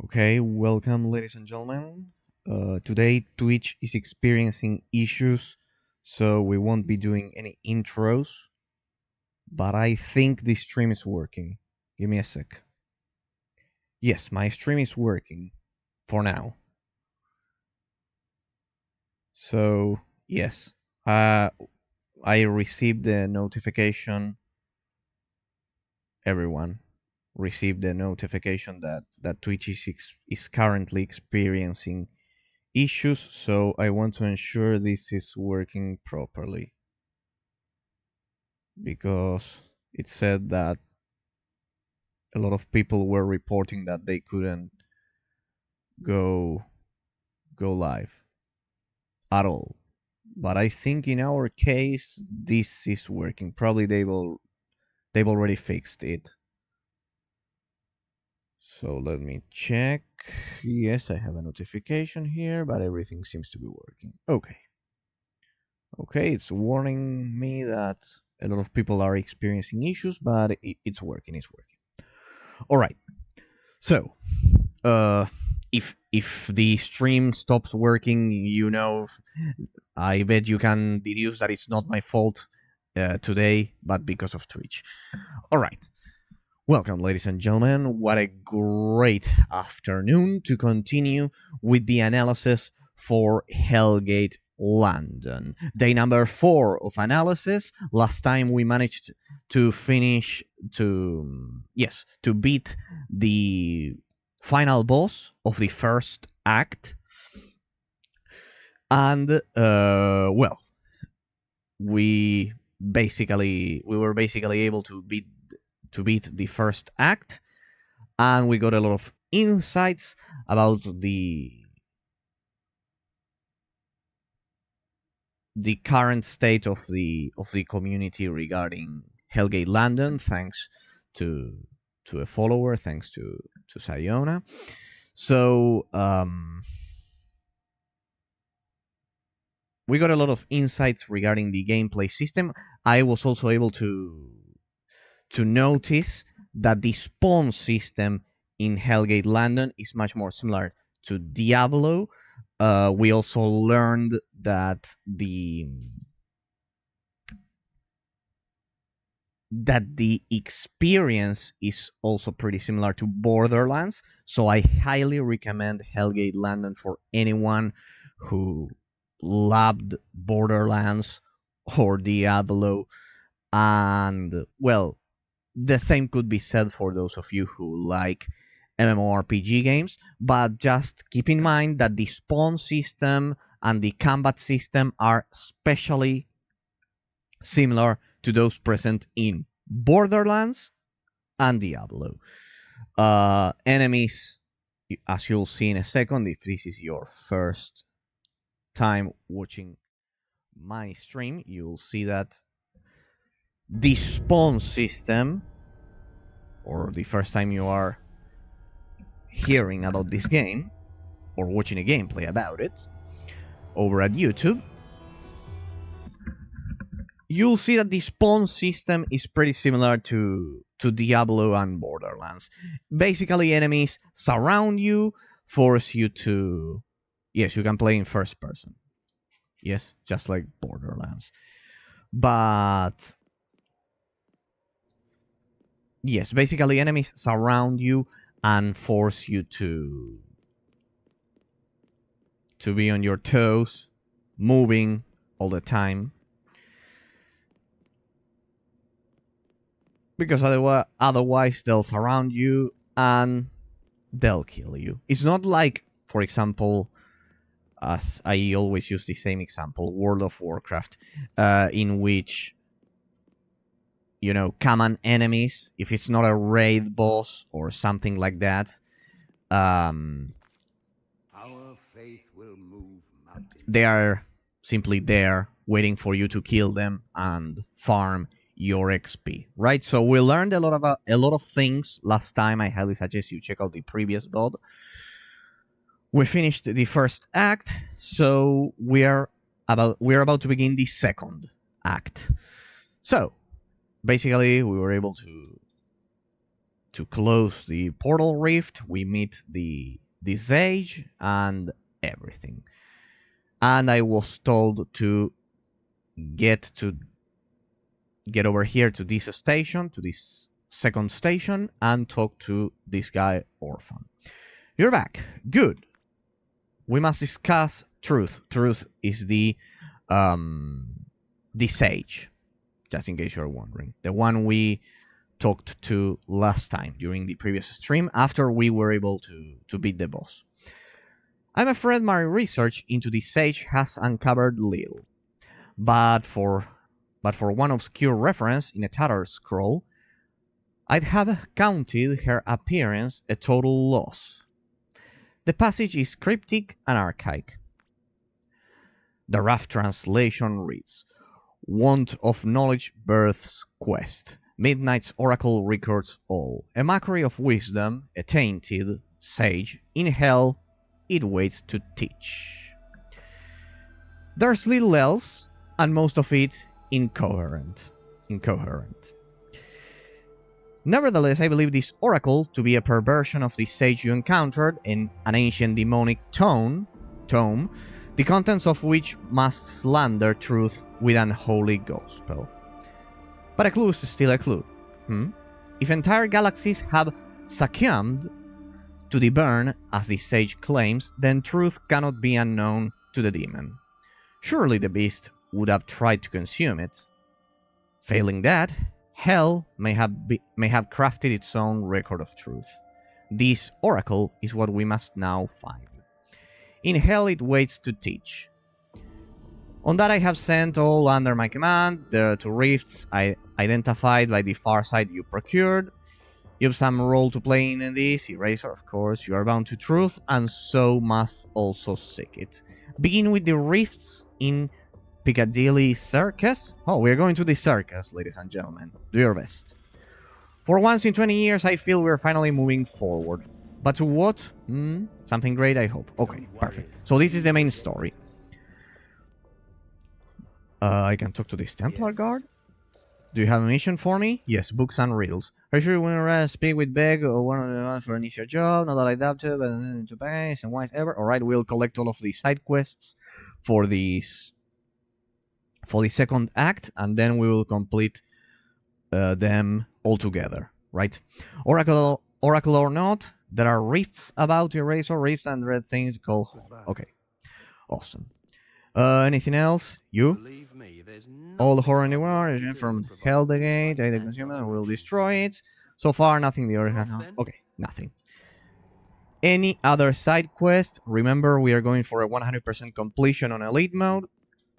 Okay, welcome, ladies and gentlemen. Today, Twitch is experiencing issues, so we won't be doing any intros, but I think the stream is working. Give me a sec. Yes, my stream is working for now. So, yes, I received the notification. Everyone received the notification that Twitch is currently experiencing issues, so I want to ensure this is working properly because it said that a lot of people were reporting that they couldn't go live at all. But I think in our case this is working. Probably they've already fixed it. So let me check. Yes, I have a notification here, but everything seems to be working. Okay. Okay, it's warning me that a lot of people are experiencing issues, but it's working. It's working. All right. So, if the stream stops working, I bet you can deduce that it's not my fault today, but because of Twitch. All right. Welcome, ladies and gentlemen. What a great afternoon to continue with the analysis for Hellgate London. Day number 4 of analysis. Last time we managed to finish to beat the final boss of the first act. And well, we were basically able to beat the first act, and we got a lot of insights about the current state of the community regarding Hellgate London, thanks to a follower, thanks to Sayona. So we got a lot of insights regarding the gameplay system. I was also able to notice that the spawn system in Hellgate London is much more similar to Diablo. We also learned that the experience is also pretty similar to Borderlands. So I highly recommend Hellgate London for anyone who loved Borderlands or Diablo. And, well, the same could be said for those of you who like MMORPG games, but just keep in mind that the spawn system and the combat system are especially similar to those present in Borderlands and Diablo. Enemies, as you'll see in a second, if this is your first time watching my stream, you'll see that the spawn system, or the first time you are hearing about this game or watching a gameplay about it over at YouTube, you'll see that the spawn system is pretty similar to Diablo and Borderlands. Basically, enemies surround you, force you to... Yes, you can play in first person. Yes, just like Borderlands. But... yes, basically enemies surround you and force you to be on your toes, moving all the time. Because otherwise they'll surround you and they'll kill you. It's not like, for example, as I always use the same example, World of Warcraft, in which, common enemies, if it's not a raid boss or something like that, our faith will move mountains. They are simply there waiting for you to kill them and farm your XP, right? So we learned a lot of things last time. I highly suggest you check out the previous build. We finished the first act, so we're about to begin the second act. So basically, we were able to to close the portal rift. We meet the sage and everything. And I was told to get over here to this station, to this second station, and talk to this guy Orphan. You're back. Good. We must discuss Truth. Truth is the sage, just in case you're wondering. The one we talked to last time during the previous stream after we were able to beat the boss. I'm afraid my research into the sage has uncovered little, but for one obscure reference in a tattered scroll, I'd have counted her appearance a total loss. The passage is cryptic and archaic. The rough translation reads, "Want of knowledge births quest. Midnight's oracle records all. A mockery of wisdom, a tainted sage. In hell, it waits to teach." There's little else, and most of it incoherent. Nevertheless, I believe this oracle to be a perversion of the sage you encountered in an ancient demonic tome, the contents of which must slander truth with an unholy gospel. But a clue is still a clue. If entire galaxies have succumbed to the burn, as the sage claims, then truth cannot be unknown to the demon. Surely the beast would have tried to consume it. Failing that, hell may have crafted its own record of truth. This oracle is what we must now find. In hell it waits to teach. On that I have sent all under my command. There are 2 rifts identified by the far side you procured. You have some role to play in this, Eraser, of course. You are bound to truth, and so must also seek it. Begin with the rifts in Piccadilly Circus. Oh, we're going to the circus, ladies and gentlemen. Do your best. For once in 20 years, I feel we're finally moving forward. But to what? Something great, I hope. Okay, perfect. So this is the main story. I can talk to this Templar guard. Do you have a mission for me? Yes, books and riddles. Are you sure you want to speak with Beg or one of the ones for an easier job? Not that I doubt it, but to pay and wise ever. Alright, we'll collect all of the side quests for the second act, and then we will complete them all together, right? Oracle or not, there are rifts about Eraser, rifts and red things called... Okay, awesome. Anything else? You? All the horror in the world is from Hellgate, the consumer will destroy it. So far, nothing the original. Okay, nothing. Any other side quest? Remember, we are going for a 100% completion on Elite mode,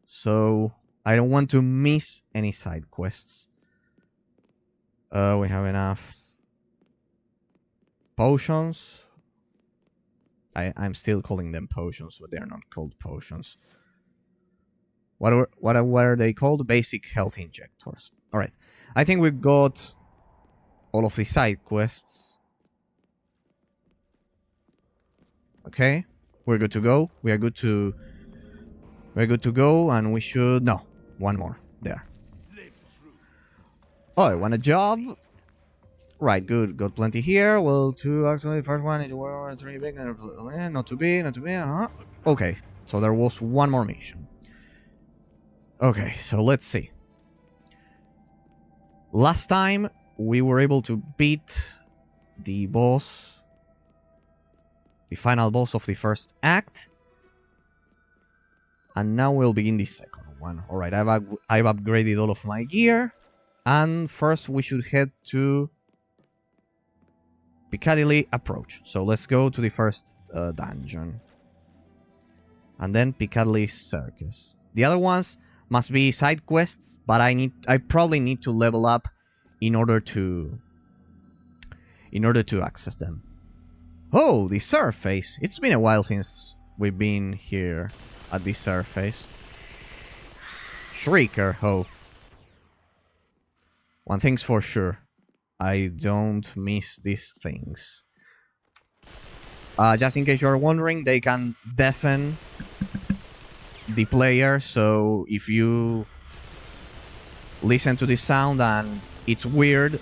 so I don't want to miss any side quests. We have enough potions. I'm still calling them potions, but they're not called potions. What were they called? Basic health injectors. Alright. I think we got all of the side quests. Okay. We're good to go. We're good to go, and we should... No. One more. There. Oh, I want a job? Right, good. Got plenty here. Well, 2 actually. First one is 3 big. Not too big, Okay. So there was one more mission. Okay, so let's see. Last time we were able to beat the boss, the final boss of the first act, and now we'll begin the second one. Alright, I've upgraded all of my gear, and first we should head to Piccadilly Approach. So let's go to the first dungeon, and then Piccadilly Circus. The other ones must be side quests, but I probably need to level up in order to access them. Oh, the surface! It's been a while since we've been here at the surface. Shrieker, ho. One thing's for sure, I don't miss these things. Just in case you're wondering, they can deafen the player, so if you listen to this sound and it's weird,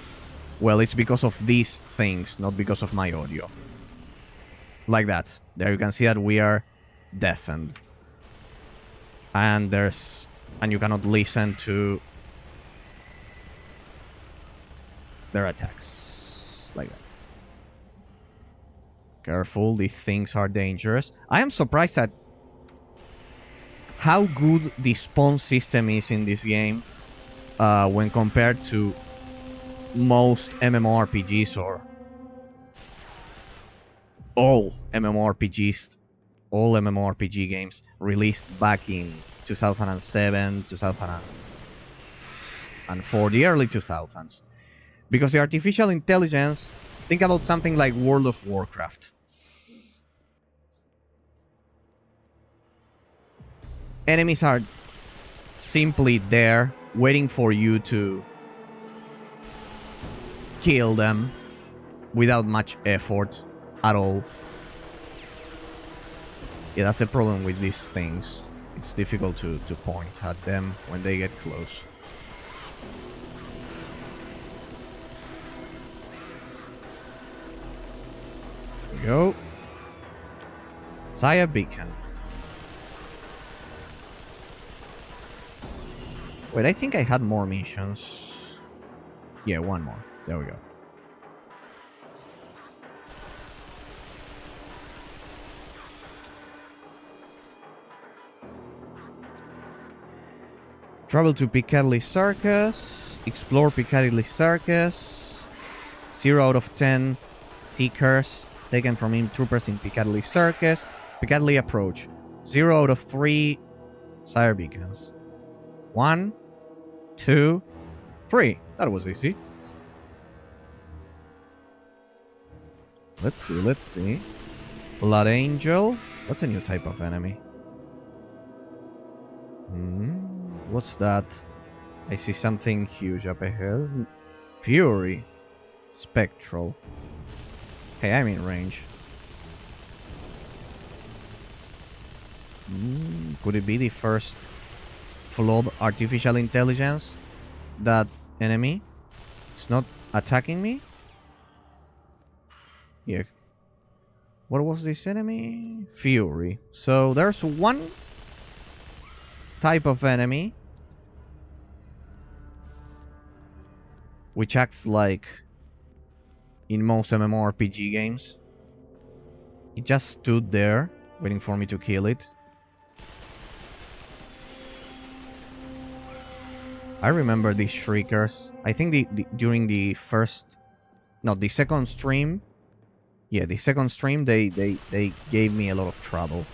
Well, it's because of these things, not because of my audio. Like that. There you can see that we are deafened. And you cannot listen to their attacks. Like that. Careful, these things are dangerous. I am surprised at how good the spawn system is in this game when compared to most MMORPGs or all MMORPGs, all MMORPG games released back in 2007, 2004, the early 2000s. Because the artificial intelligence, think about something like World of Warcraft. Enemies are simply there, waiting for you to kill them without much effort at all. Yeah, that's the problem with these things. It's difficult to point at them when they get close. There we go. Saya Beacon. Wait, I think I had more missions. Yeah, one more. There we go. Travel to Piccadilly Circus. Explore Piccadilly Circus. 0 out of 10 tickers taken from troopers in Piccadilly Circus. Piccadilly Approach. 0 out of 3 Sire Beacons. 1, 2, 3. That was easy. Let's see. Blood Angel. That's a new type of enemy. What's that? I see something huge up ahead. Fury. Spectral. Hey, I'm in range. Could it be the first flawed artificial intelligence? That enemy? It's not attacking me? Yeah. What was this enemy? Fury. So there's one type of enemy which acts like in most MMORPG games. It just stood there waiting for me to kill it. I remember these shriekers. I think during the second stream. Yeah, the second stream they gave me a lot of trouble.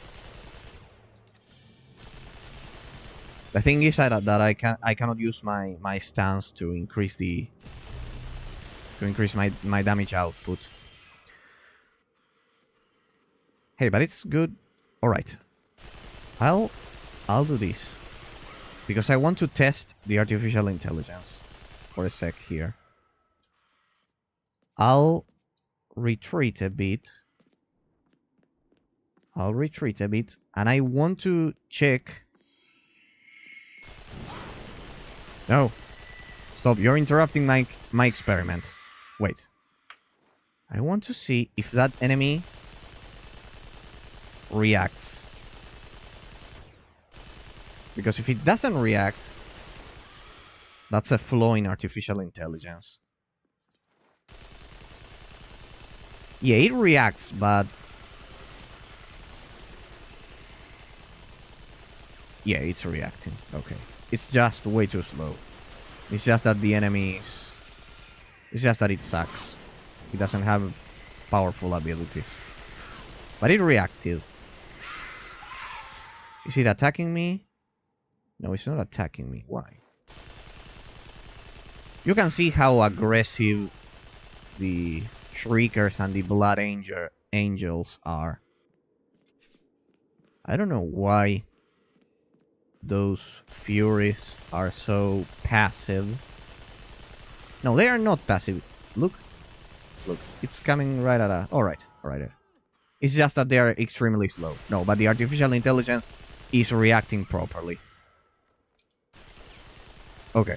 The thing is that I cannot use my stance to increase my damage output. Hey, but it's good. All right, I'll do this because I want to test the artificial intelligence for a sec here. I'll retreat a bit. And I want to check. No. Stop, you're interrupting my experiment. Wait. I want to see if that enemy reacts. Because if it doesn't react, that's a flaw in artificial intelligence. Yeah, it reacts, but... Yeah, it's reacting. Okay. It's just way too slow. It's just that the enemy is... It's just that it sucks. It doesn't have powerful abilities. But it reacted. Is it attacking me? No, it's not attacking me. Why? You can see how aggressive the Shriekers and the Blood Angels are. I don't know why those Furies are so passive. No, they are not passive. Look, it's coming right at us. Alright. It's just that they are extremely slow. No, but the artificial intelligence is reacting properly. Okay.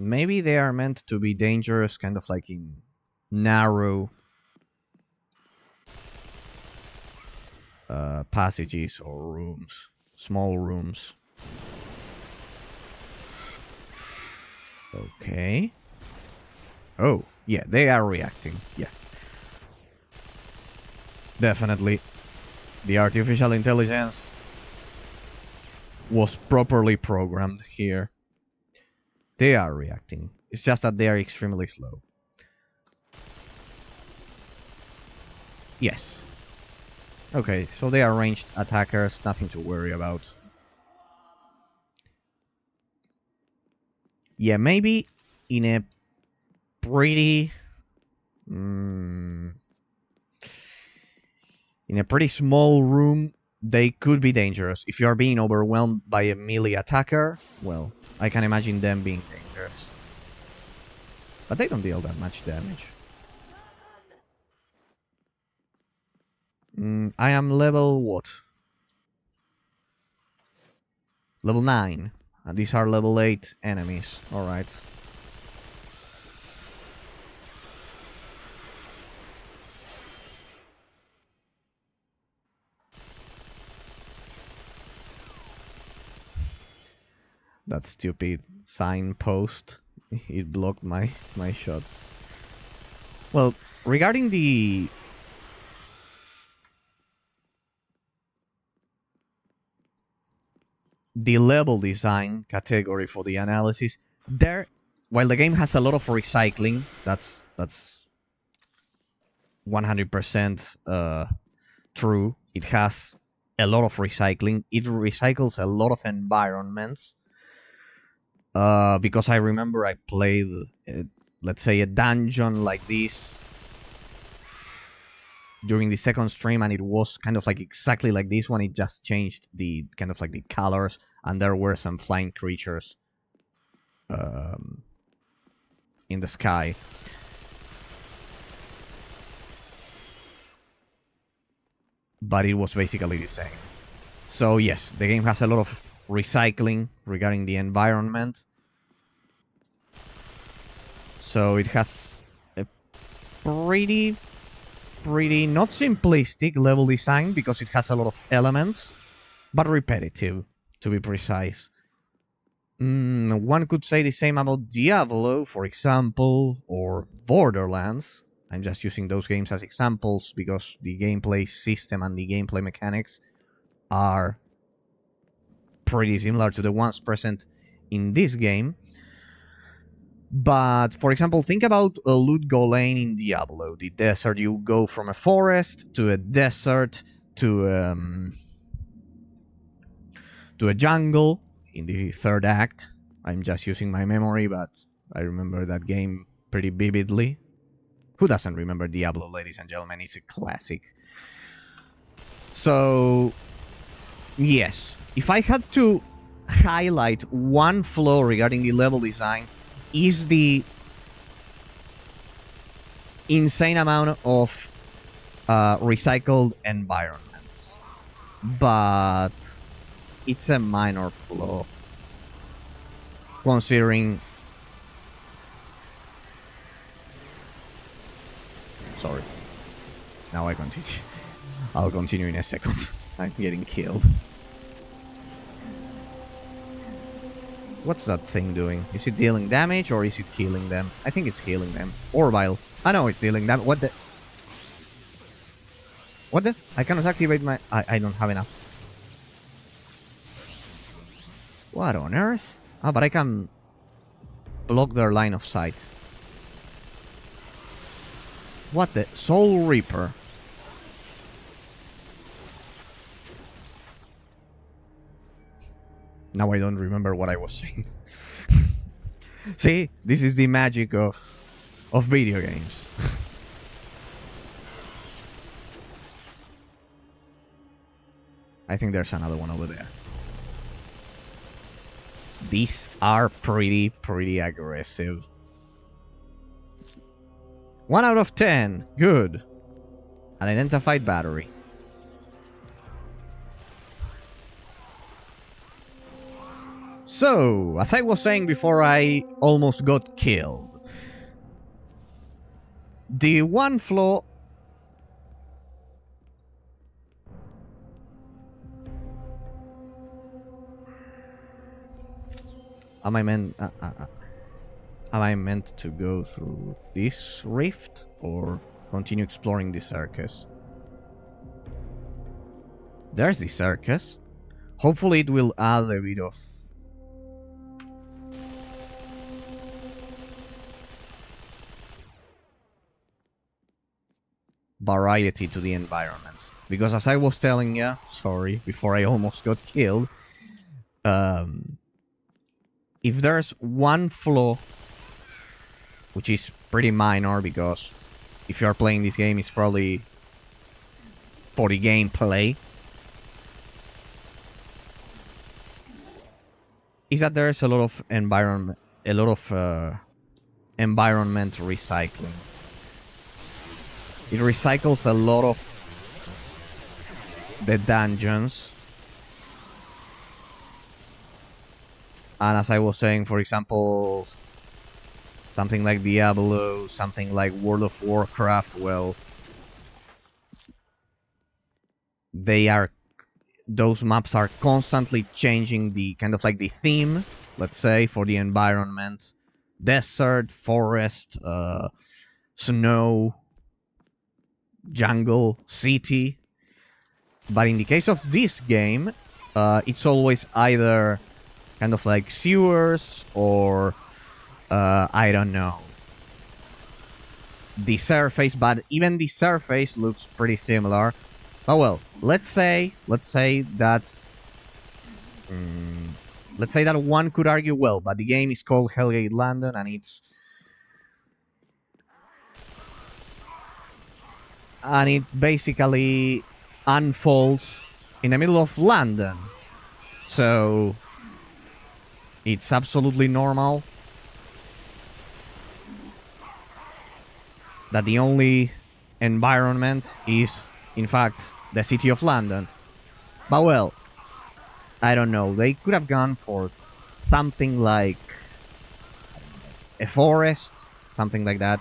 maybe they are meant to be dangerous, kind of like in narrow passages or rooms, small rooms. Okay. Oh, yeah, they are reacting. Yeah. Definitely. The artificial intelligence was properly programmed here. They are reacting. It's just that they are extremely slow. Yes. Okay, so they are ranged attackers, nothing to worry about. Yeah, maybe in a pretty... in a pretty small room, they could be dangerous. If you are being overwhelmed by a melee attacker, well, I can imagine them being dangerous. But they don't deal that much damage. I am level what? Level 9. And these are level 8 enemies. Alright. That stupid signpost. It blocked my shots. Well, regarding the level design category for the analysis, there, while the game has a lot of recycling, that's 100% true. It has a lot of recycling. It recycles a lot of environments. Because I remember I played, let's say, a dungeon like this during the second stream, and it was kind of like exactly like this one. It just changed the kind of like the colors, and there were some flying creatures in the sky. But it was basically the same. So yes, the game has a lot of recycling regarding the environment. So it has a pretty not simplistic level design, because it has a lot of elements, but repetitive, to be precise. One could say the same about Diablo, for example, or Borderlands. I'm just using those games as examples because the gameplay system and the gameplay mechanics are pretty similar to the ones present in this game. But, for example, think about a loot goal lane in Diablo. The desert, you go from a forest to a desert to a jungle in the third act. I'm just using my memory, but I remember that game pretty vividly. Who doesn't remember Diablo, ladies and gentlemen? It's a classic. So, yes, if I had to highlight one flaw regarding the level design, is the insane amount of recycled environments. But it's a minor flaw, considering... Sorry. Now I continue. I'll continue in a second. I'm getting killed. What's that thing doing? Is it dealing damage or is it healing them? I think it's healing them. Orville. I know it's dealing damage. What the? What the? I cannot activate my... I don't have enough. What on earth? Ah, but I can block their line of sight. What the? Soul Reaper. Now I don't remember what I was saying. See, this is the magic of video games. I think there's another one over there. These are pretty aggressive. 1 out of 10. Good. An identified battery. So, as I was saying before I almost got killed, the one flaw... Am I meant to go through this rift or continue exploring the circus? There's the circus. Hopefully it will add a bit of variety to the environments. Because as I was telling you, sorry, before I almost got killed, if there's one flaw, which is pretty minor because if you're playing this game, it's probably for the gameplay, is that there's a lot of environment recycling. It recycles a lot of the dungeons. And as I was saying, for example, something like Diablo, something like World of Warcraft, well, those maps are constantly changing the kind of like the theme, let's say, for the environment. Desert, forest, snow, jungle, city. But in the case of this game, it's always either kind of like sewers or I don't know, the surface, but even the surface looks pretty similar. Oh well, let's say that's let's say that one could argue, well, but the game is called Hellgate London and it basically unfolds in the middle of London. So it's absolutely normal that the only environment is, in fact, the city of London. But well, I don't know, they could have gone for something like a forest, something like that.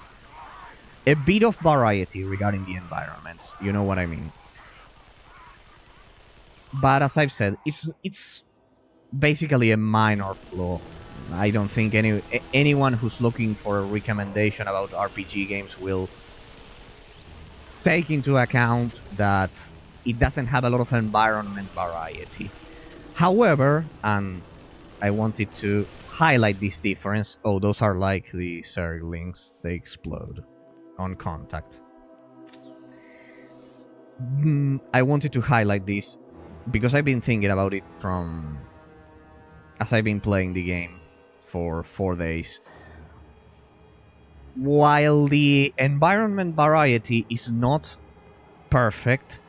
A bit of variety regarding the environment, you know what I mean. But as I've said, it's basically a minor flaw. I don't think anyone who's looking for a recommendation about RPG games will take into account that it doesn't have a lot of environment variety. However, and I wanted to highlight this difference. Oh, those are like the Zerglings. They explode on contact. I wanted to highlight this because I've been thinking about it as I've been playing the game for 4 days. While the environment variety is not perfect,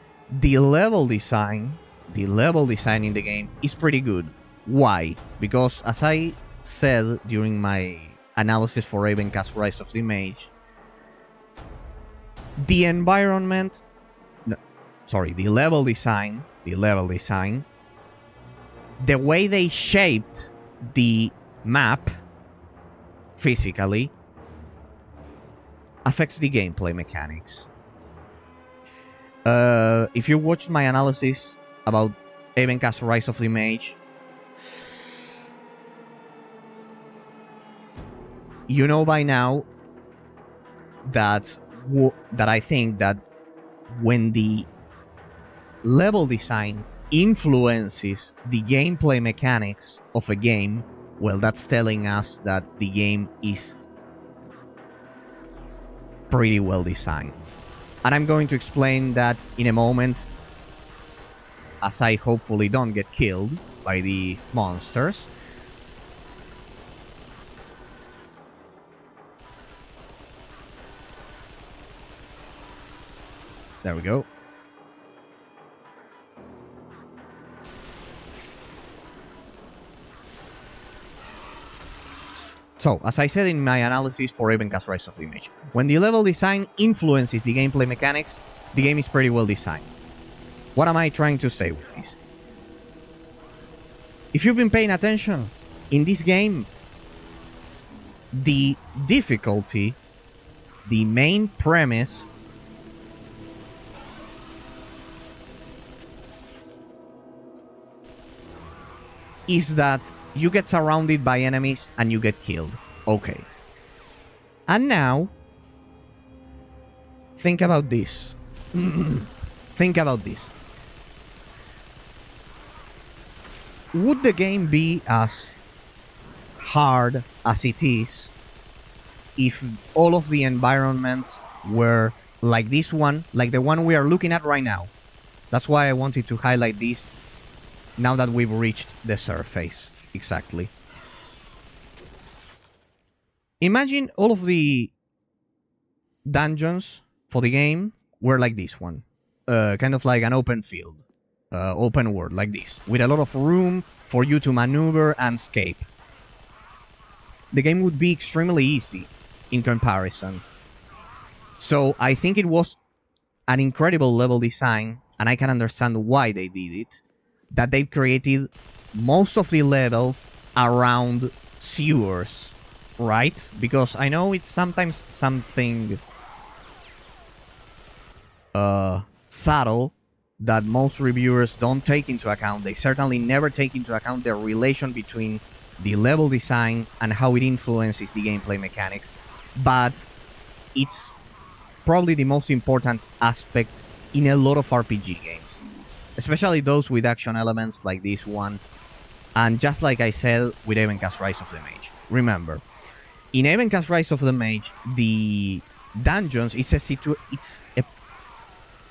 the level design in the game is pretty good. Why? Because as I said during my analysis for Ravencast Rise of the Mage, the level design, the way they shaped the map physically affects the gameplay mechanics. If you watched my analysis about Ravencast Rise of the Mage, you know by now that I think that when the level design influences the gameplay mechanics of a game, well, that's telling us that the game is pretty well designed. And I'm going to explain that in a moment, as I hopefully don't get killed by the monsters. There we go. So, as I said in my analysis for Ravencast Rise of the Mage, when the level design influences the gameplay mechanics, the game is pretty well designed. What am I trying to say with this? If you've been paying attention, In this game, the difficulty, the main premise, is that you get surrounded by enemies and you get killed. Okay. And now, think about this. Think about this. Would the game be as hard as it is if all of the environments were like this one, like the one we are looking at right now? That's why I wanted to highlight this now that we've reached the surface. Exactly. Imagine all of the dungeons for the game were like this one. Kind of like an open field. Open world, like this. With a lot of room for you to maneuver and escape. The game would be extremely easy in comparison. So I think it was an incredible level design, and I can understand why they did it. That they've created most of the levels around sewers, right? Because I know it's sometimes something subtle that most reviewers don't take into account. They certainly never take into account the relation between the level design and how it influences the gameplay mechanics. But it's probably the most important aspect in a lot of RPG games, especially those with action elements like this one. And just like I said with Evencast Rise of the Mage. Remember, in Evencast Rise of the Mage, the dungeons is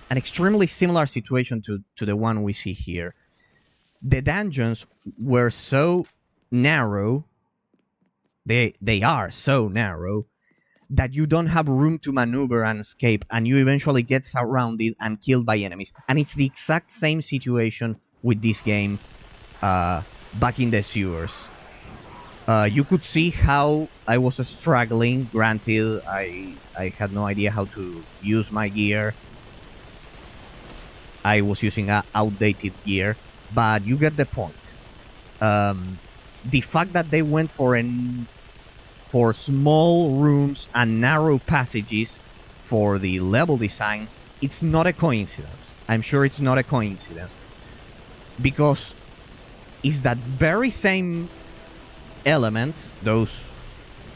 an extremely similar situation to the one we see here. The dungeons were so narrow, they are so narrow, that you don't have room to maneuver and escape, and you eventually get surrounded and killed by enemies. And it's the exact same situation with this game back in the sewers. You could see how I was struggling. Granted, I had no idea how to use my gear. I was using outdated gear, but you get the point. The fact that they went for small rooms and narrow passages for the level design, it's not a coincidence. I'm sure it's not a coincidence. Because it's that very same element, those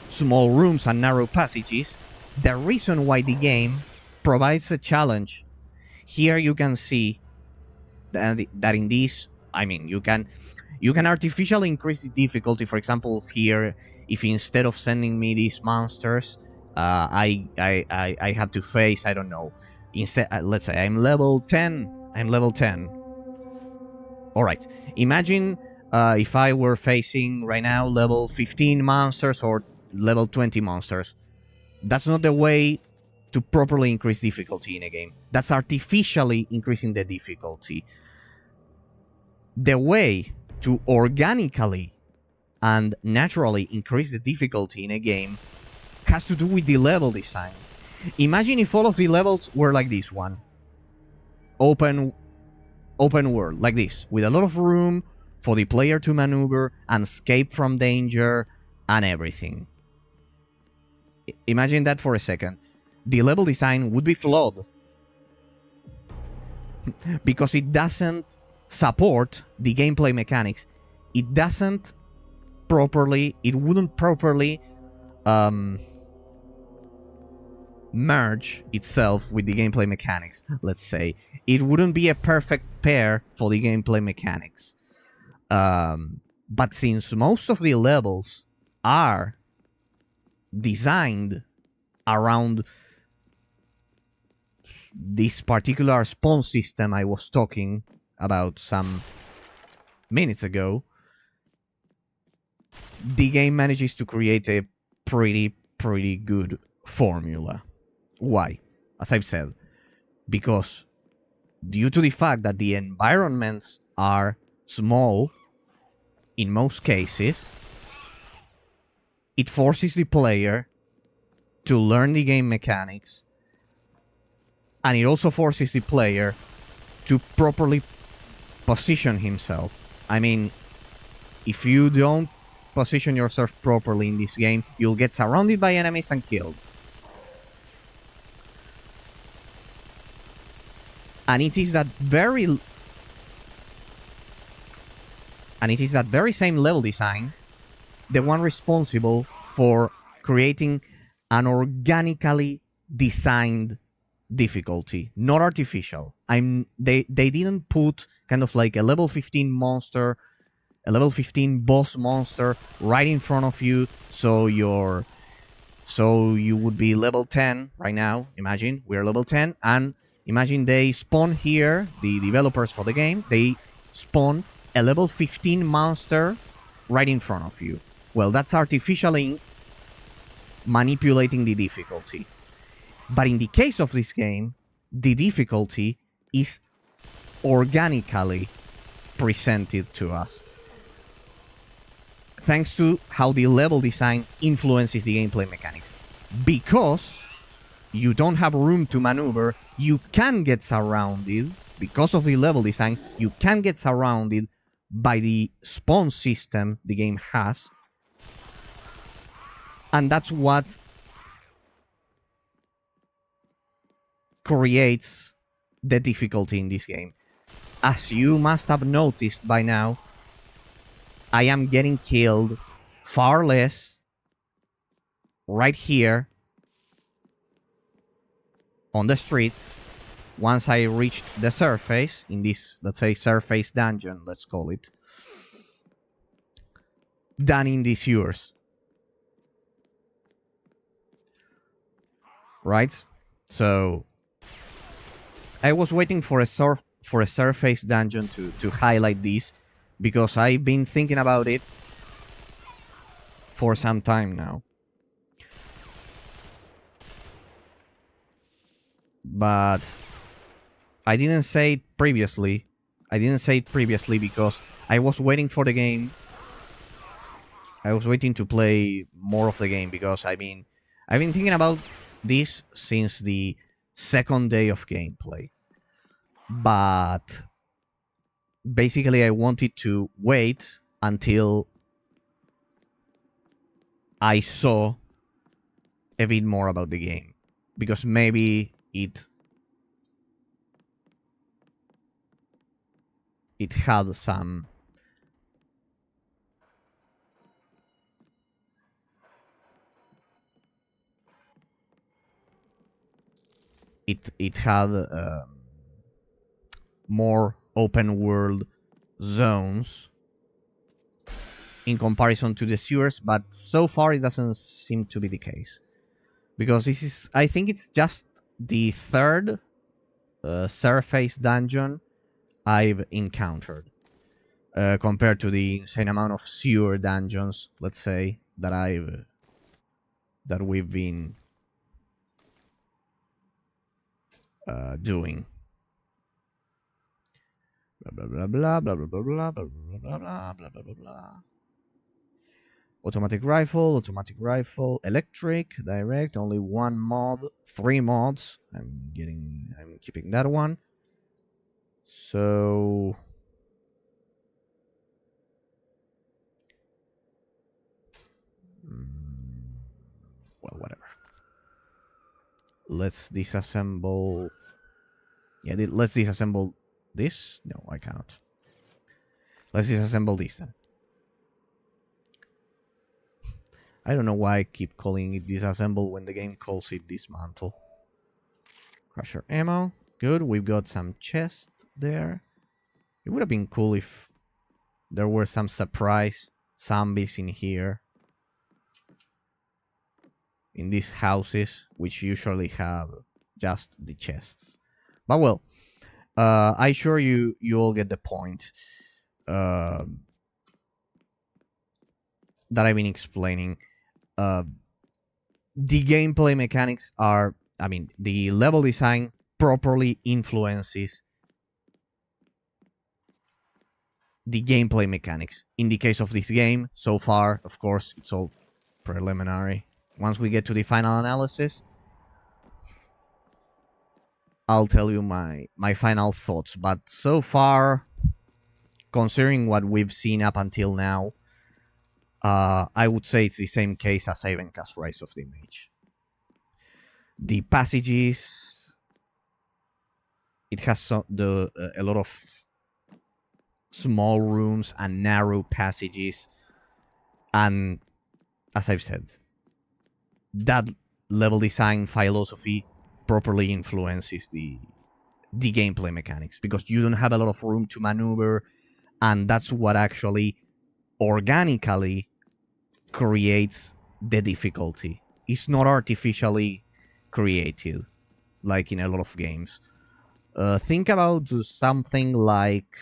small rooms and narrow passages, the reason why the game provides a challenge. Here you can see that in this, I mean, you can artificially increase the difficulty. For example, here, if instead of sending me these monsters, I have to face, I don't know, instead, let's say I'm level 10. All right. Imagine if I were facing right now level 15 monsters or level 20 monsters. That's not the way to properly increase difficulty in a game. That's artificially increasing the difficulty. The way to organically and naturally increase the difficulty in a game has to do with the level design. Imagine if all of the levels were like this one. Open world, like this, with a lot of room for the player to maneuver and escape from danger and everything. Imagine that for a second. The level design would be flawed because it doesn't support the gameplay mechanics. It wouldn't properly merge itself with the gameplay mechanics, let's say. It wouldn't be a perfect pair for the gameplay mechanics. But since most of the levels are designed around this particular spawn system I was talking about some minutes ago, the game manages to create a pretty good formula. Why? As I've said, because due to the fact that the environments are small in most cases, it forces the player to learn the game mechanics, and it also forces the player to properly position himself. I mean, if you don't position yourself properly in this game, you'll get surrounded by enemies and killed. And it is that very same level design, the one responsible for creating an organically designed difficulty, not artificial. They didn't put kind of like a level 15 monster, a level 15 boss monster right in front of you, so you would be level 10 right now. Imagine we're level 10, and imagine they spawn here, the developers for the game, they spawn a level 15 monster right in front of you. Well, that's artificially manipulating the difficulty. But in the case of this game, the difficulty is organically presented to us, thanks to how the level design influences the gameplay mechanics. Because you don't have room to maneuver, you can get surrounded. Because of the level design, you can get surrounded by the spawn system the game has. And that's what creates the difficulty in this game. As you must have noticed by now, I am getting killed far less right here on the streets once I reached the surface in this, let's say, surface dungeon, let's call it, than in the sewers. Right? So I was waiting for a surface dungeon to highlight this, because I've been thinking about it for some time now. But I didn't say it previously. Because I was waiting for the game. I was waiting to play more of the game, because I've been thinking about this since the second day of gameplay. But basically I wanted to wait until I saw a bit more about the game, because maybe it had some it had more open world zones in comparison to the sewers, but so far it doesn't seem to be the case, because this is, I think it's just the third surface dungeon I've encountered, compared to the insane amount of sewer dungeons, let's say, that we've been doing. Blah blah blah blah blah blah blah blah blah blah blah blah blah blah blah. Automatic rifle, electric, direct, only one mod, 3 mods. I'm keeping that one. So well, whatever. Let's disassemble. Yeah, let's disassemble this. No, I cannot. Let's disassemble this then. I don't know why I keep calling it disassemble when the game calls it dismantle. Crusher ammo. Good, we've got some chest there. It would have been cool if there were some surprise zombies in here. In these houses, which usually have just the chests. But well, I'm sure you all get the point that I've been explaining. The gameplay mechanics are, I mean, the level design properly influences the gameplay mechanics. In the case of this game, so far, of course, it's all preliminary. Once we get to the final analysis, I'll tell you my final thoughts. But so far, considering what we've seen up until now, I would say it's the same case as Havencast Rise of the Mage. The passages, it has a lot of small rooms and narrow passages, and as I've said, that level design philosophy properly influences the gameplay mechanics, because you don't have a lot of room to maneuver, and that's what actually organically creates the difficulty. It's not artificially created like in a lot of games. Think about something like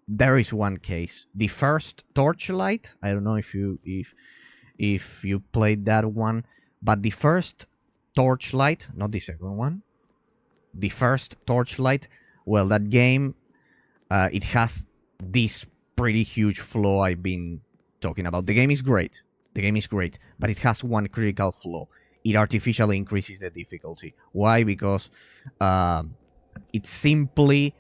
there is one case, the first Torchlight. I don't know if you played that one, but the first Torchlight, not the second one, the first Torchlight, well, that game, it has this pretty huge flaw I've been talking about. The game is great, but it has one critical flaw. It artificially increases the difficulty. Why? Because it simply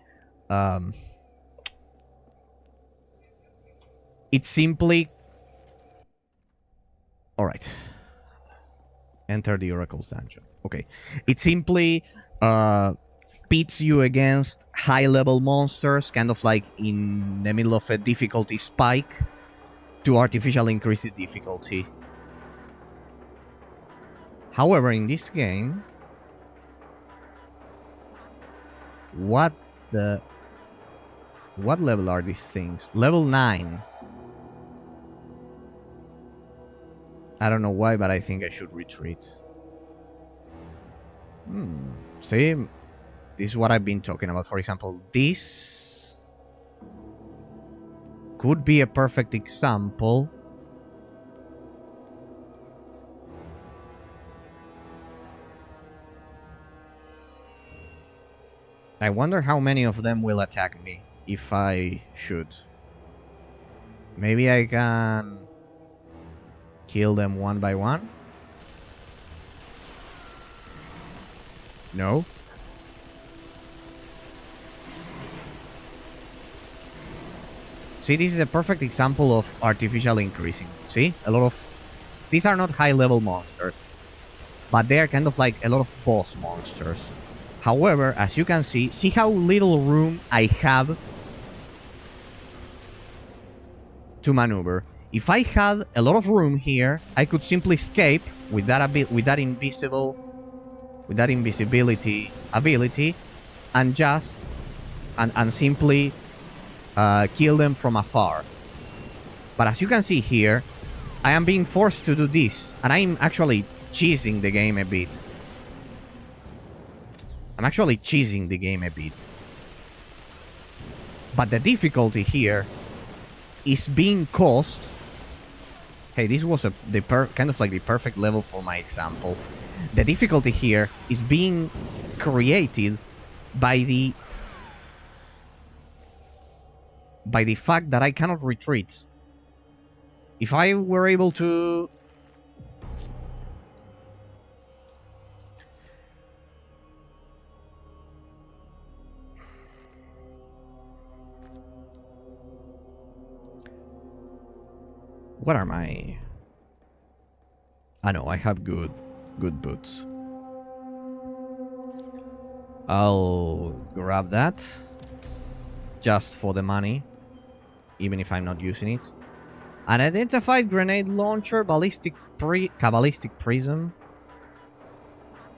all right, enter the Oracle's dungeon. Okay, it simply pits you against high-level monsters, kind of like in the middle of a difficulty spike, to artificially increase the difficulty. However, in this game, what level are these things? Level 9. I don't know why, but I think I should retreat. See? This is what I've been talking about. For example, this could be a perfect example. I wonder how many of them will attack me if I should. Maybe I can kill them one by one? No? See, this is a perfect example of artificial increasing. See? A lot of... These are not high-level monsters, but they are kind of like a lot of boss monsters. However, as you can see how little room I have to maneuver. If I had a lot of room here, I could simply escape with that invisibility ability, and just and simply kill them from afar. But as you can see here, I am being forced to do this, and I'm actually cheesing the game a bit. But the difficulty here is being caused. Hey, this was kind of like the perfect level for my example. The difficulty here is being created by the fact that I cannot retreat. If I were able to... What are my... I know, I have good boots. I'll grab that just for the money, even if I'm not using it. Unidentified grenade launcher, cabalistic prism,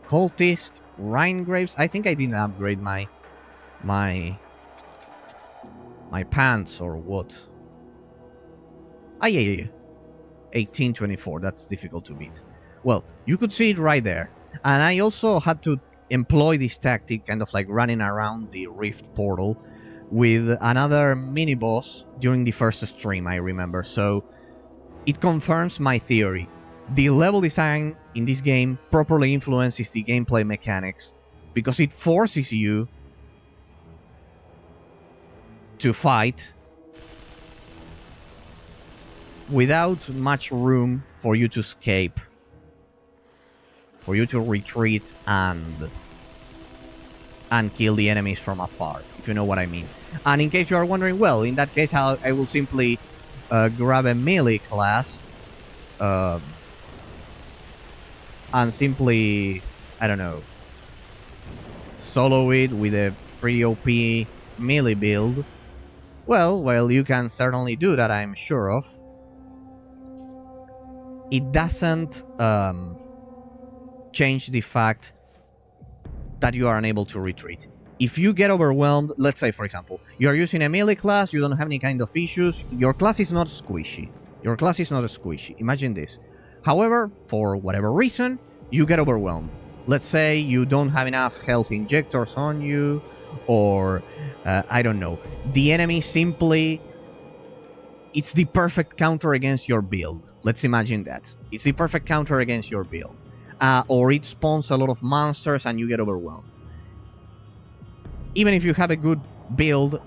cultist, Rhinegraves. I think I didn't upgrade my pants or what. Ah, yeah. 1824, that's difficult to beat. Well, you could see it right there. And I also had to employ this tactic, kind of like running around the Rift portal, with another mini-boss during the first stream, I remember. So it confirms my theory. The level design in this game properly influences the gameplay mechanics, because it forces you to fight without much room for you to escape, for you to retreat and and kill the enemies from afar, if you know what I mean. And in case you are wondering, well, in that case, I will simply grab a melee class uh, and simply, I don't know, solo it with a pretty OP melee build. Well, you can certainly do that, I'm sure of. It doesn't change the fact that you are unable to retreat. If you get overwhelmed, let's say, for example, you are using a melee class, you don't have any kind of issues, your class is not squishy. Your class is not squishy. Imagine this. However, for whatever reason, you get overwhelmed. Let's say you don't have enough health injectors on you, or I don't know. The enemy simply... It's the perfect counter against your build. Let's imagine that. It's the perfect counter against your build. Or it spawns a lot of monsters and you get overwhelmed. Even if you have a good build,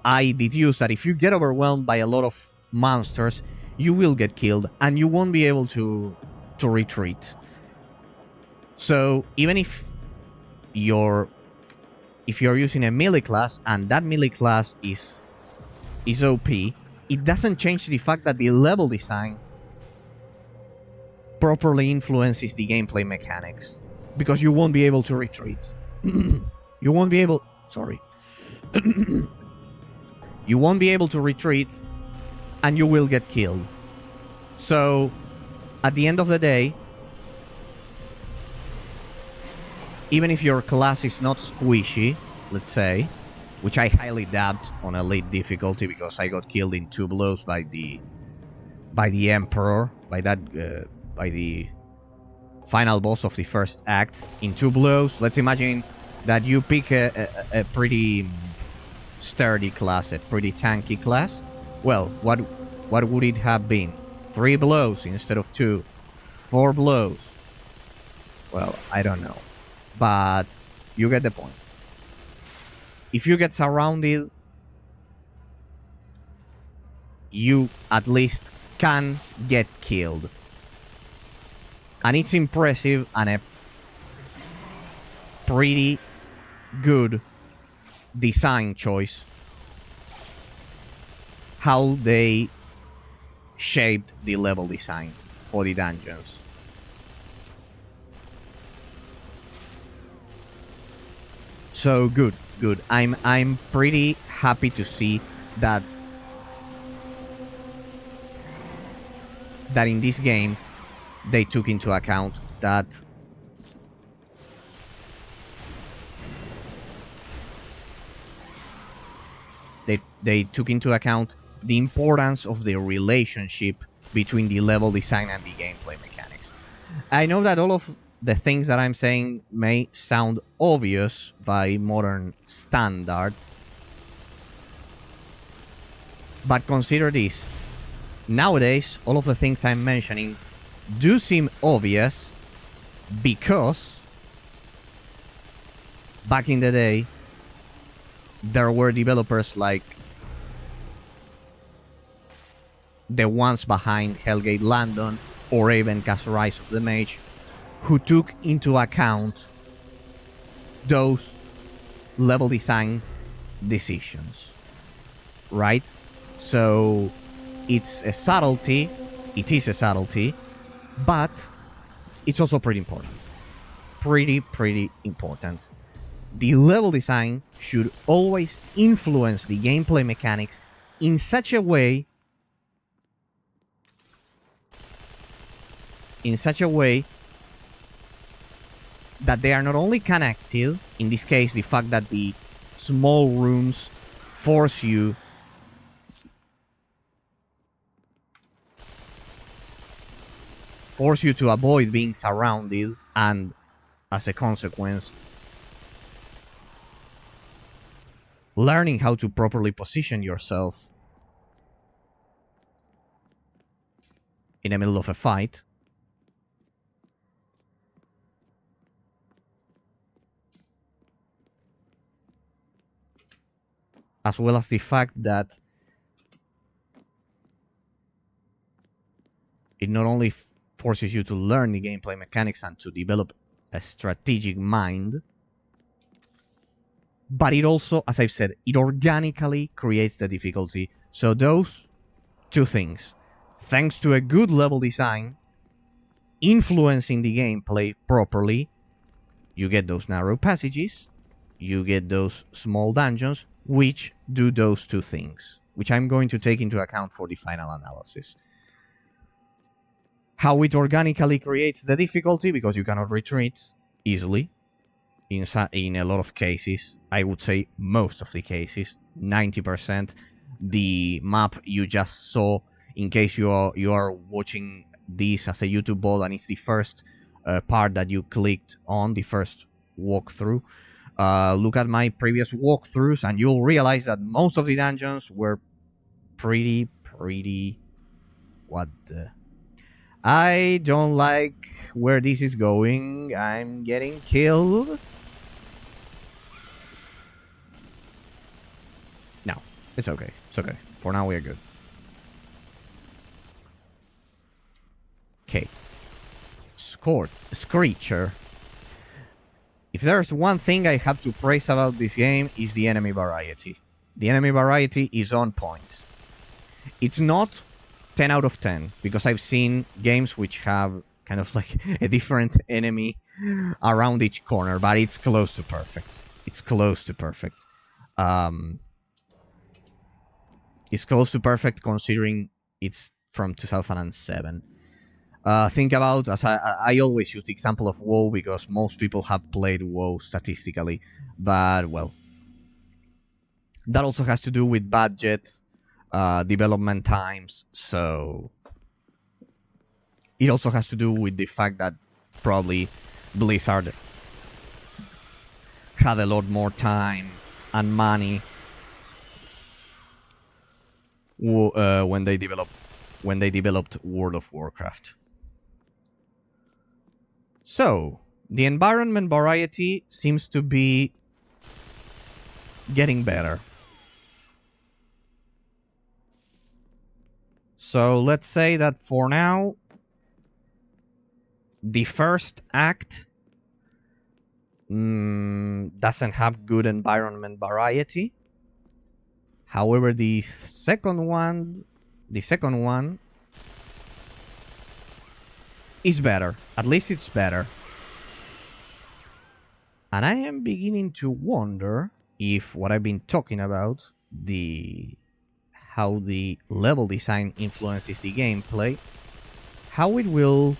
I deduce that if you get overwhelmed by a lot of monsters, you will get killed and you won't be able to retreat. So even if you're using a melee class and that melee class is OP, it doesn't change the fact that the level design properly influences the gameplay mechanics, because you won't be able to retreat. You won't be able... Sorry. You won't be able to retreat, and you will get killed. So, at the end of the day, even if your class is not squishy, let's say, which I highly doubt on elite difficulty because I got killed in 2 blows by the Emperor, by the final boss of the first act in 2 blows. Let's imagine that you pick a pretty sturdy class, a pretty tanky class. Well, what would it have been? 3 blows instead of 2, 4 blows. Well, I don't know, but you get the point. If you get surrounded, you at least can get killed. And it's impressive and a pretty good design choice how they shaped the level design for the dungeons. So good. I'm pretty happy to see that in this game they took into account that they took into account the importance of the relationship between the level design and the gameplay mechanics. I know that all of the things that I'm saying may sound obvious by modern standards, but consider this. Nowadays, all of the things I'm mentioning do seem obvious because back in the day there were developers like the ones behind Hellgate London or even Rise of the Mage, who took into account those level design decisions, right? So it's a subtlety, but it's also pretty important. Pretty important. The level design should always influence the gameplay mechanics in such a way that they are not only connected, in this case the fact that the small rooms force you to avoid being surrounded, and as a consequence learning how to properly position yourself in the middle of a fight. As well as the fact that it not only forces you to learn the gameplay mechanics and to develop a strategic mind, but it also, as I've said, it organically creates the difficulty. So those two things, thanks to a good level design, influencing the gameplay properly, you get those narrow passages, you get those small dungeons, which do those two things, which I'm going to take into account for the final analysis. How it organically creates the difficulty, because you cannot retreat easily. In a lot of cases, I would say most of the cases, 90%, the map you just saw, in case you are watching this as a YouTube bot and it's the first part that you clicked on, the first walkthrough, look at my previous walkthroughs and you'll realize that most of the dungeons were pretty what the... I don't like where this is going. I'm getting killed. No, it's okay. It's okay. For now, we're good. Okay. Screecher. If there's one thing I have to praise about this game, is the enemy variety. The enemy variety is on point. It's not 10 out of 10, because I've seen games which have kind of like a different enemy around each corner, but it's close to perfect. It's close to perfect. It's close to perfect considering it's from 2007. Think about, as I always use the example of WoW because most people have played WoW statistically, but well, that also has to do with budget, development times, so it also has to do with the fact that probably Blizzard had a lot more time and money when they developed World of Warcraft. So, the environment variety seems to be getting better. So let's say that for now, the first act doesn't have good environment variety. However, the second one is better. At least it's better. And I am beginning to wonder if what I've been talking about, how the level design influences the gameplay, how it will...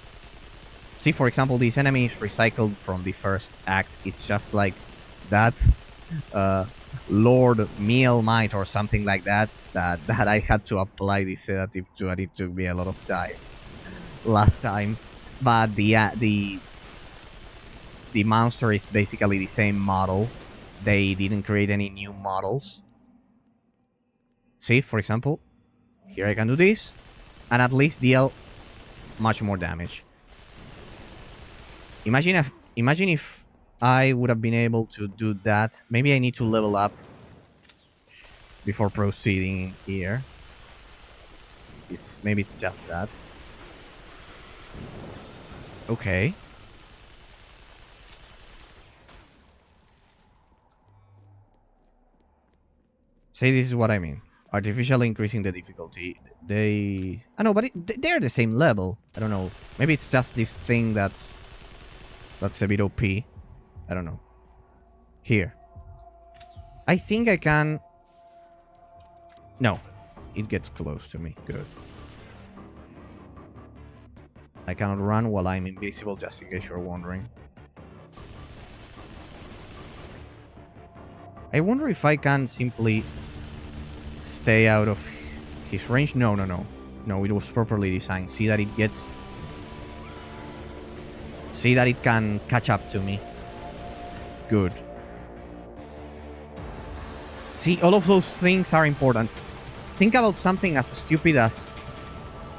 See, for example, these enemies recycled from the first act. It's just like that Lord Meal Might or something like that I had to apply the sedative to, and it took me a lot of time last time. But the monster is basically the same model. They didn't create any new models. See, for example, here I can do this, and at least deal much more damage. Imagine if I would have been able to do that. Maybe I need to level up before proceeding here. Maybe it's just that. Okay. See, this is what I mean. Artificially increasing the difficulty. I know, but they're the same level. I don't know. Maybe it's just this thing that's a bit OP. I don't know. Here. I think I can... No. It gets close to me. Good. I cannot run while I'm invisible, just in case you're wondering. I wonder if I can simply stay out of his range. No, it was properly designed. See that it gets... See that it can catch up to me. Good. See, all of those things are important. Think about something as stupid as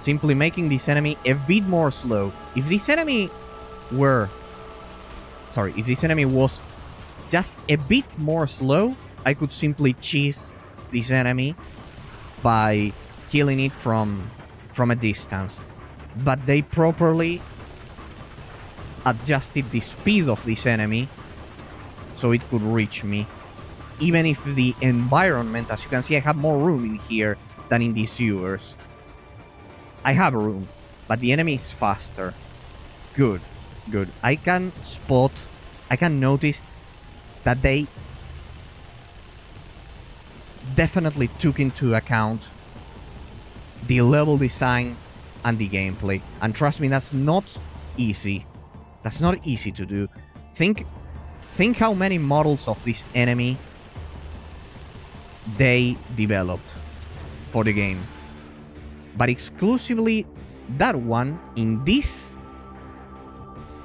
simply making this enemy a bit more slow. If this enemy was just a bit more slow, I could simply cheese this enemy by killing it from a distance. But they properly adjusted the speed of this enemy so it could reach me even if the environment, as you can see, I have more room in here than in these sewers. I have room, but the enemy is faster. Good, good. I can notice that they definitely took into account the level design and the gameplay. And trust me, that's not easy. That's not easy to do. Think how many models of this enemy they developed for the game. But exclusively that one in this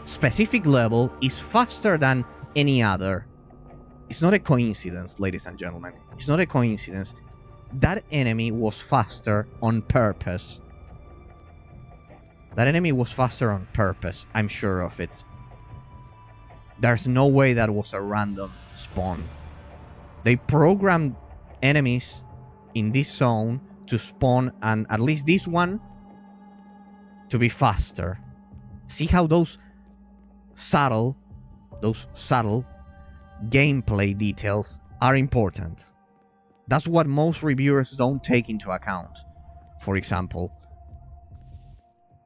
specific level is faster than any other. It's not a coincidence, ladies and gentlemen. It's not a coincidence. That enemy was faster on purpose. That enemy was faster on purpose. I'm sure of it. There's no way that was a random spawn. They programmed enemies in this zone to spawn, and at least this one to be faster. See how those subtle gameplay details are important. That's what most reviewers don't take into account. For example,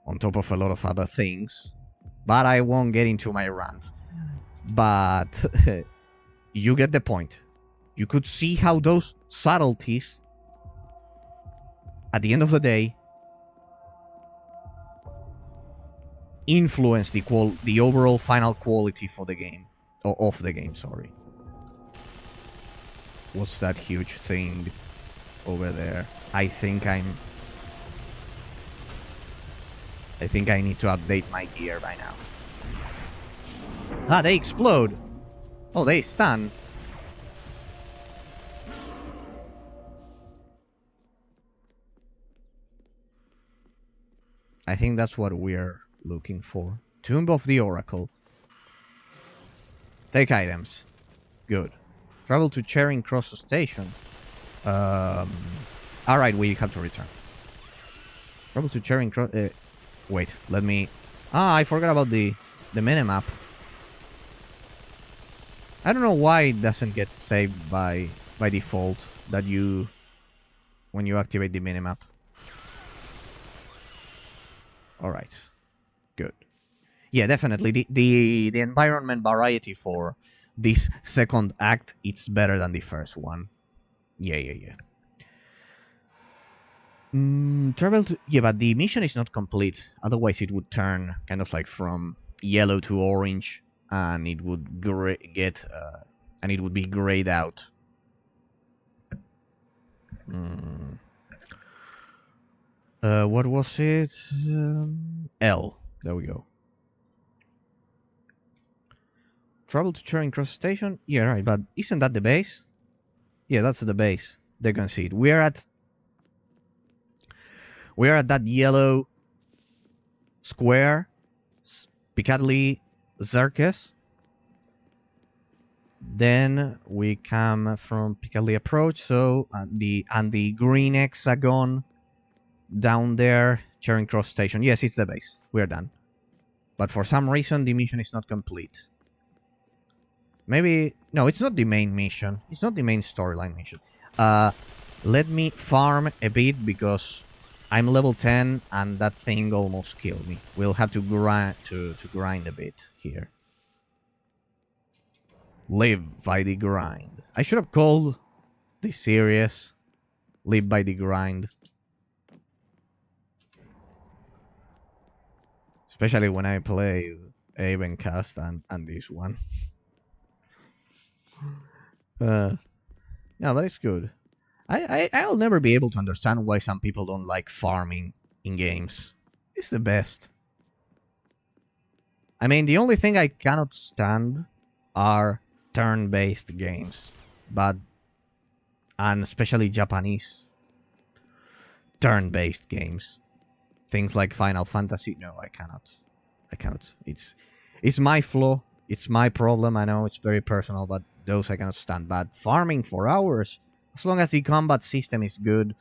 on top of a lot of other things, but I won't get into my rant. But you get the point. You could see how those subtleties, at the end of the day, influence the overall final quality for the game, or of the game. Sorry. What's that huge thing over there? I think I need to update my gear by now. Ah, they explode. Oh, they stun. I think that's what we're looking for. Tomb of the Oracle. Take items. Good. Travel to Charing Cross Station. Alright, we have to return. Travel to Charing Cross... wait, let me... I forgot about the minimap. I don't know why it doesn't get saved by default that when you activate the minimap. Alright. Good. Yeah, definitely. The environment variety for this second act, it's better than the first one. Yeah. Travel to... Yeah, but the mission is not complete. Otherwise it would turn kind of like from yellow to orange, and it would and it would be grayed out. What was it? L. There we go. Travel to Charing Cross Station? Yeah, right, but isn't that the base? Yeah, that's the base. They can see it. We're at that yellow square, Piccadilly Circus. Then we come from Piccadilly Approach, so the green hexagon down there, Charing Cross Station. Yes, it's the base. We're done. But for some reason, the mission is not complete. Maybe... No, it's not the main mission. It's not the main storyline mission. Let me farm a bit, because I'm level 10 and that thing almost killed me. We'll have to grind a bit here. Live by the grind. I should have called this series Live by the Grind. Especially when I play Avencast and this one. No, that is good. I'll never be able to understand why some people don't like farming in games. It's the best. I mean, the only thing I cannot stand are turn-based games, and especially Japanese turn-based games. Things like Final Fantasy. No, I cannot. It's my flaw. It's my problem. I know it's very personal, but those I cannot stand. But farming for hours, as long as the combat system is good,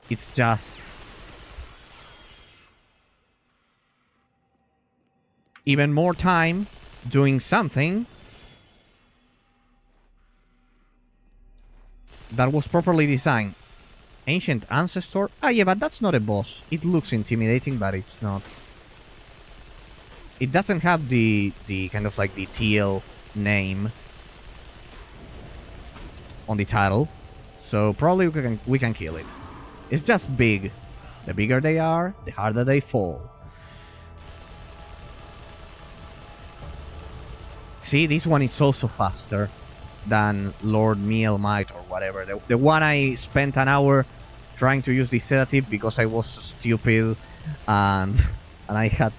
it's just... even more time doing something that was properly designed. Ancient Ancestor? Ah, yeah, but that's not a boss. It looks intimidating, but it's not. It doesn't have the kind of like the TL name on the title, so probably we can kill it. It's just big. The bigger they are, the harder they fall. See, this one is also faster than Lord Mielmite or whatever. The one I spent an hour trying to use the sedative because I was stupid and I had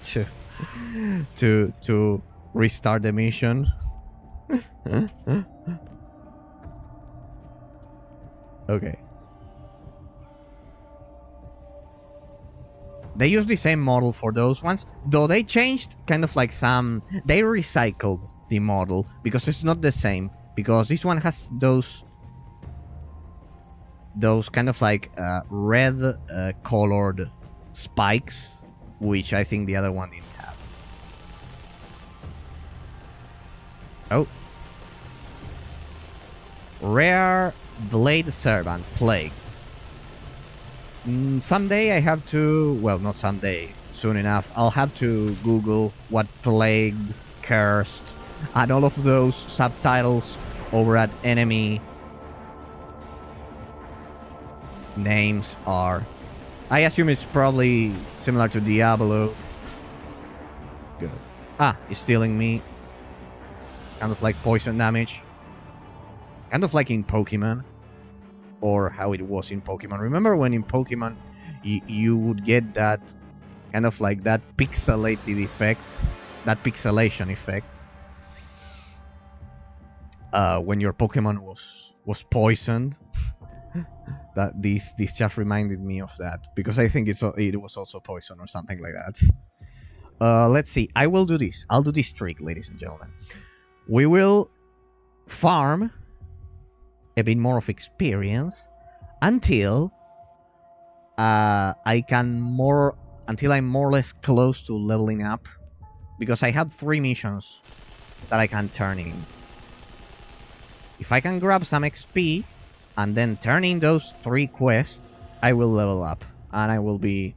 to restart the mission. Okay. They use the same model for those ones, though they changed kind of like some. They recycled the model because it's not the same. Because this one has those kind of like red colored spikes, which I think the other one didn't have. Oh. Rare Blade Servant Plague. Someday I have to, well, not someday, soon enough, I'll have to Google what Plague, Cursed, and all of those subtitles over at enemy names are. I assume it's probably similar to Diablo. Good. Ah, it's stealing me. Kind of like poison damage. Kind of like in Pokemon. Or how it was in Pokemon. Remember when in Pokemon you would get that kind of like that pixelated effect, that pixelation effect, when your Pokemon was poisoned. That this just reminded me of that because I think it was also poison or something like that. Let's see. I will do this. I'll do this trick, ladies and gentlemen. We will farm a bit more of experience until I'm more or less close to leveling up, because I have 3 missions that I can turn in. If I can grab some XP and then turn in those 3 quests, I will level up and I will be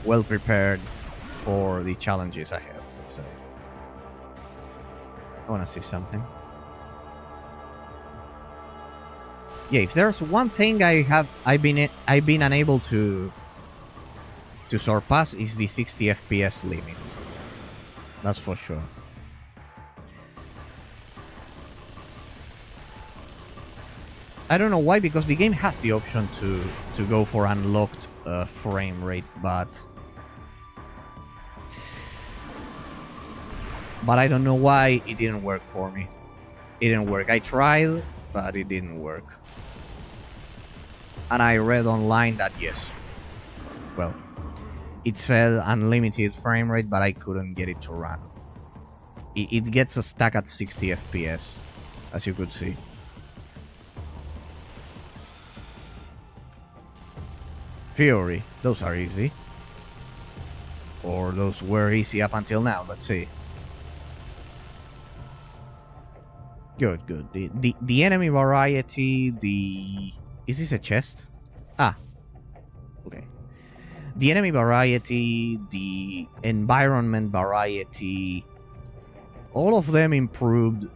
well prepared for the challenges ahead, let's say. I want to see something. Yeah, if there's one thing I've been unable to surpass is the 60 FPS limit. That's for sure. I don't know why, because the game has the option to go for unlocked frame rate, but I don't know why it didn't work for me. It didn't work. I tried, but it didn't work. And I read online that yes, well, it said unlimited frame rate, but I couldn't get it to run. It gets stuck at 60 FPS, as you could see. Fury, those are easy. Or those were easy up until now, let's see. Good, good. The enemy variety, is this a chest? Ah. Okay. The enemy variety, the environment variety, all of them improved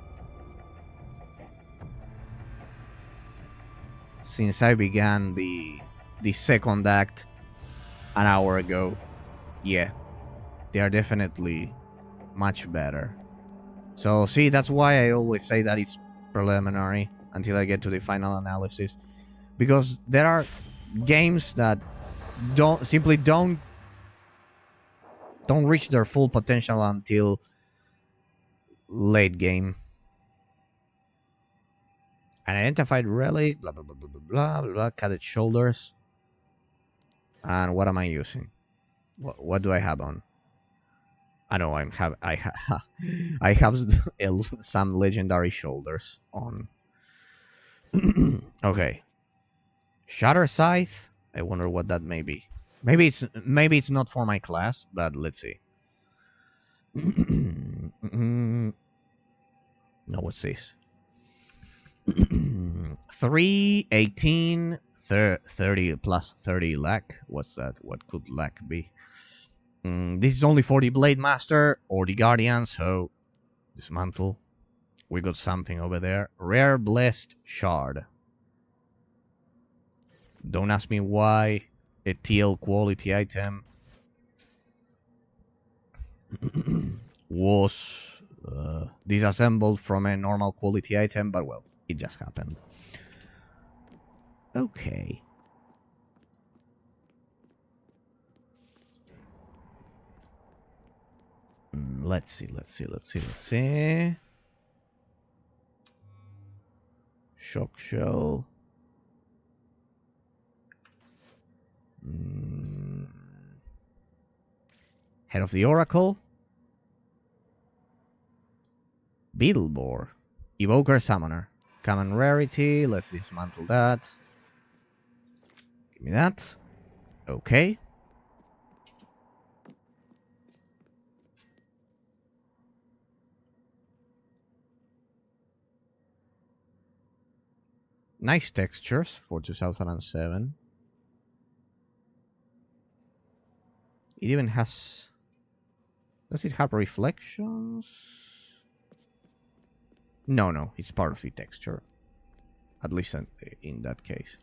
since I began the second act an hour ago. Yeah, they are definitely much better. So see, that's why I always say that it's preliminary until I get to the final analysis, because there are games that simply don't reach their full potential until late game. An identified relic, blah blah blah blah blah blah blah. Cutted shoulders. And what am I using? What do I have on? I know I have some legendary shoulders on. Okay. Shatter Scythe. I wonder what that may be. maybe it's not for my class, but let's see. No, what's this? 3, 18, 30 plus 30 lack. What's that? What could lack be? This is only for the Blade Master or the Guardian, so dismantle. We got something over there. Rare Blessed Shard. Don't ask me why. A TL quality item. Was disassembled from a normal quality item, but well, it just happened. Okay. Let's see. Shock shell. Head of the Oracle. Beetlebore. Evoker Summoner. Common rarity. Let's dismantle that. Give me that. Okay. Nice textures for 2007. It even has... Does it have reflections? No, it's part of the texture. At least in that case.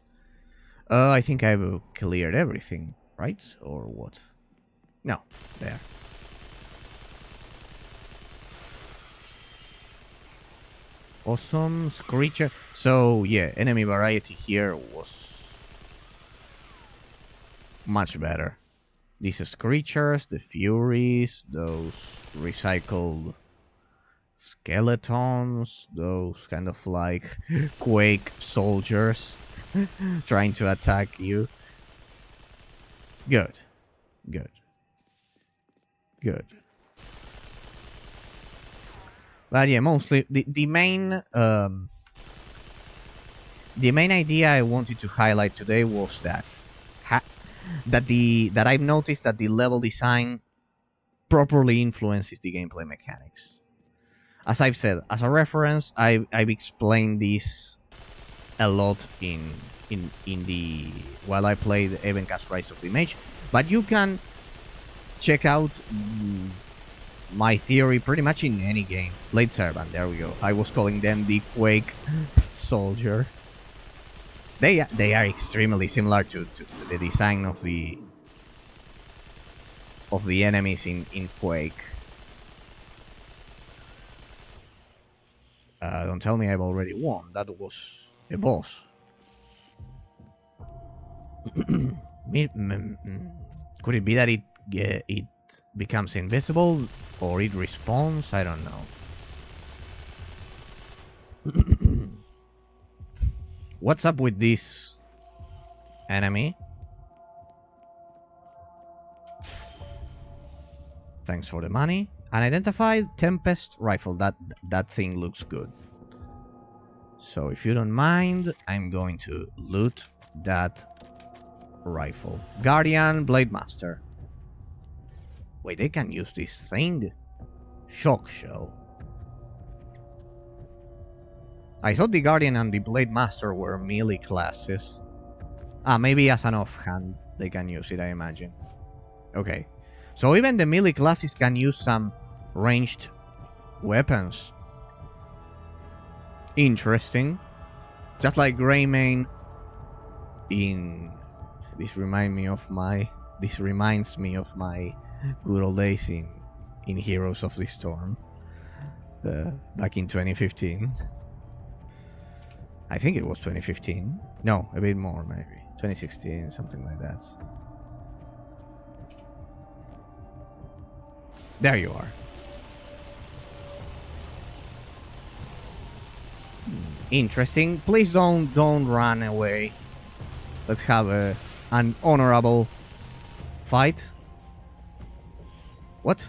I think I've cleared everything, right? Or what? No, there. Awesome Screecher. So yeah, enemy variety here was much better. These Screechers, the Furies, those recycled skeletons, those kind of like Quake soldiers trying to attack you. Good. But yeah, mostly the main idea I wanted to highlight today was that that I've noticed that the level design properly influences the gameplay mechanics. As I've said, as a reference, I've explained this a lot in the while I played Evencast Rise of the Mage, but you can check out my theory pretty much in any game. Blade Servant, there we go. I was calling them the Quake soldiers. They are extremely similar to the design of the enemies in Quake. Don't tell me I've already won. That was a boss. Could it be that it becomes invisible or it respawns? I don't know. What's up with this enemy? Thanks for the money. Unidentified Tempest rifle. That thing looks good. So if you don't mind, I'm going to loot that rifle. Guardian Blade Master. Wait, they can use this thing? Shock shell. I thought the Guardian and the Blade Master were melee classes. Maybe as an offhand they can use it, I imagine. Okay. So even the melee classes can use some ranged weapons. Interesting. Just like Greymane in... This reminds me of my good old days in Heroes of the Storm. Back in 2015. I think it was 2015. No, a bit more maybe. 2016, something like that. There you are. Interesting. Please don't run away. Let's have an honorable fight. What?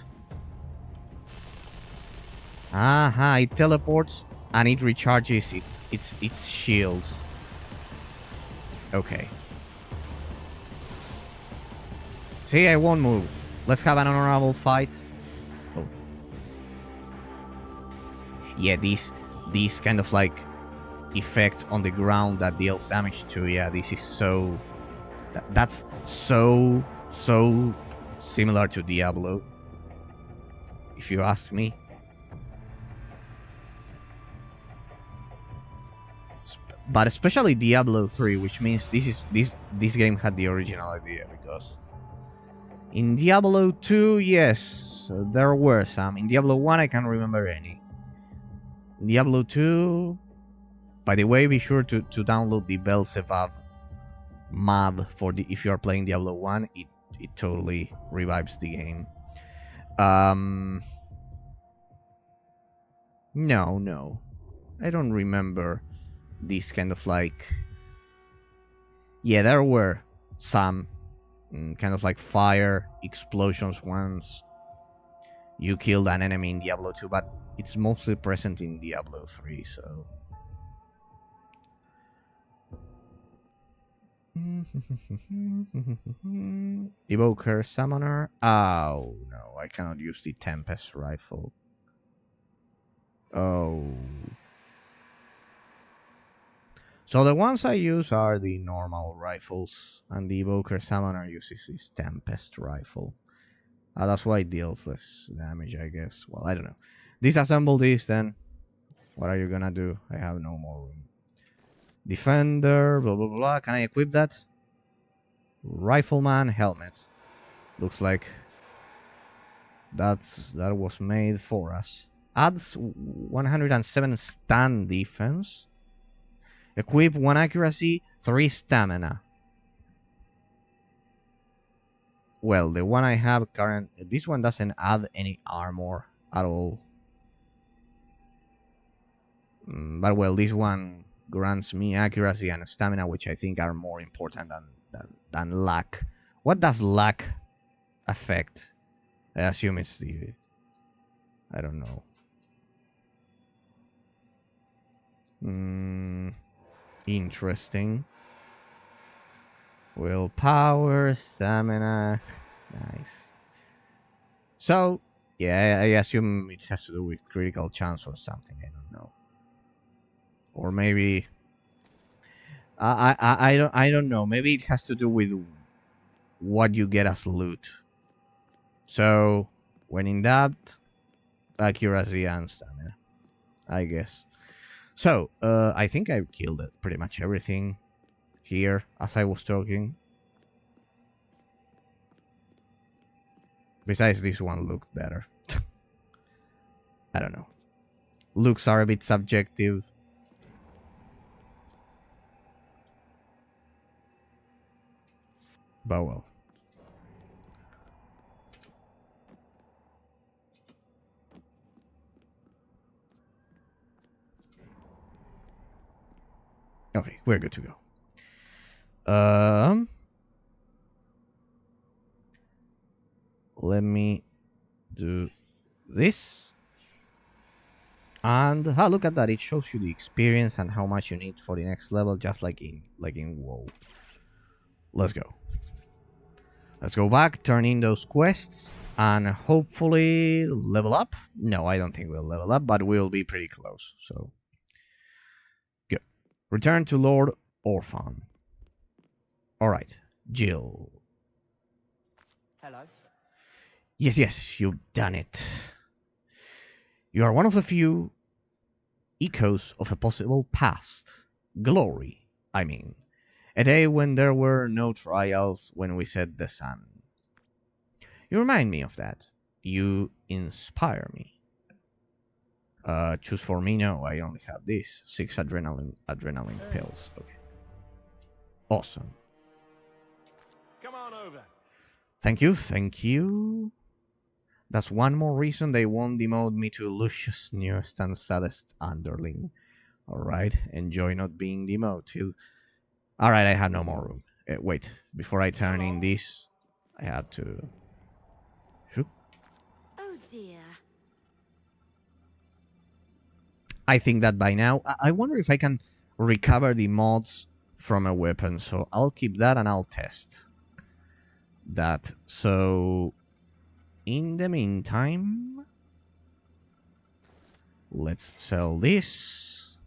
Aha, it teleports and it recharges its shields. Okay. See, I won't move. Let's have an honorable fight. Oh. Yeah, these kind of like effect on the ground that deals damage to. Yeah, this is so... That's so similar to Diablo, if you ask me. But especially Diablo 3, which means this game had the original idea, because in Diablo 2, yes, there were some. In Diablo 1, I can't remember any. In Diablo 2, by the way, be sure to download the Beelzebub mod for the if you are playing Diablo 1. It totally revives the game. No, I don't remember this kind of like... Yeah, there were some kind of like fire explosions once you killed an enemy in Diablo 2, but it's mostly present in Diablo 3, so... Evoker Summoner. Oh, no, I cannot use the Tempest Rifle. Oh. So the ones I use are the normal rifles, and the Evoker Summoner uses this Tempest Rifle. That's why it deals less damage, I guess. Well, I don't know. Disassemble this, then. What are you gonna do? I have no more room. Defender, blah blah blah. Can I equip that? Rifleman helmet. Looks like that was made for us. Adds 107 stun defense. Equip 1 accuracy, 3 stamina. Well, the one I have this one doesn't add any armor at all. But well, this one grants me accuracy and stamina, which I think are more important than luck. What does luck affect? I assume it's the... I don't know. Interesting. Willpower, stamina. Nice. So, yeah, I assume it has to do with critical chance or something. I don't know. Or maybe... I don't know. Maybe it has to do with what you get as loot. So, when in doubt, accuracy and stamina, I guess. So, I think I killed pretty much everything here as I was talking. Besides, this one looked better. I don't know. Looks are a bit subjective. But well. Okay, we're good to go. Let me do this. And look at that, it shows you the experience and how much you need for the next level, just like in WoW. Let's go. Let's go back, turn in those quests, and hopefully level up. No, I don't think we'll level up, but we'll be pretty close. So, good. Return to Lord Orphan. Alright, Jill. Hello. Yes, you've done it. You are one of the few echoes of a possible past. Glory, I mean. A day when there were no trials, when we set the sun. You remind me of that. You inspire me. Choose for me? No, I only have this. 6 adrenaline pills. Okay. Awesome. Come on over. Thank you. That's one more reason they won't demote me to Lucius' newest and saddest underling. Alright, enjoy not being demoted. Alright, I have no more room. Wait, before I turn in this, I have to... Oh dear. I think that by now... I wonder if I can recover the mods from a weapon, so I'll keep that and I'll test. that. So in the meantime, let's sell this.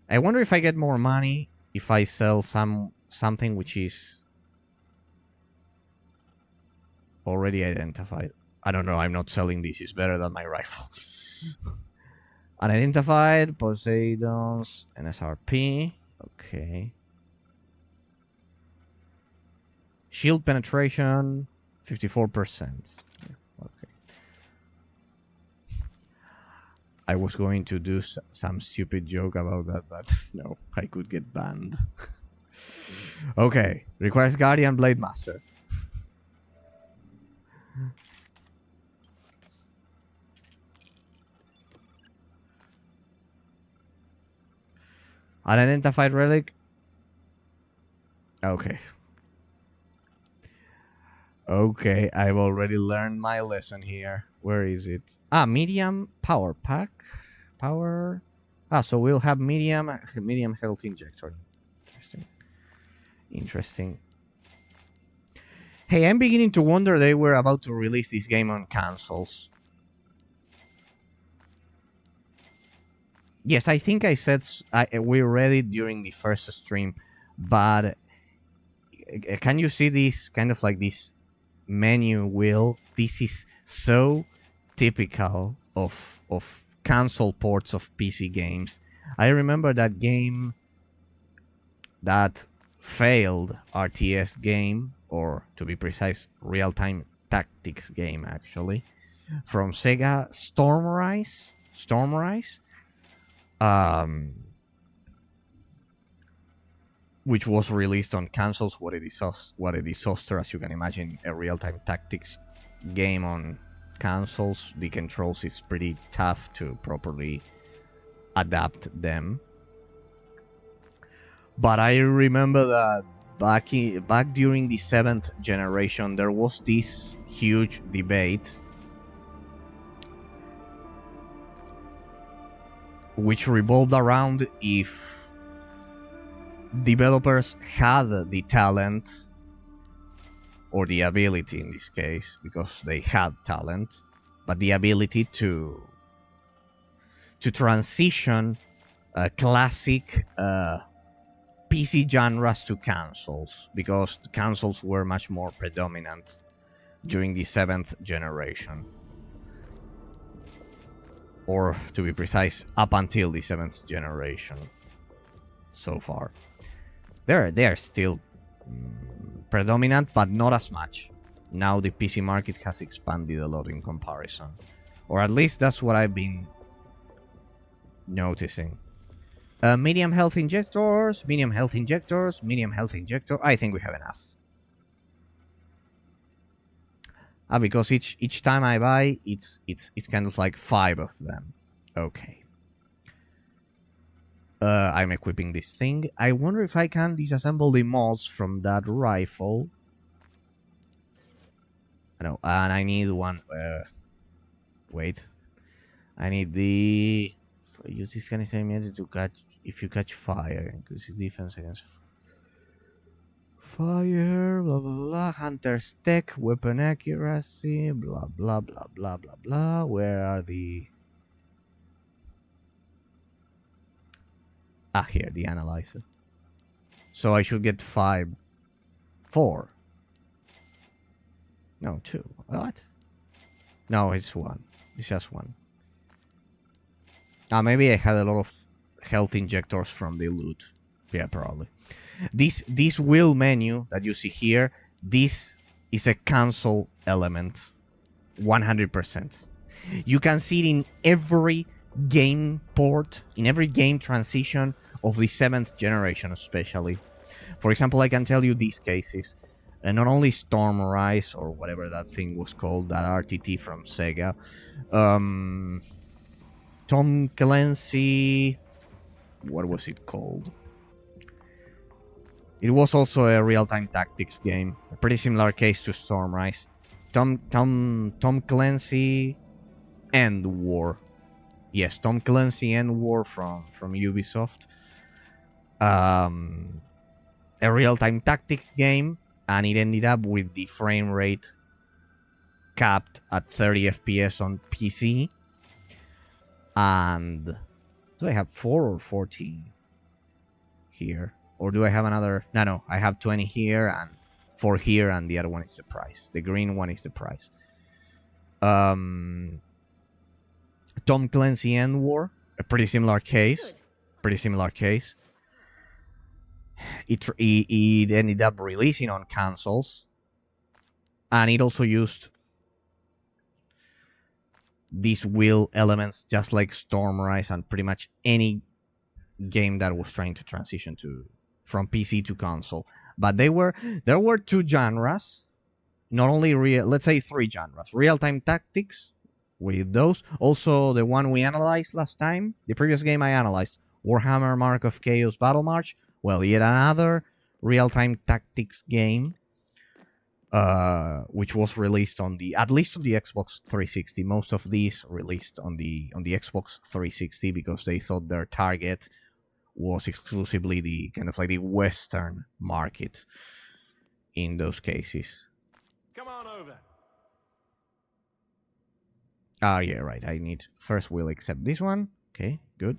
I wonder if I get more money if I sell something which is already identified. I don't know, I'm not selling this, it's better than my rifle. Unidentified, Poseidons, NSRP. Okay. Shield penetration, 54%. Okay. I was going to do some stupid joke about that, but no, I could get banned. Okay, requires Guardian Blade Master. Unidentified relic. Okay. Okay, I've already learned my lesson here. Where is it? Ah, medium power pack. Power. Ah, so we'll have medium health injector. Interesting. Interesting. Hey, I'm beginning to wonder they were about to release this game on consoles. Yes, I think I said we read it during the first stream, but can you see this kind of like this menu wheel? This is so typical of console ports of PC games. I remember that game, that failed RTS game, or to be precise, real-time tactics game actually, from Sega, Stormrise, which was released on consoles. What a disaster, as you can imagine, a real-time tactics game on consoles. The controls is pretty tough to properly adapt them. But I remember that back during the 7th generation, there was this huge debate which revolved around if developers had the talent, or the ability in this case, because they had talent, but the ability to transition classic PC genres to consoles, because the consoles were much more predominant during the 7th generation. Or, to be precise, up until the 7th generation so far. They're still predominant, but not as much. Now the PC market has expanded a lot in comparison. Or at least that's what I've been noticing. Medium health injectors, medium health injectors, medium health injector. I think we have enough. Because each time I buy, it's kind of like 5 of them. Okay. I'm equipping this thing. I wonder if I can disassemble the mods from that rifle. No, and I need one. Wait. I need the. Use this canister immediately to catch. If you catch fire, increases defense against fire. Blah blah blah. Hunter's tech, weapon accuracy. Blah blah blah blah blah blah. Where are the? Ah, here, the analyzer. So I should get 4. No, 2. What? No, it's 1. It's just 1. Maybe I had a lot of health injectors from the loot. Yeah, probably. This wheel menu that you see here, this is a console element. 100%. You can see it in every game port, in every game transition of the 7th generation especially. For example, I can tell you these cases. Not only Stormrise, or whatever that thing was called, that RTT from Sega. Tom Clancy... What was it called? It was also a real-time tactics game. A pretty similar case to Stormrise. Tom Clancy End War. Yes, Tom Clancy End War from Ubisoft. A real-time tactics game and it ended up with the frame rate capped at 30 FPS on PC. And do I have 4 or 14 here? Or do I have another? No, I have 20 here and 4 here, and the other one is the price. The green one is the price. Tom Clancy End War, a pretty similar case. It ended up releasing on consoles, and it also used these wheel elements just like Stormrise and pretty much any game that was trying to transition from PC to console. But there were 2 genres, not only let's say 3 genres. Real-time tactics with those. Also the one we analyzed last time, the previous game I analyzed, Warhammer Mark of Chaos Battle March. Well, yet another real-time tactics game, which was released on at least on the Xbox 360. Most of these released on the Xbox 360 because they thought their target was exclusively the kind of like the Western market in those cases. Come on over. Yeah, right. I need first we'll accept this one. Okay, good.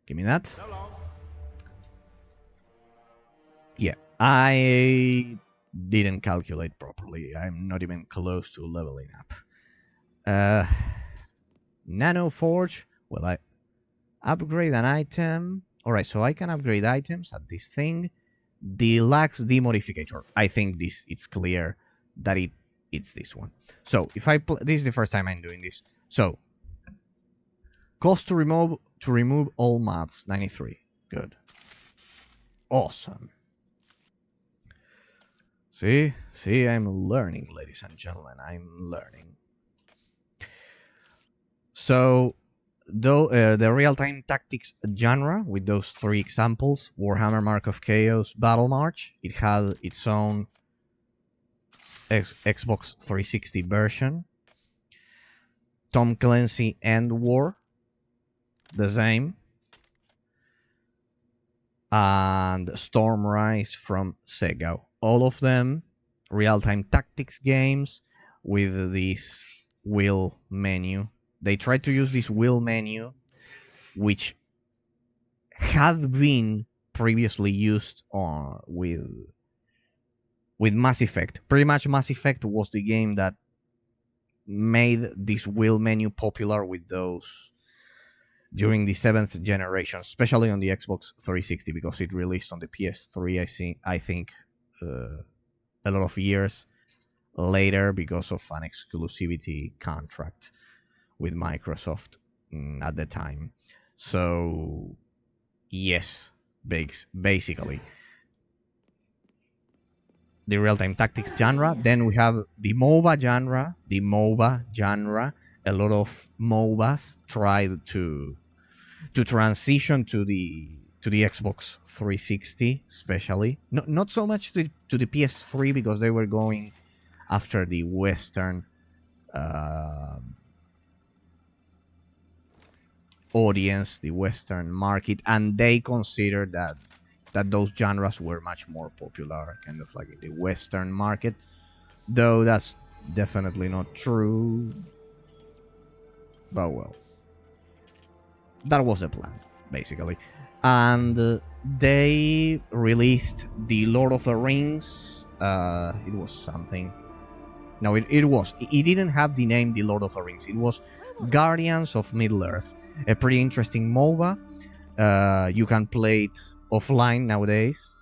Give me that. So long. Yeah, I didn't calculate properly. I'm not even close to leveling up. Nano Forge. Will I upgrade an item? Alright, so I can upgrade items at this thing. Deluxe demodificator. I think it's clear that it's this one. So if this is the first time I'm doing this. So cost to remove all mods 93. Good. Awesome. See, I'm learning, ladies and gentlemen. I'm learning. So, the real-time tactics genre, with those 3 examples, Warhammer Mark of Chaos Battle March, it had its own Xbox 360 version. Tom Clancy End War, the same. And Stormrise from Sega. All of them real-time tactics games with this wheel menu. They tried to use this wheel menu, which had been previously used with Mass Effect. Pretty much Mass Effect was the game that made this wheel menu popular with those during the 7th generation, especially on the Xbox 360, because it released on the PS3, I think a lot of years later because of an exclusivity contract with Microsoft at the time. So, yes, basically. The real-time tactics genre. Then we have the MOBA genre. A lot of MOBAs tried to transition to the Xbox 360, especially. Not so much to the PS3 because they were going after the Western audience, the Western market, and they considered that those genres were much more popular, kind of like in the Western market. Though that's definitely not true. But well, that was the plan, basically. And they released the Lord of the Rings. It was something. No, it didn't have the name The Lord of the Rings. It was Guardians of Middle-earth. A pretty interesting MOBA. You can play it offline nowadays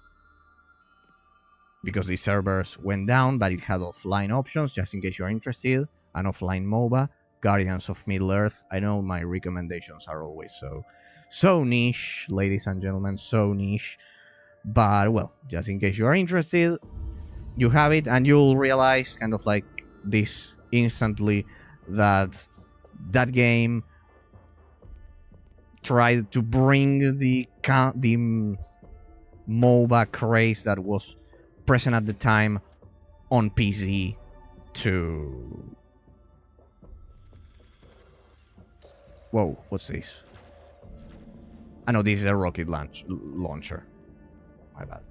because the servers went down, but it had offline options just in case you're interested. An offline MOBA, Guardians of Middle-earth. I know my recommendations are always so niche, ladies and gentlemen, so niche. But well, just in case you are interested, you have it, and you'll realize kind of like this instantly that game tried to bring the MOBA craze that was present at the time on PC to... Whoa, what's this? I know this is a rocket launcher. My bad.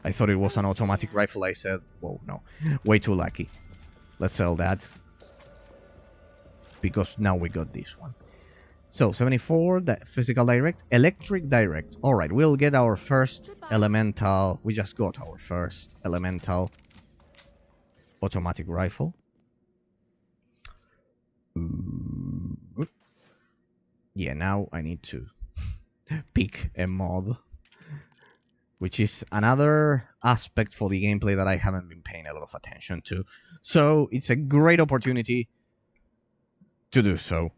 I thought it was an automatic rifle. I said, well, no. Way too lucky. Let's sell that. Because now we got this one. So, 74, physical direct, electric direct. Alright, we'll get our first elemental. We just got our first elemental automatic rifle. Yeah, now I need to pick a mod, which is another aspect for the gameplay that I haven't been paying a lot of attention to. So, it's a great opportunity to do so.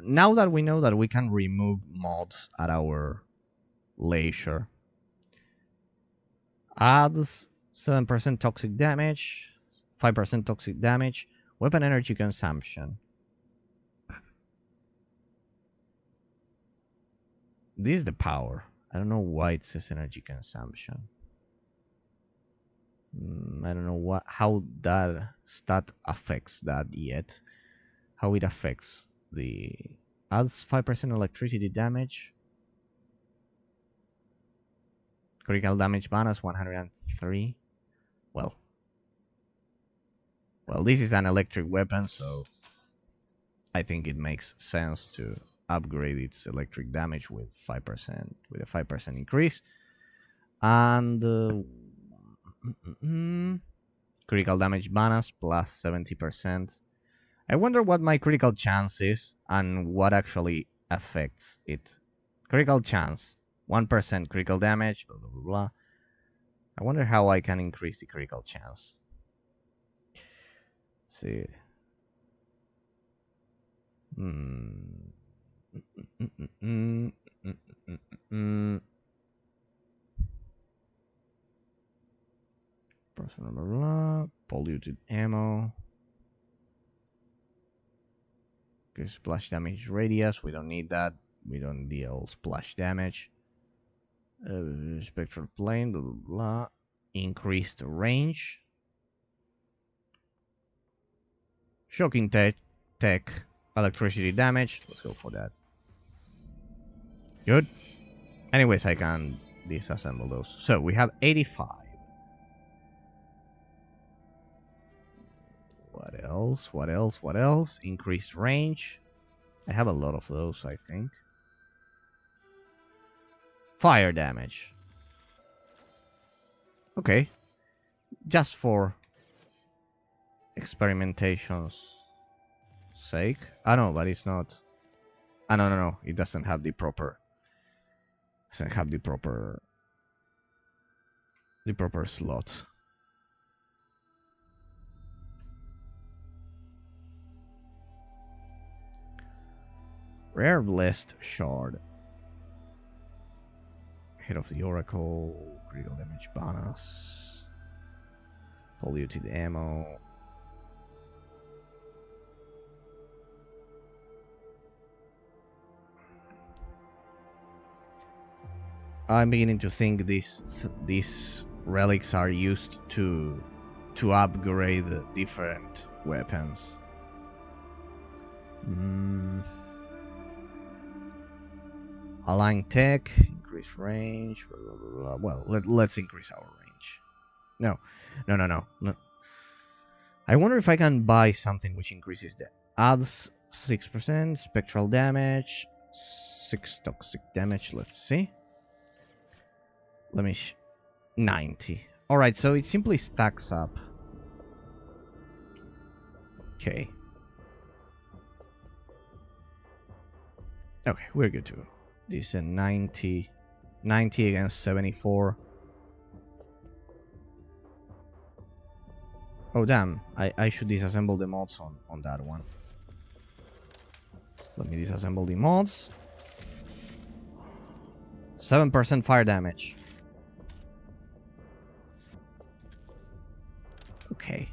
Now that we know that we can remove mods at our leisure. Adds 7% toxic damage, 5% toxic damage, weapon energy consumption. This is the power. I don't know why it says energy consumption. I don't know how that stat affects that yet. How it affects the... Adds 5% electricity damage. Critical damage bonus 103. Well, this is an electric weapon, so I think it makes sense to upgrade its electric damage with 5%, with a 5% increase. And critical damage bonus plus 70%. I wonder what my critical chance is and what actually affects it. Critical chance, 1% critical damage, blah, blah, blah, blah. I wonder how I can increase the critical chance. Let's see. Personal blah, blah, polluted ammo. Okay, splash damage radius. We don't need that. We don't deal splash damage. Spectral plane. Blah, blah, blah. Increased range. Shocking tech. Electricity damage. Let's go for that. Good. Anyways, I can disassemble those. So we have 85. What else? What else? What else? Increased range. I have a lot of those, I think. Fire damage. Okay. Just for experimentation's sake. I know, but it's not. Ah, no. It doesn't have the proper. Doesn't have the proper. The proper slot. Rare Blessed Shard. Head of the Oracle. Critical damage bonus. Polluted ammo. I'm beginning to think these relics are used to upgrade different weapons. Align tech, increase range, blah, blah, blah. Well, let's increase our range. No. I wonder if I can buy something which increases that. Adds 6% spectral damage, 6 toxic damage, let's see. Let me 90. Alright, so it simply stacks up. Okay. Okay, we're good to go. This is a 90 against 74. Oh damn, I should disassemble the mods on that one. Let me disassemble the mods. 7% fire damage. Okay.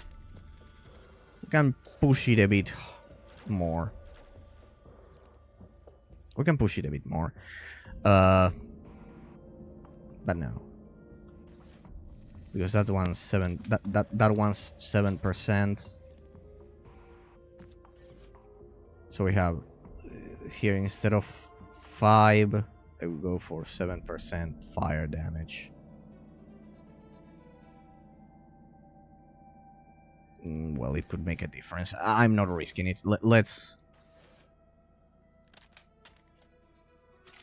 We can push it a bit more. We can push it a bit more. But no. Because that one's 7%. So we have here instead of 5 I will go for 7% fire damage. Well, it could make a difference. I'm not risking it. Let's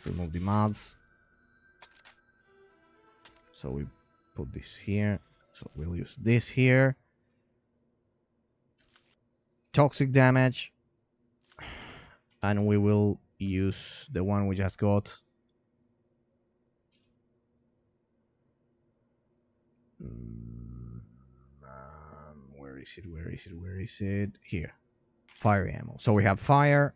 remove the mods. So we put this here. So we'll use this here. Toxic damage. And we will use the one we just got. Where is it? Where is it? Where is it? Here. Fire ammo. So we have fire,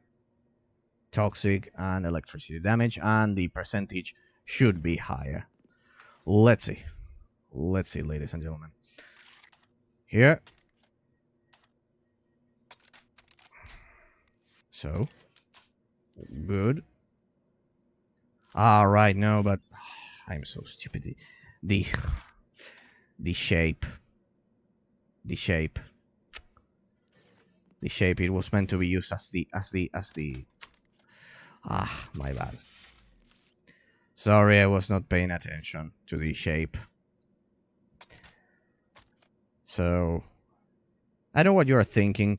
toxic, and electricity damage, and the percentage should be higher. Let's see. Let's see, ladies and gentlemen. Here. So. Good. Right, no, but I'm so stupid. The shape. The shape. The shape, it was meant to be used as the my bad. Sorry, I was not paying attention to the shape. So, I know what you're thinking.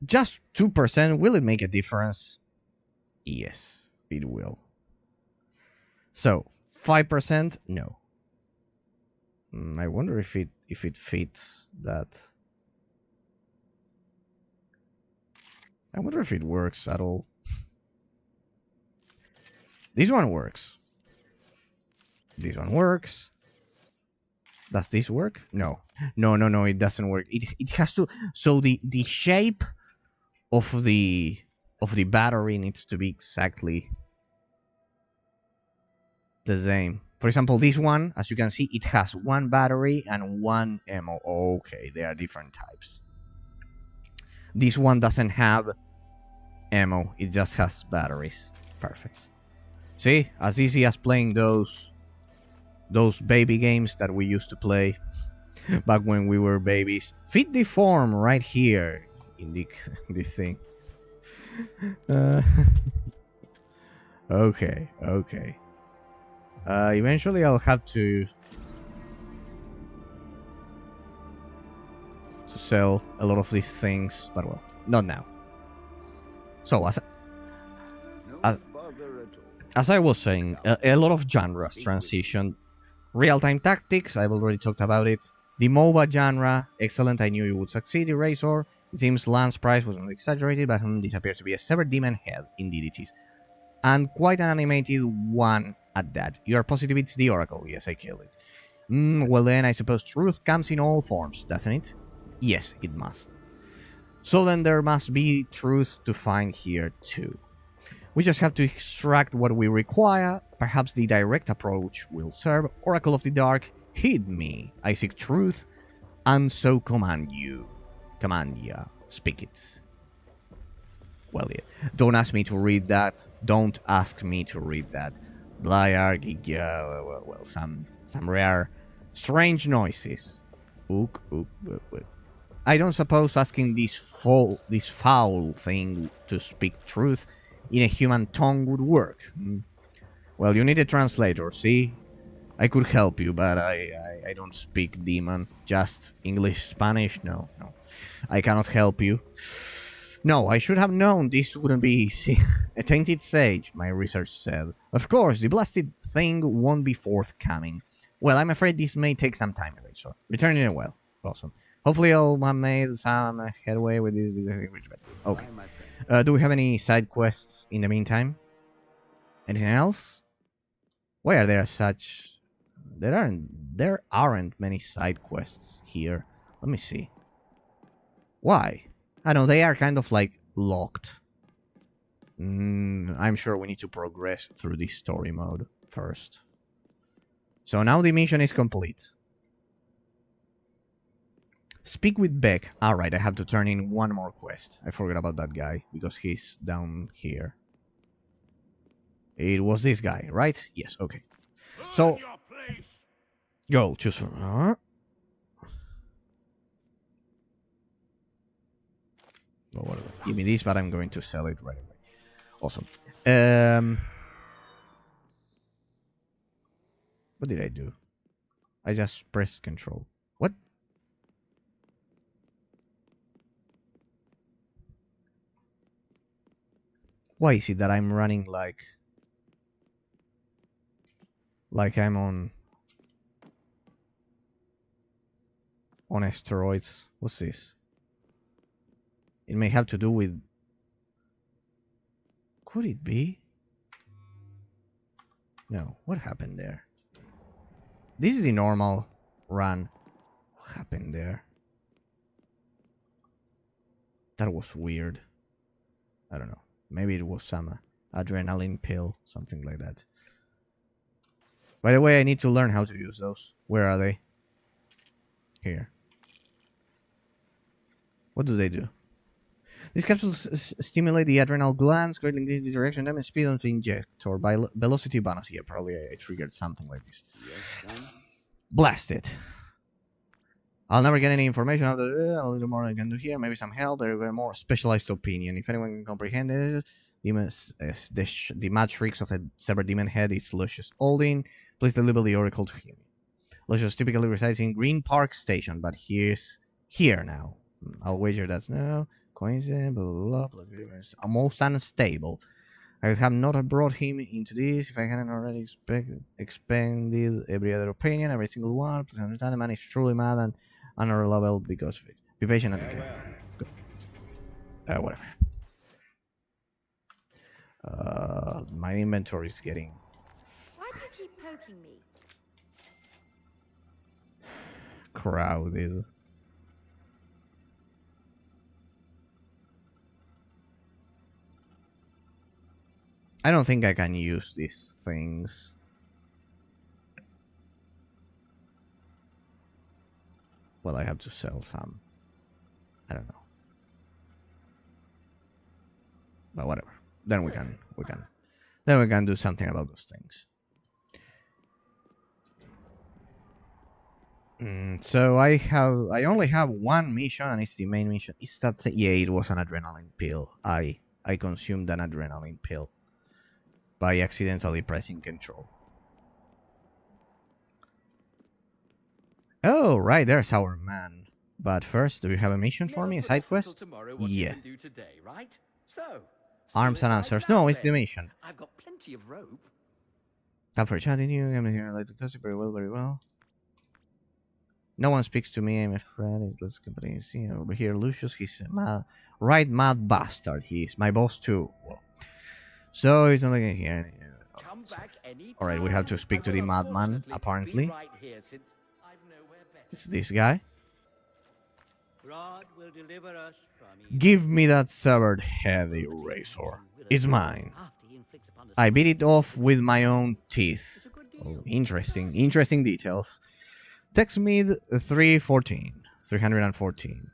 Just 2%, will it make a difference? Yes, it will. So, 5%? No. I wonder if it fits that. I wonder if it works at all. This one works. This one works. Does this work? No. No, it doesn't work. It has to. So the shape of the battery needs to be exactly the same. For example, this one, as you can see, it has one battery and one ammo. Okay, they are different types. This one doesn't have ammo, it just has batteries. Perfect. See, as easy as playing those baby games that we used to play back when we were babies. Fit the form right here in the thing. Okay. Eventually I'll have to sell a lot of these things, but well, not now. So as I was saying, a lot of genres transition. Real-time tactics, I've already talked about it. The MOBA genre, excellent, I knew you would succeed. Erasor, it seems Lance Price was not exaggerated, but this appears to be a severed demon head. Indeed it is. And quite an animated one at that. You are positive it's the Oracle? Yes, I killed it. Well then, I suppose truth comes in all forms, doesn't it? Yes, it must. So then there must be truth to find here too. We just have to extract what we require. Perhaps the direct approach will serve. Oracle of the Dark, heed me. I seek truth, and so command you. Command ya. Speak it. Well, yeah. Don't ask me to read that. Don't ask me to read that. Blyar, well, some rare, strange noises. Ook. I don't suppose asking this foul thing to speak truth in a human tongue would work. Well, you need a translator, see? I could help you, but I don't speak demon. Just English, Spanish? No. I cannot help you. No, I should have known this wouldn't be easy. A tainted sage, my research said. Of course, the blasted thing won't be forthcoming. Well, I'm afraid this may take some time, so return in a while. Awesome. Hopefully I'll have made some headway with this. Okay. Do we have any side quests in the meantime? Anything else? Why are there such... There aren't many side quests here. Let me see. Why? I know, they are kind of like locked. I'm sure we need to progress through this story mode first. So now the mission is complete. Speak with Beck. Alright, I have to turn in one more quest. I forgot about that guy, because he's down here. It was this guy, right? Yes, okay. So, go, choose for... Well, whatever. Give me this, but I'm going to sell it right away. Awesome. What did I do? I just pressed control. What? Why is it that I'm running like I'm on asteroids? What's this? It may have to do with... Could it be? No, what happened there? This is the normal run. What happened there? That was weird. I don't know. Maybe it was some adrenaline pill, something like that. By the way, I need to learn how to use those. Where are they? Here. What do they do? These capsules stimulate the adrenal glands, greatly increase the direction damage speed of the injector by velocity bonus. Yeah, probably I triggered something like this. Yes, son. Blast it. I'll never get any information out of it. A little more I can do here. Maybe some help. There will be more specialized opinion. If anyone can comprehend it, the mad shrieks of a severed demon head is Lucius Aldin. Please deliver the oracle to him. Lucius typically resides in Green Park Station, but he's here now. I'll wager that's no coincidence. Blah blah blah. Blah. Most unstable. I would have not brought him into this if I hadn't already expended every other opinion, every single one. Please understand the man is truly mad and unreliable because of it. Be patient and okay. Whatever. My inventory is getting Why do you keep poking me? crowded. I don't think I can use these things. Well, I have to sell some. I don't know. But whatever. Then we can do something about those things. So I only have one mission, and it's the main mission. Is that yeah? It was an adrenaline pill. I consumed an adrenaline pill by accidentally pressing control. Oh, right, there's our man. But first, do you have a mission for me? A side quest? Yeah. Today, right? So, Arms and answers. No, it's the mission. I've got plenty of rope. Time for chatting you. I'm here. Like the gossip very well, very well. No one speaks to me. I'm afraid. Let's continue. See over here, Lucius. He's a mad bastard. He's my boss too. Whoa. So it's not like here. Come back any All right, we have to speak to the madman. Apparently, right here since I've nowhere better. it's this guy. God will deliver us from evil. Give me that severed head, eraser. It's mine. I beat it off with my own teeth. Oh, interesting details. Text me 314.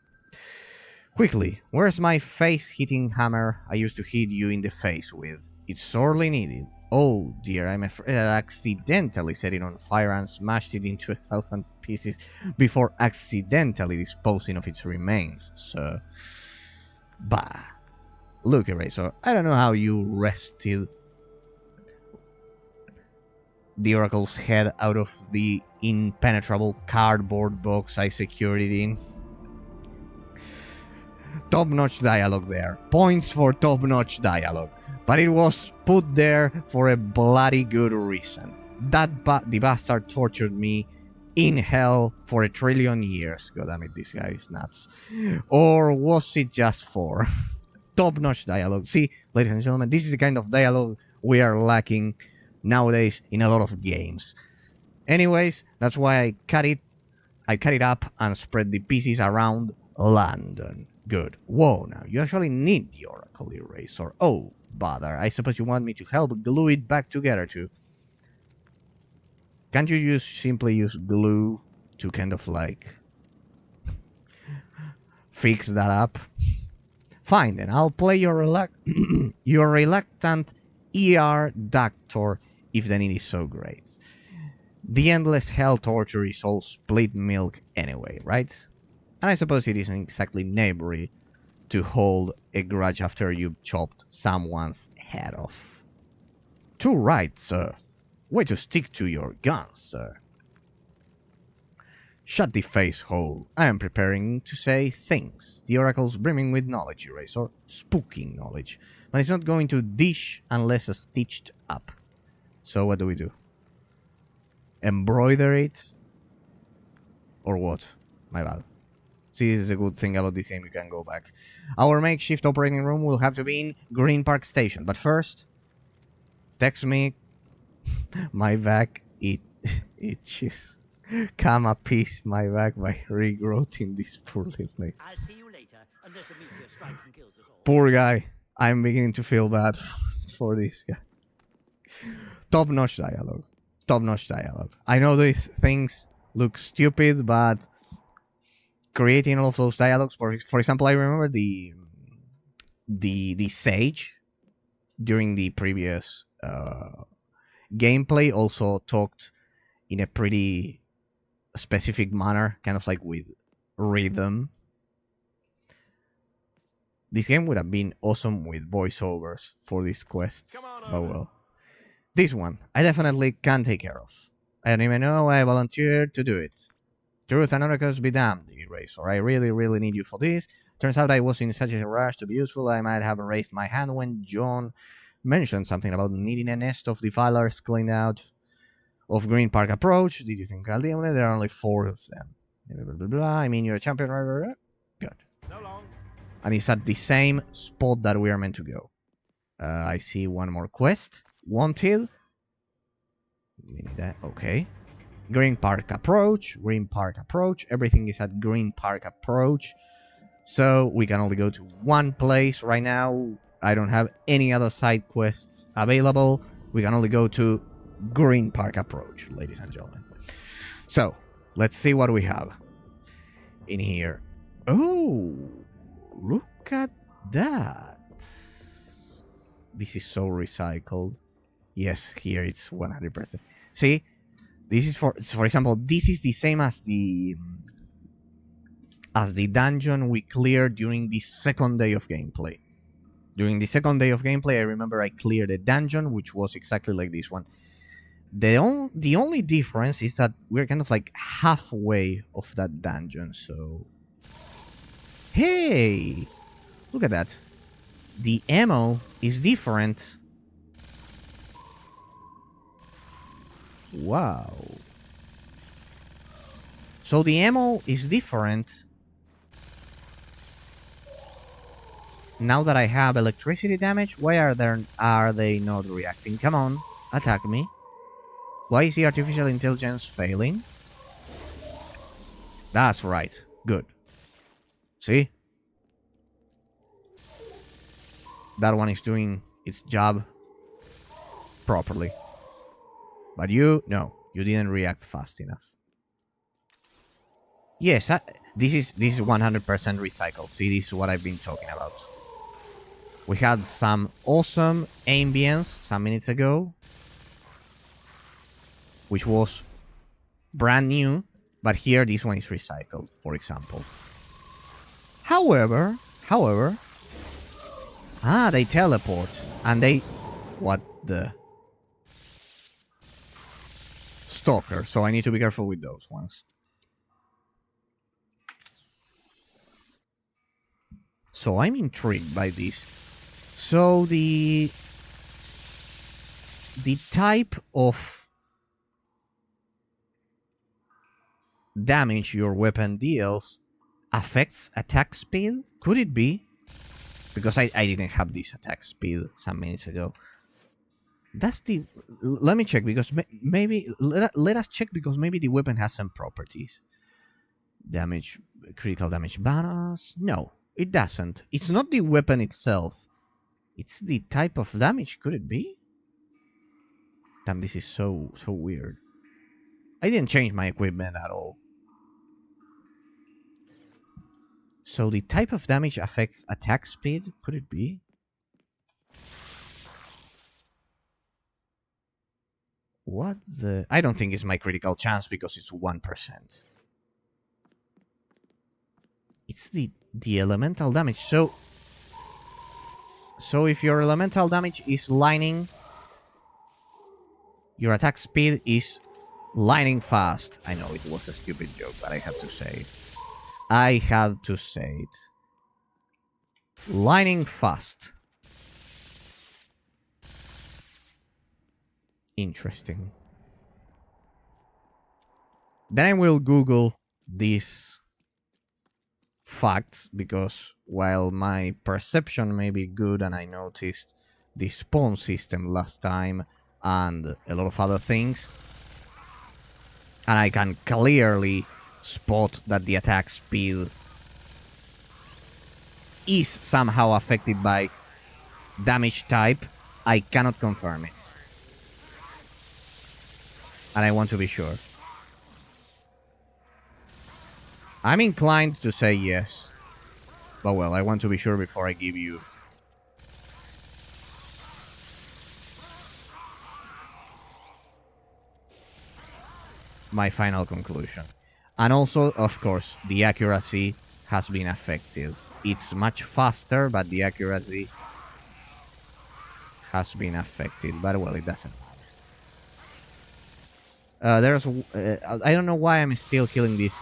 Quickly, where's my face-hitting hammer I used to hit you in the face with? It's sorely needed. Oh dear, I'm afraid I accidentally set it on fire and smashed it into 1,000 pieces before accidentally disposing of its remains, so... Bah. Look, Eraser, I don't know how you wrested the Oracle's head out of the impenetrable cardboard box I secured it in. Top-notch dialogue there. Points for top-notch dialogue. But it was put there for a bloody good reason. The bastard tortured me in hell for 1 trillion years. God damn it, this guy is nuts. Or was it just for top-notch dialogue? See, ladies and gentlemen, this is the kind of dialogue we are lacking nowadays in a lot of games. Anyways, that's why I cut it up and spread the pieces around London. Good. Whoa, now you actually need the Oracle Eraser. Oh, bother. I suppose you want me to help glue it back together too. Can't you simply use glue to kind of like fix that up? Fine then, I'll play your reluctant ER doctor if the need is so great. The endless hell torture is all split milk anyway, right? And I suppose it isn't exactly neighborly to hold a grudge after you've chopped someone's head off. Too right, sir. Way to stick to your guns, sir. Shut the face hole. I am preparing to say things. The oracle's brimming with knowledge, Eraser. Spooky knowledge. But it's not going to dish unless stitched up. So what do we do? Embroider it? Or what? My bad. See, this is a good thing about this game, you can go back. Our makeshift operating room will have to be in Green Park Station. But first, text me. My back, it itches. Come appease my back by regrowing this poor little leg. I'll see you later, unless a meteor strikes and kills us all. Poor guy. I'm beginning to feel bad for this guy. Top-notch dialogue. Top-notch dialogue. I know these things look stupid, but creating all of those dialogues, for example, I remember the sage during the previous gameplay also talked in a pretty specific manner, kind of like with rhythm. This game would have been awesome with voiceovers for these quests, but well. This one, I definitely can take care of. I don't even know why I volunteered to do it. Truth and oracles be damned, Eraser. I really need you for this. Turns out I was in such a rush to be useful I might have raised my hand when John mentioned something about needing a nest of defilers cleaned out of Green Park Approach. Did you think I'll deal with it? There are only 4 of them. Blah, blah, blah. I mean, you're a champion, right? Good. So long. And it's at the same spot that we are meant to go. I see one more quest. Wanted. We need that. Okay. Green Park Approach. Green Park Approach. Everything is at Green Park Approach. So we can only go to one place right now. I don't have any other side quests available. We can only go to Green Park Approach, ladies and gentlemen. So, let's see what we have in here. Oh, look at that. This is so recycled. Yes, here it's 100%. See, this is for example, this is the same as the dungeon we cleared during the second day of gameplay. During the second day of gameplay, I remember I cleared a dungeon which was exactly like this one. The only difference is that we're kind of like halfway of that dungeon, so... Hey! Look at that. The ammo is different. Wow. So the ammo is different. Now that I have electricity damage, why are they not reacting? Come on, attack me. Why is the artificial intelligence failing? That's right. Good. See? That one is doing its job properly. But you, no, you didn't react fast enough. Yes, this is 100% recycled. See, this is what I've been talking about. We had some awesome ambience some minutes ago, which was brand new, but here this one is recycled, for example. However, they teleport, and they, what the stalker, so I need to be careful with those ones. So I'm intrigued by this. So the type of damage your weapon deals affects attack speed? Could it be? Because I didn't have this attack speed some minutes ago. That's the... Let me check, because maybe... Let us check, because maybe the weapon has some properties. Damage... Critical damage bonus... No, it doesn't. It's not the weapon itself. It's the type of damage. Could it be? Damn, this is so weird. I didn't change my equipment at all. So the type of damage affects attack speed? Could it be? What the... I don't think it's my critical chance because it's 1%. It's the elemental damage. So if your elemental damage is lightning, Your attack speed is lightning fast. I know it was a stupid joke, but I had to say it. I had to say it. Lightning fast. Interesting. Then I will Google these facts, because while my perception may be good and I noticed the spawn system last time and a lot of other things, and I can clearly spot that the attack speed is somehow affected by damage type, I cannot confirm it. And I want to be sure. I'm inclined to say yes. But well, I want to be sure before I give you my final conclusion. And also, of course, the accuracy has been affected. It's much faster, but the accuracy has been affected. But well, it doesn't matter. I don't know why I'm still killing these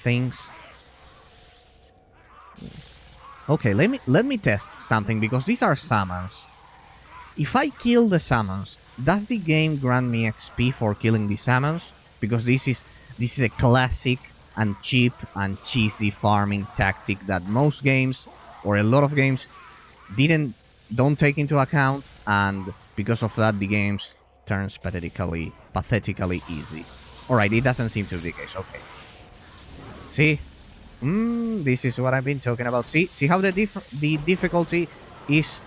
things. Okay, let me test something, because these are summons. If I kill the summons, does the game grant me XP for killing the summons? Because this is a classic and cheap and cheesy farming tactic that most games, or a lot of games, don't take into account, and because of that the game turns pathetically easy. Alright, it doesn't seem to be the case. Okay. See? This is what I've been talking about. See how the difficulty is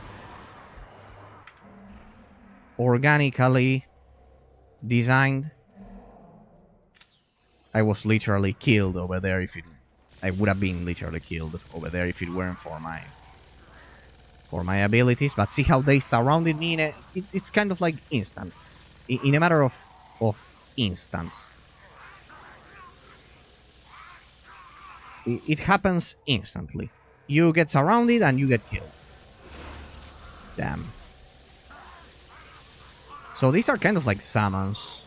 organically designed? I was literally killed over there I would have been literally killed over there if it weren't for my abilities. But see how they surrounded me it's kind of like instant. In a matter of instants. It happens instantly. You get surrounded and you get killed. Damn. So these are kind of like summons.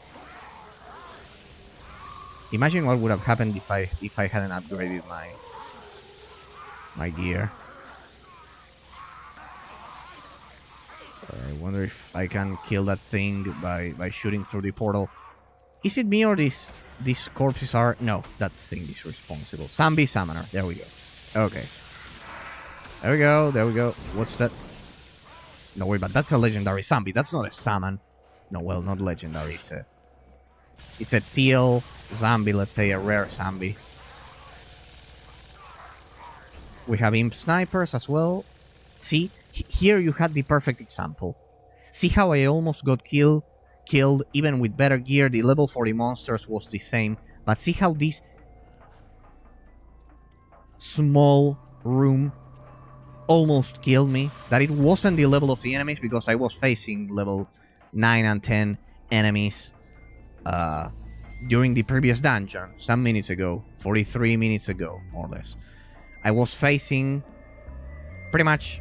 Imagine what would have happened if I hadn't upgraded my gear. I wonder if I can kill that thing by shooting through the portal. Is it me or these corpses are... No, that thing is responsible. Zombie summoner. There we go. Okay. There we go. What's that? No, wait, but that's a legendary zombie. That's not a summon. No, well, not legendary. It's a teal zombie, let's say a rare zombie. We have imp snipers as well. See, here you had the perfect example. See how I almost got killed even with better gear. The level 40 monsters was the same, but see how this small room almost killed me. That it wasn't the level of the enemies, because I was facing level 9 and 10 enemies during the previous dungeon some minutes ago, 43 minutes ago, more or less. I was facing pretty much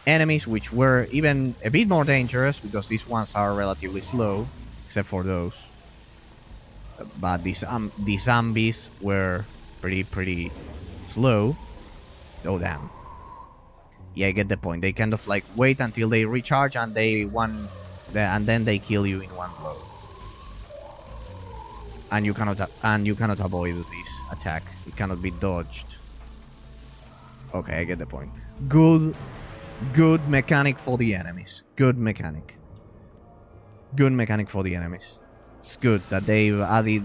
enemies which were even a bit more dangerous, because these ones are relatively slow, except for those. But the zombies were pretty slow. Oh damn. Yeah, I get the point. They kind of like wait until they recharge and and then they kill you in one blow. And you cannot avoid this attack. It cannot be dodged. Okay, I get the point. Good mechanic for the enemies. Good mechanic for the enemies. It's good that they've added,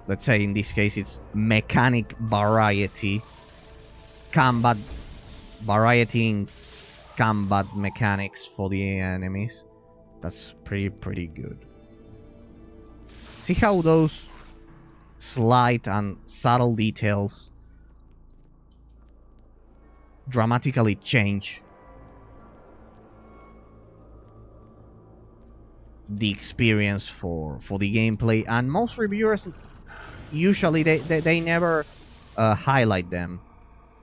let's say in this case it's mechanic variety. Combat variety in combat mechanics for the enemies. That's pretty good. See how those slight and subtle details dramatically change the experience for the gameplay, and most reviewers usually they never highlight them.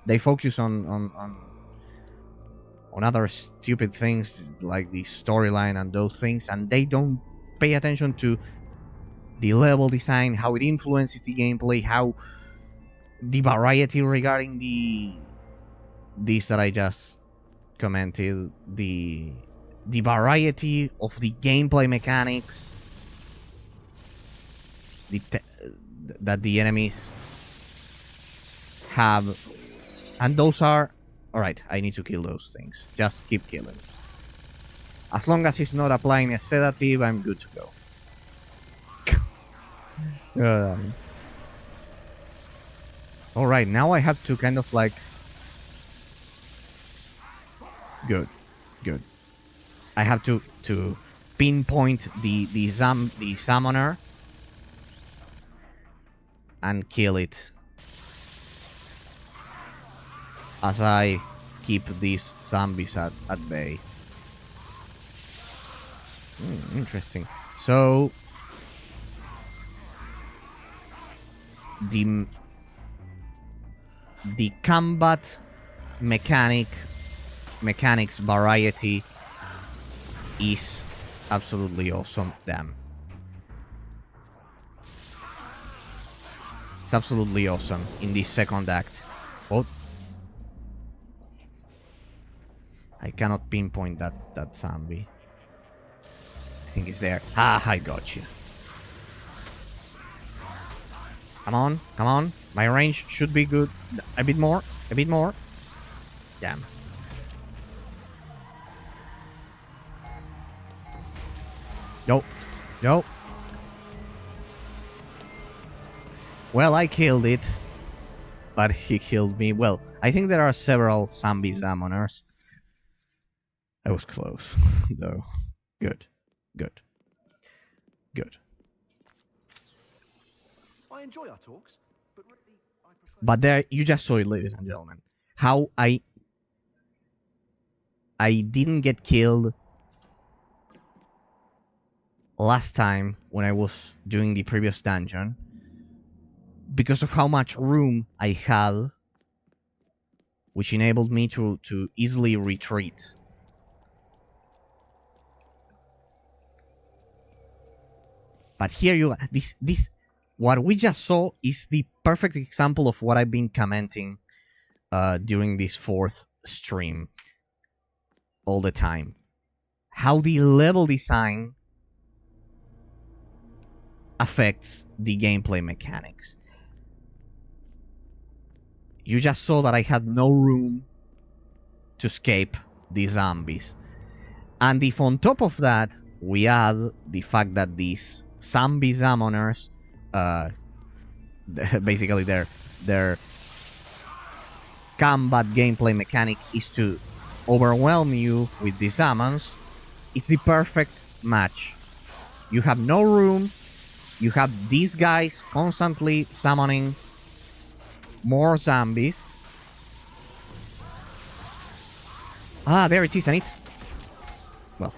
They focus on on other stupid things like the storyline and those things, and they don't pay attention to the level design, how it influences the gameplay, how the variety regarding this that I just commented, the variety of the gameplay mechanics that the enemies have, and those are alright. I need to kill those things. Just keep killing. As long as it's not applying a sedative, I'm good to go. Alright, now I have to kind of like... Good. I have to pinpoint the summoner and kill it as I keep these zombies at bay. Interesting. So the combat mechanics variety is absolutely awesome. Damn. It's absolutely awesome in this second act. Oh. I cannot pinpoint that zombie. I think it's there. Ah, I got you. Come on. My range should be good. A bit more. Damn. No. Well, I killed it, but he killed me. Well, I think there are several zombie summoners. I was close, though. Good. I enjoy our talks, but really, I prefer... But there, you just saw it, ladies and gentlemen. How I didn't get killed last time when I was doing the previous dungeon because of how much room I had, which enabled me to easily retreat. But here you are. This what we just saw is the perfect example of what I've been commenting during this fourth stream all the time. How the level design affects the gameplay mechanics. You just saw that I had no room to escape the zombies. And if on top of that we add the fact that these zombie summoners, basically their combat gameplay mechanic is to overwhelm you with the summons, it's the perfect match. You have no room, you have these guys constantly summoning more zombies. Ah, there it is, and it's... Well,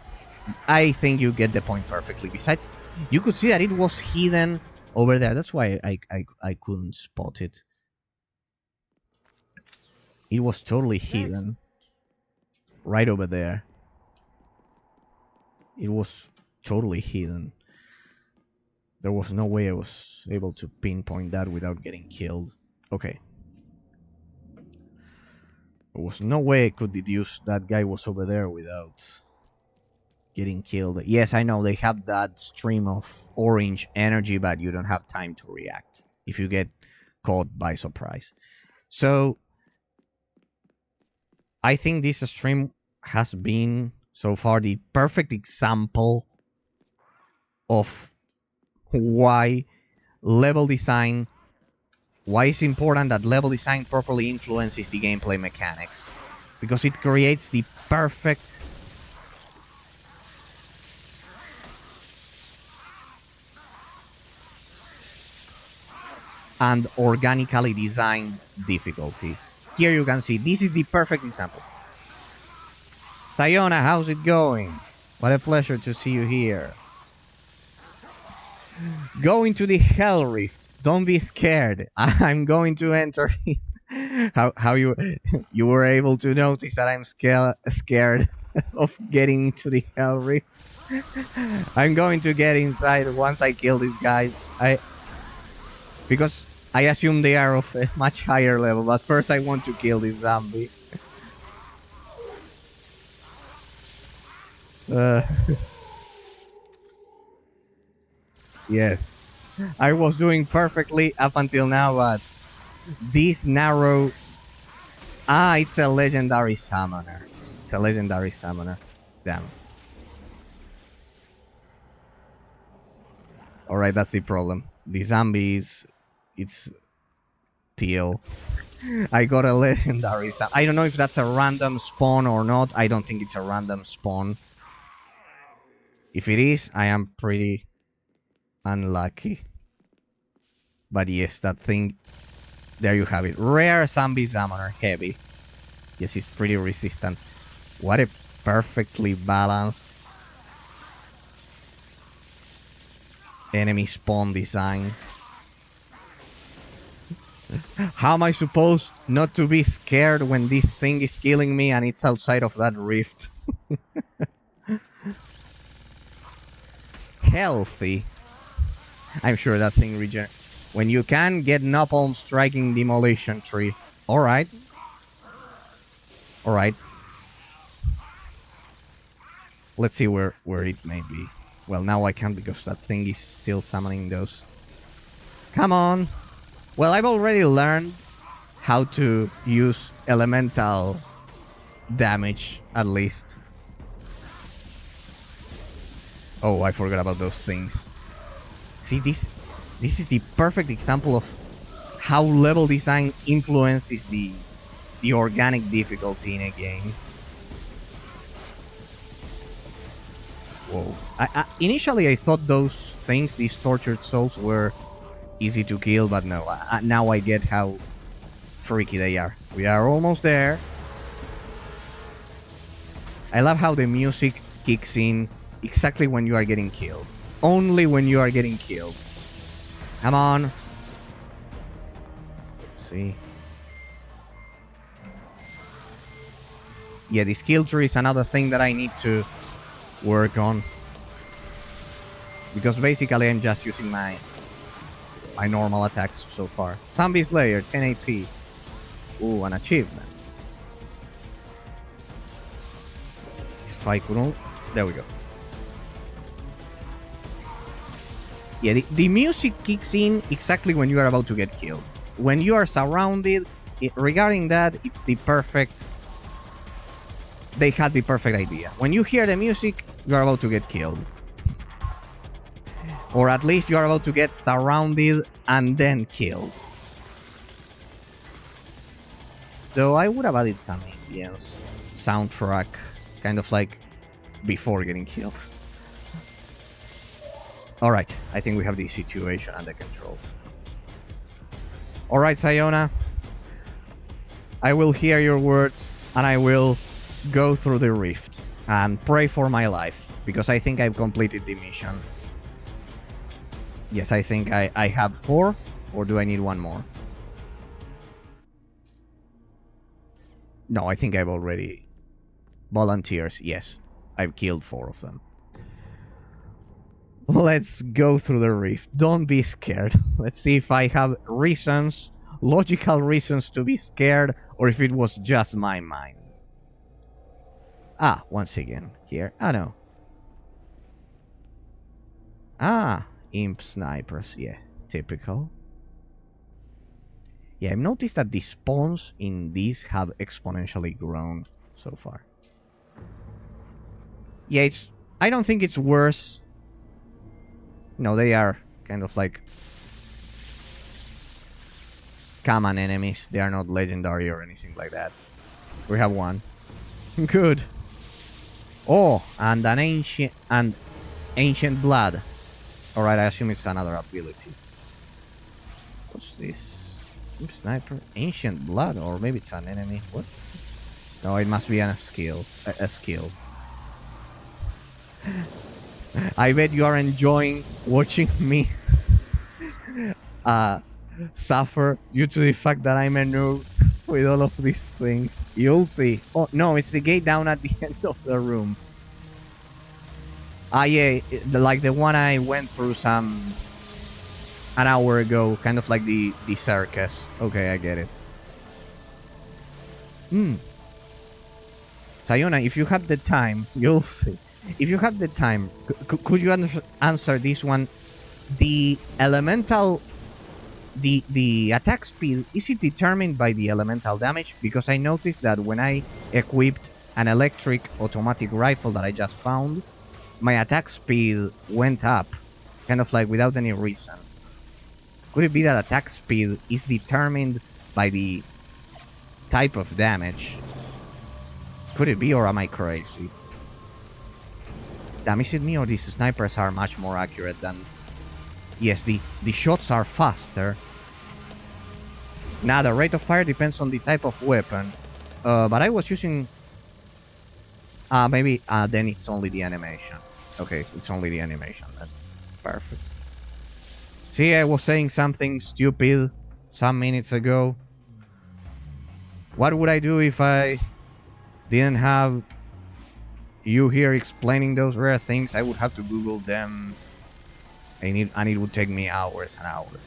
I think you get the point perfectly. Besides, you could see that it was hidden over there. That's why I couldn't spot it. It was totally hidden. Right over there. It was totally hidden. There was no way I was able to pinpoint that without getting killed. Okay. There was no way I could deduce that guy was over there without getting killed. Yes, I know they have that stream of orange energy, but you don't have time to react if you get caught by surprise. So I think this stream has been so far the perfect example of why level design, why it's important that level design properly influences the gameplay mechanics, because it creates the perfect and organically designed difficulty. Here you can see, this is the perfect example. Sayona, how's it going? What a pleasure to see you here. Go into the Hell Rift. Don't be scared. I'm going to enter How you you were able to notice that I'm scared of getting into the hell rift? I'm going to get inside once I kill these guys. Because I assume they are of a much higher level, but first I want to kill this zombie. Uh, yes, I was doing perfectly up until now, but this narrow... Ah, it's a legendary summoner. It's a legendary summoner. Damn. Alright, that's the problem. The zombies... It's teal. I got a legendary I don't know if that's a random spawn or not. I don't think it's a random spawn. If it is, I am pretty unlucky. But yes, that thing... There you have it. Rare zombie summoner. Heavy. Yes, it's pretty resistant. What a perfectly balanced enemy spawn design. How am I supposed not to be scared when this thing is killing me and it's outside of that rift? Healthy. I'm sure that thing regenerates. When you can get napalm striking demolition tree. Alright. Alright. Let's see where it may be. Well, now I can't because that thing is still summoning those. Come on! Well, I've already learned how to use elemental damage, at least. Oh, I forgot about those things. See, this is the perfect example of how level design influences the organic difficulty in a game. Whoa. Initially I thought those things, these tortured souls, were easy to kill, but no. Now I get how tricky they are. We are almost there. I love how the music kicks in exactly when you are getting killed. Only when you are getting killed. Come on. Let's see. Yeah, the skill tree is another thing that I need to work on. Because basically I'm just using my normal attacks so far. Zombie Slayer, 10 AP. Ooh, an achievement. If I couldn't... There we go. Yeah, the music kicks in exactly when you are about to get killed. When you are surrounded, regarding that, it's the perfect... They had the perfect idea. When you hear the music, you are about to get killed. Or at least you are about to get surrounded and then killed. So I would have added some ambience soundtrack, kind of like before getting killed. Alright, I think we have the situation under control. Alright, Sayona. I will hear your words and I will go through the rift and pray for my life, because I think I've completed the mission. Yes, I think I have 4, or do I need 1 more? No, I think I've already... Volunteers, yes. I've killed 4 of them. Let's go through the rift. Don't be scared. Let's see if I have reasons, logical reasons to be scared, or if it was just my mind. Ah, once again, here. Ah, no. Ah, imp snipers, yeah. Typical. Yeah, I've noticed that the spawns in these have exponentially grown so far. Yeah, I don't think it's worse. No, they are kind of like common enemies. They are not legendary or anything like that. We have 1. Good. Oh, and an ancient blood. Alright, I assume it's another ability. What's this? Sniper? Ancient blood? Or maybe it's an enemy. What? No, it must be a skill. A skill. I bet you are enjoying watching me suffer due to the fact that I'm a noob. with all of these things. You'll see. Oh, no, it's the gate down at the end of the room. Ah, yeah, like the one I went through an hour ago, kind of like the circus. Okay, I get it. Hmm. Sayona, if you have the time, you'll see. If you have the time, could you answer this one? The elemental, the attack speed, is it determined by the elemental damage? Because I noticed that when I equipped an electric automatic rifle that I just found, my attack speed went up, kind of like without any reason. Could it be that attack speed is determined by the type of damage? Could it be, or am I crazy? Damn, is it me or these snipers are much more accurate than... Yes, the shots are faster. Now, the rate of fire depends on the type of weapon. But I was using... maybe then it's only the animation. Okay, it's only the animation. That's perfect. See, I was saying something stupid some minutes ago. What would I do if I didn't have you here explaining those rare things? I would have to Google them, and it would take me hours and hours.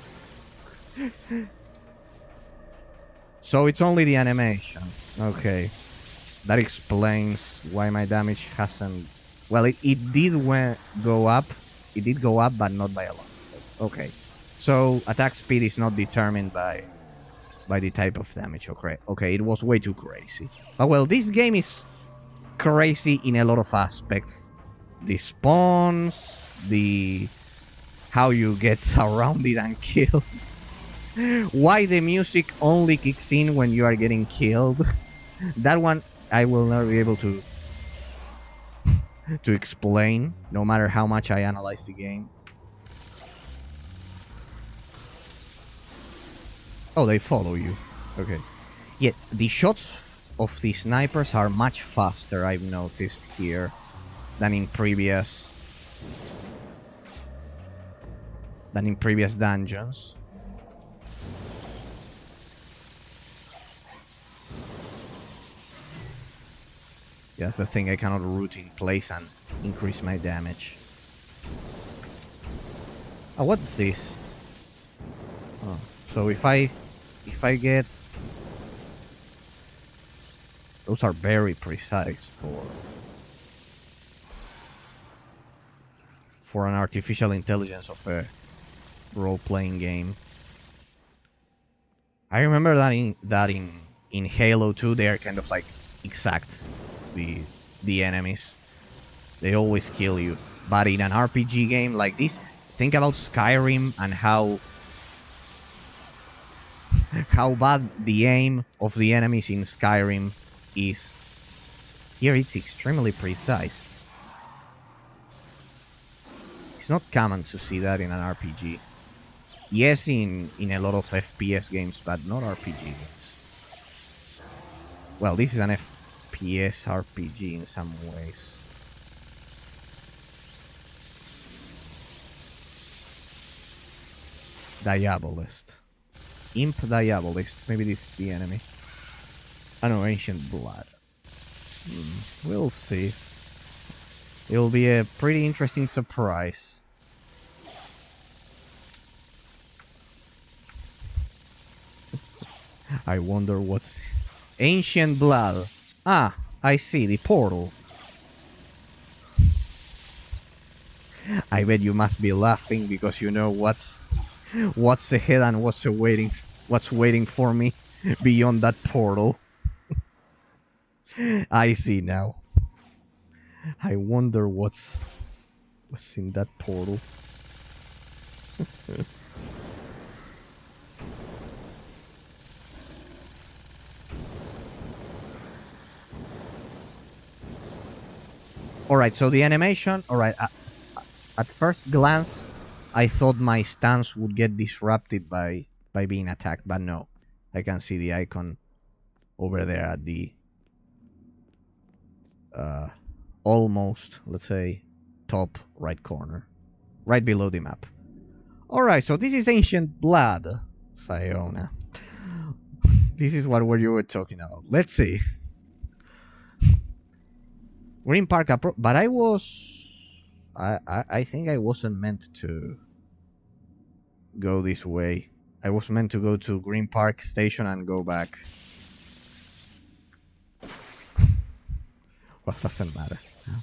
So it's only the animation. Okay. That explains why my damage hasn't... Well, it did go up. It did go up, but not by a lot. Okay. So attack speed is not determined by the type of damage. Okay. Okay, it was way too crazy. But well, this game is crazy in a lot of aspects. The spawns, the how you get surrounded and killed. Why the music only kicks in when you are getting killed. That one I will never be able to explain, no matter how much I analyze the game. Oh, they follow you. Okay. Yeah, the shots of the snipers are much faster, I've noticed here, than in previous dungeons. Yeah, that's the thing, I cannot root in place and increase my damage. Oh, what's this? Oh, so if I get... Those are very precise for an artificial intelligence of a role-playing game. I remember that in Halo 2 they are kind of like exact, the enemies. They always kill you. But in an RPG game like this, think about Skyrim and how bad the aim of the enemies in Skyrim is. Here it's extremely precise. It's not common to see that in an RPG. Yes, in a lot of FPS games, but not RPG games. Well, this is an FPS RPG in some ways. Diabolist. Imp Diabolist. Maybe this is the enemy. I know, Ancient Blood. We'll see. It'll be a pretty interesting surprise. I wonder what's... Ancient Blood. Ah, I see, the portal. I bet you must be laughing because you know what's ahead and what's waiting for me beyond that portal. I see now. I wonder what's in that portal. Alright, so the animation... Alright, at first glance, I thought my stance would get disrupted by being attacked, but no. I can see the icon over there at the... almost, let's say, top right corner. Right below the map. Alright, so this is Ancient Blood, Sayona. This is what you were talking about. Let's see. Green Park but I was... I think I wasn't meant to go this way. I was meant to go to Green Park Station and go back. Well, doesn't matter.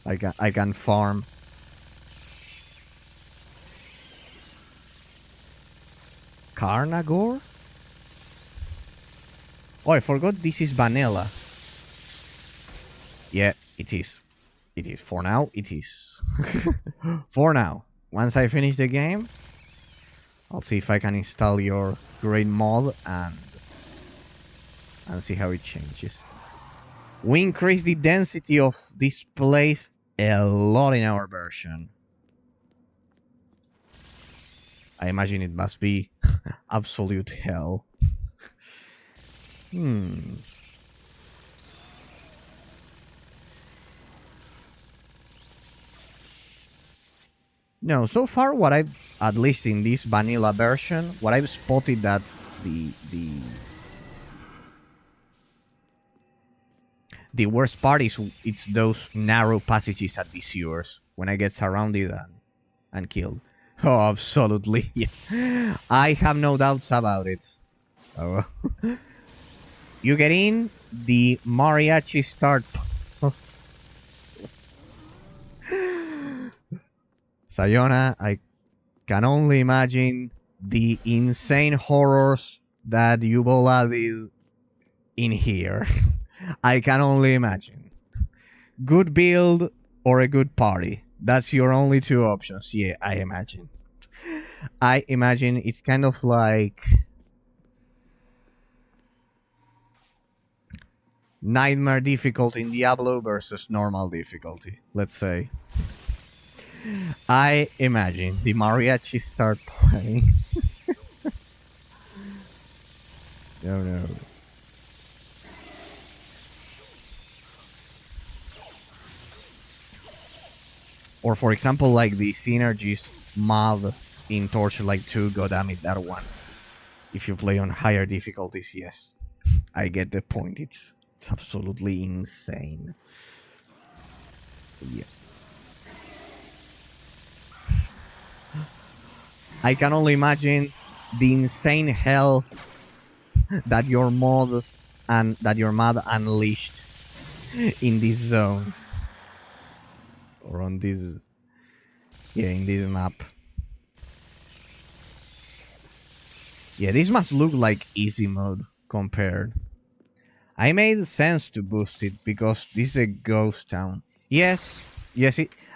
I can farm. Carnagor? Oh, I forgot this is vanilla. Yeah, it is. It is. For now, it is. For now. Once I finish the game, I'll see if I can install your great mod and see how it changes. We increase the density of this place a lot in our version. I imagine it must be absolute hell. No, so far what I've, at least in this vanilla version, what I've spotted that's the worst part is it's those narrow passages at the sewers when I get surrounded and killed. Oh, absolutely. Yeah. I have no doubts about it. Oh. You get in, the mariachi start. Sayona, I can only imagine the insane horrors that you've all added in here. I can only imagine. Good build or a good party. That's your only two options. Yeah, I imagine. I imagine it's kind of like nightmare difficulty in Diablo versus normal difficulty, let's say. I imagine the mariachi start playing. No. Or for example, like the synergies mod in Torchlight 2, goddammit, that one. If you play on higher difficulties, yes. I get the point, it's absolutely insane. Yeah. I can only imagine the insane hell that your mod unleashed in this zone. Or on this... yeah, in this map. Yeah, this must look like easy mode compared. I made sense to boost it because this is a ghost town. Yes,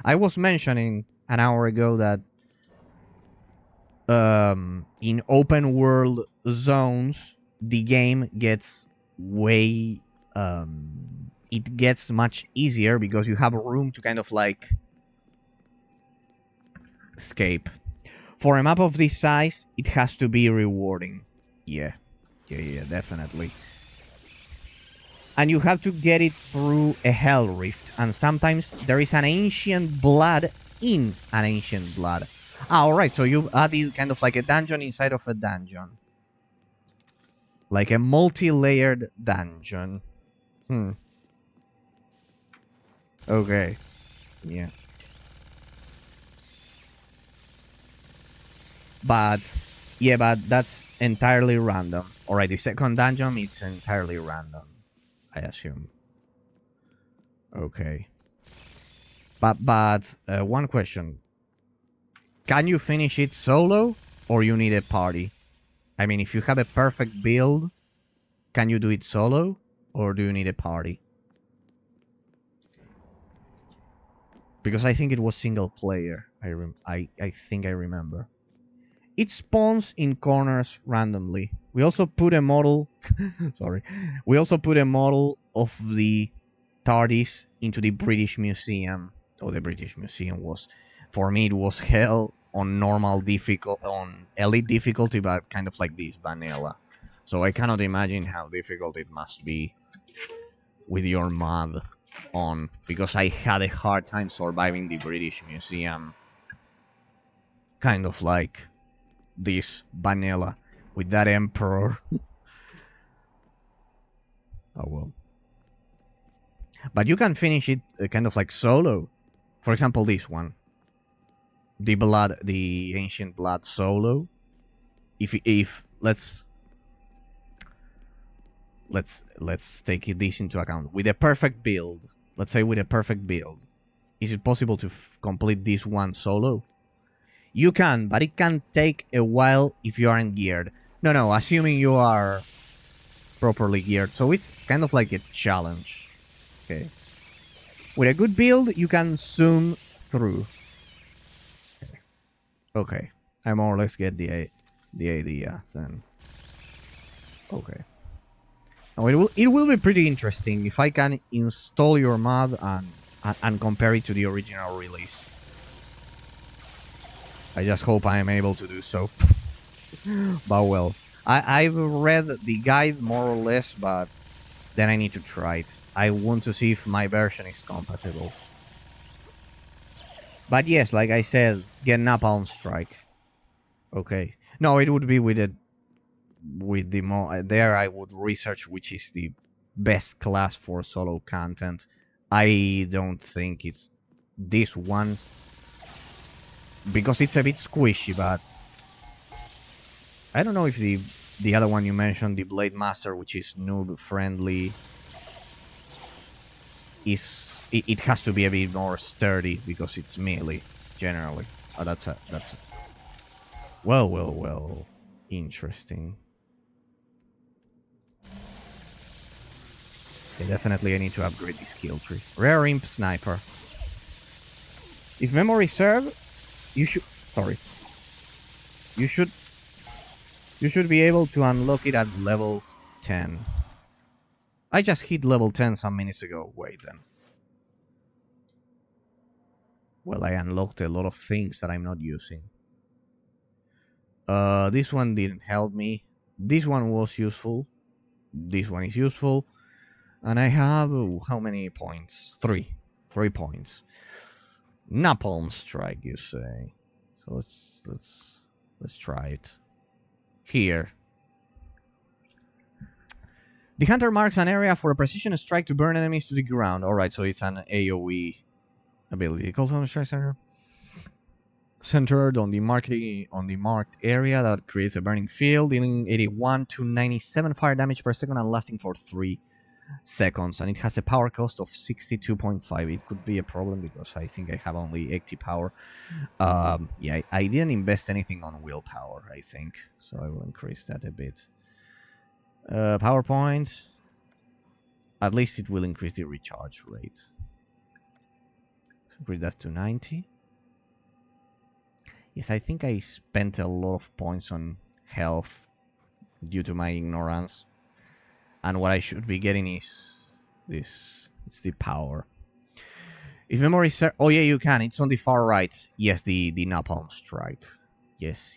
I was mentioning an hour ago that in open world zones the game gets way it gets much easier because you have room to kind of like escape. For a map of this size, it has to be rewarding. Yeah, definitely. And you have to get it through a hell rift, and sometimes there is an ancient blood in an ancient blood. Ah, alright, so you added kind of like a dungeon inside of a dungeon. Like a multi-layered dungeon. Okay. Yeah. But that's entirely random. Alright, the second dungeon, it's entirely random, I assume. Okay. But one question. Can you finish it solo, or you need a party? I mean, if you have a perfect build, can you do it solo, or do you need a party? Because I think it was single player. I think I remember. It spawns in corners randomly. We also put a model... sorry. We also put a model of the TARDIS into the British Museum. Oh, the British Museum was... for me, it was hell on normal difficult... on elite difficulty, but kind of like this, vanilla. So I cannot imagine how difficult it must be with your mod on. Because I had a hard time surviving the British Museum. Kind of like... this vanilla with that emperor. Oh well. But you can finish it kind of like solo. For example, this one, the ancient blood solo. If let's take this into account with a perfect build. Let's say with a perfect build, is it possible to complete this one solo? You can, but it can take a while if you aren't geared. No, assuming you are properly geared. So it's kind of like a challenge. Okay. With a good build, you can zoom through. Okay. I more or less get the idea then. Okay. Now it will be pretty interesting if I can install your mod and compare it to the original release. I just hope I am able to do so. But well, I've read the guide more or less, but then I need to try it. I want to see if my version is compatible. But yes, like I said, get Napalm Strike. Okay. No, it would be with the there I would research which is the best class for solo content. I don't think it's this one because it's a bit squishy, but I don't know if the other one you mentioned, the Blade Master, which is noob friendly, it has to be a bit more sturdy because it's melee generally. Oh, that's a well, interesting. Okay, definitely I need to upgrade the skill tree. Rare Imp Sniper. If memory serve, you should sorry. You should be able to unlock it at level 10. I just hit level 10 some minutes ago. Wait then. Well, I unlocked a lot of things that I'm not using. This one didn't help me. This one was useful. This one is useful. And I have how many points? 3. 3 points. Napalm Strike, you say? So let's try it. Here. The hunter marks an area for a precision strike to burn enemies to the ground. Alright, so it's an AoE ability. It calls on the strike center. Centered on the marked area that creates a burning field, dealing 81 to 97 fire damage per second and lasting for 3 seconds. And it has a power cost of 62.5. It could be a problem because I think I have only 80 power. Yeah, I didn't invest anything on willpower, I think. So I will increase that a bit. PowerPoint. At least it will increase the recharge rate. Increase that to 90. Yes, I think I spent a lot of points on health due to my ignorance. And what I should be getting is this. It's the power. If memory serves... Oh yeah, you can. It's on the far right. Yes, the Napalm Strike. Yes.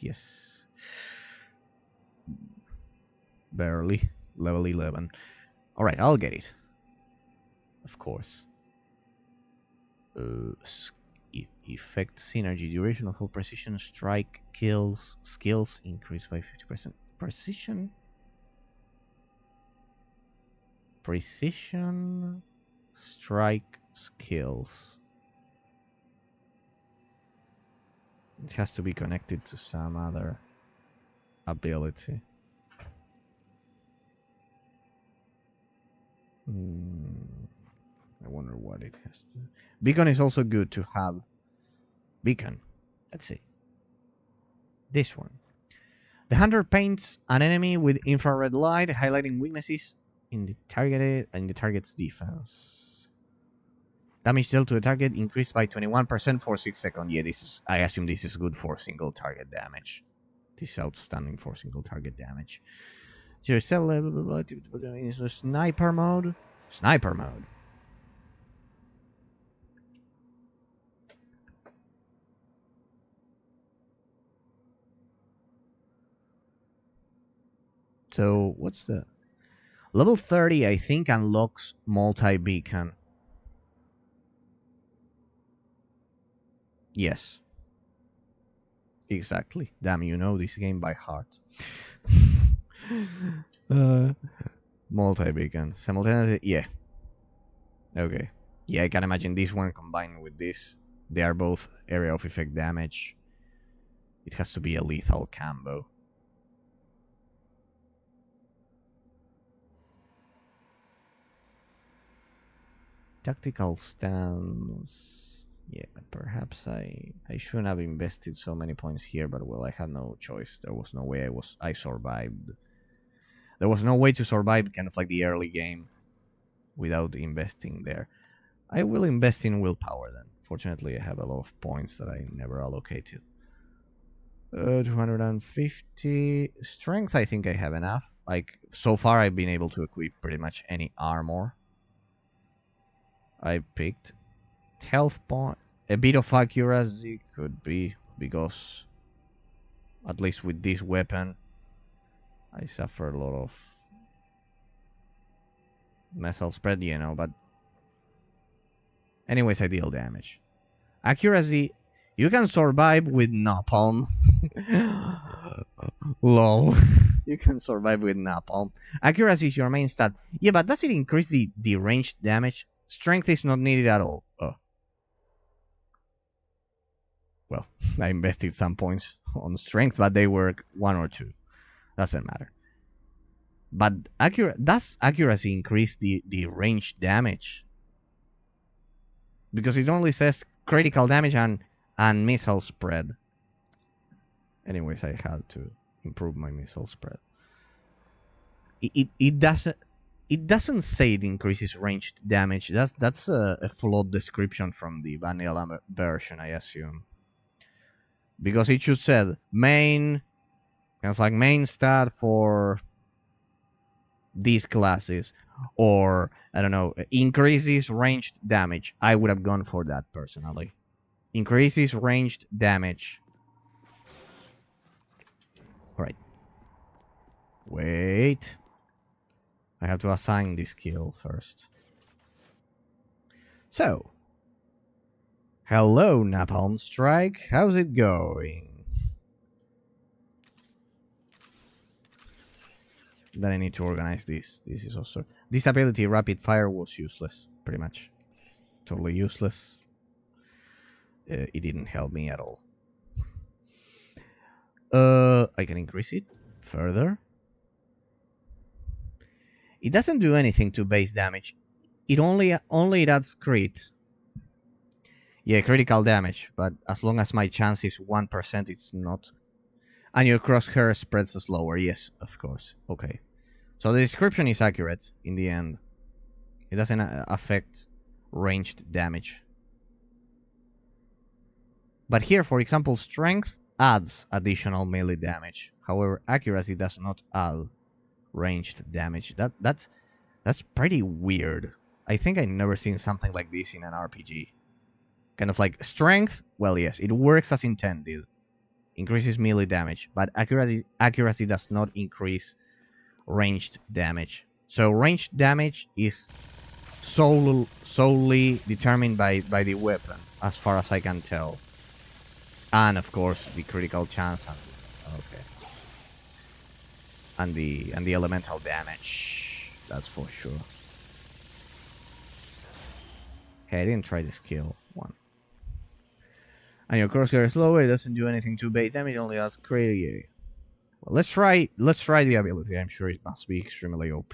Barely. Level 11. Alright, I'll get it. Of course. Effect synergy. Duration of all precision strike skills increased by 50%. Precision strike skills. It has to be connected to some other ability. I wonder what it has to. Beacon is also good to have. Beacon. Let's see. This one. The hunter paints an enemy with infrared light, highlighting weaknesses in the target's defense. Damage dealt to a target increased by 21% for 6 seconds. Yeah, I assume this is good for single target damage. This is outstanding for single target damage. So sniper mode. Sniper mode. So what's the level 30? I think unlocks multi-beacon. Yes. Exactly. Damn, you know this game by heart. Multi-beacon. Simultaneously, yeah. Okay. Yeah, I can imagine this one combined with this. They are both area of effect damage. It has to be a lethal combo. Tactical stance. Yeah, perhaps I shouldn't have invested so many points here, but well, I had no choice. There was no way I survived. There was no way to survive kind of like the early game without investing there. I will invest in willpower then. Fortunately, I have a lot of points that I never allocated. 250 strength. I think I have enough. Like so far, I've been able to equip pretty much any armor I picked. Health point. A bit of accuracy could be because at least with this weapon, I suffer a lot of missile spread, you know. But anyways, I deal damage. Accuracy. You can survive with napalm. Lol. You can survive with napalm. Accuracy is your main stat. Yeah, but does it increase the ranged damage? Strength is not needed at all. Oh. Well, I invested some points on strength, but they were 1 or 2. Doesn't matter. But does accuracy increase the ranged damage? Because it only says critical damage and missile spread. Anyways, I had to improve my missile spread. It doesn't say it increases ranged damage. That's a flawed description from the vanilla version, I assume. Because it should say main, kind of like main stat for these classes, or I don't know, increases ranged damage. I would have gone for that personally. Increases ranged damage. Alright. Wait. I have to assign this skill first. So. Hello, Napalm Strike. How's it going? Then I need to organize this. This is also... This ability, Rapid Fire, was useless. Pretty much. Totally useless. It didn't help me at all. I can increase it further. It doesn't do anything to base damage. It only adds crit. Yeah, critical damage, but as long as my chance is 1%, it's not. And your crosshair spreads slower. Yes, of course. Okay. So the description is accurate in the end. It doesn't affect ranged damage. But here, for example, strength adds additional melee damage. However, accuracy does not add ranged damage. That's pretty weird. I think I've never seen something like this in an RPG. Kind of like strength, well, yes, it works as intended. Increases melee damage, but accuracy does not increase ranged damage. So ranged damage is solely determined by the weapon, as far as I can tell. And of course the critical chance and the elemental damage. That's for sure. Hey, I didn't try the skill one. And your crosshair is lower, it doesn't do anything to base damage, only adds crit. Well, let's try the ability. I'm sure it must be extremely OP,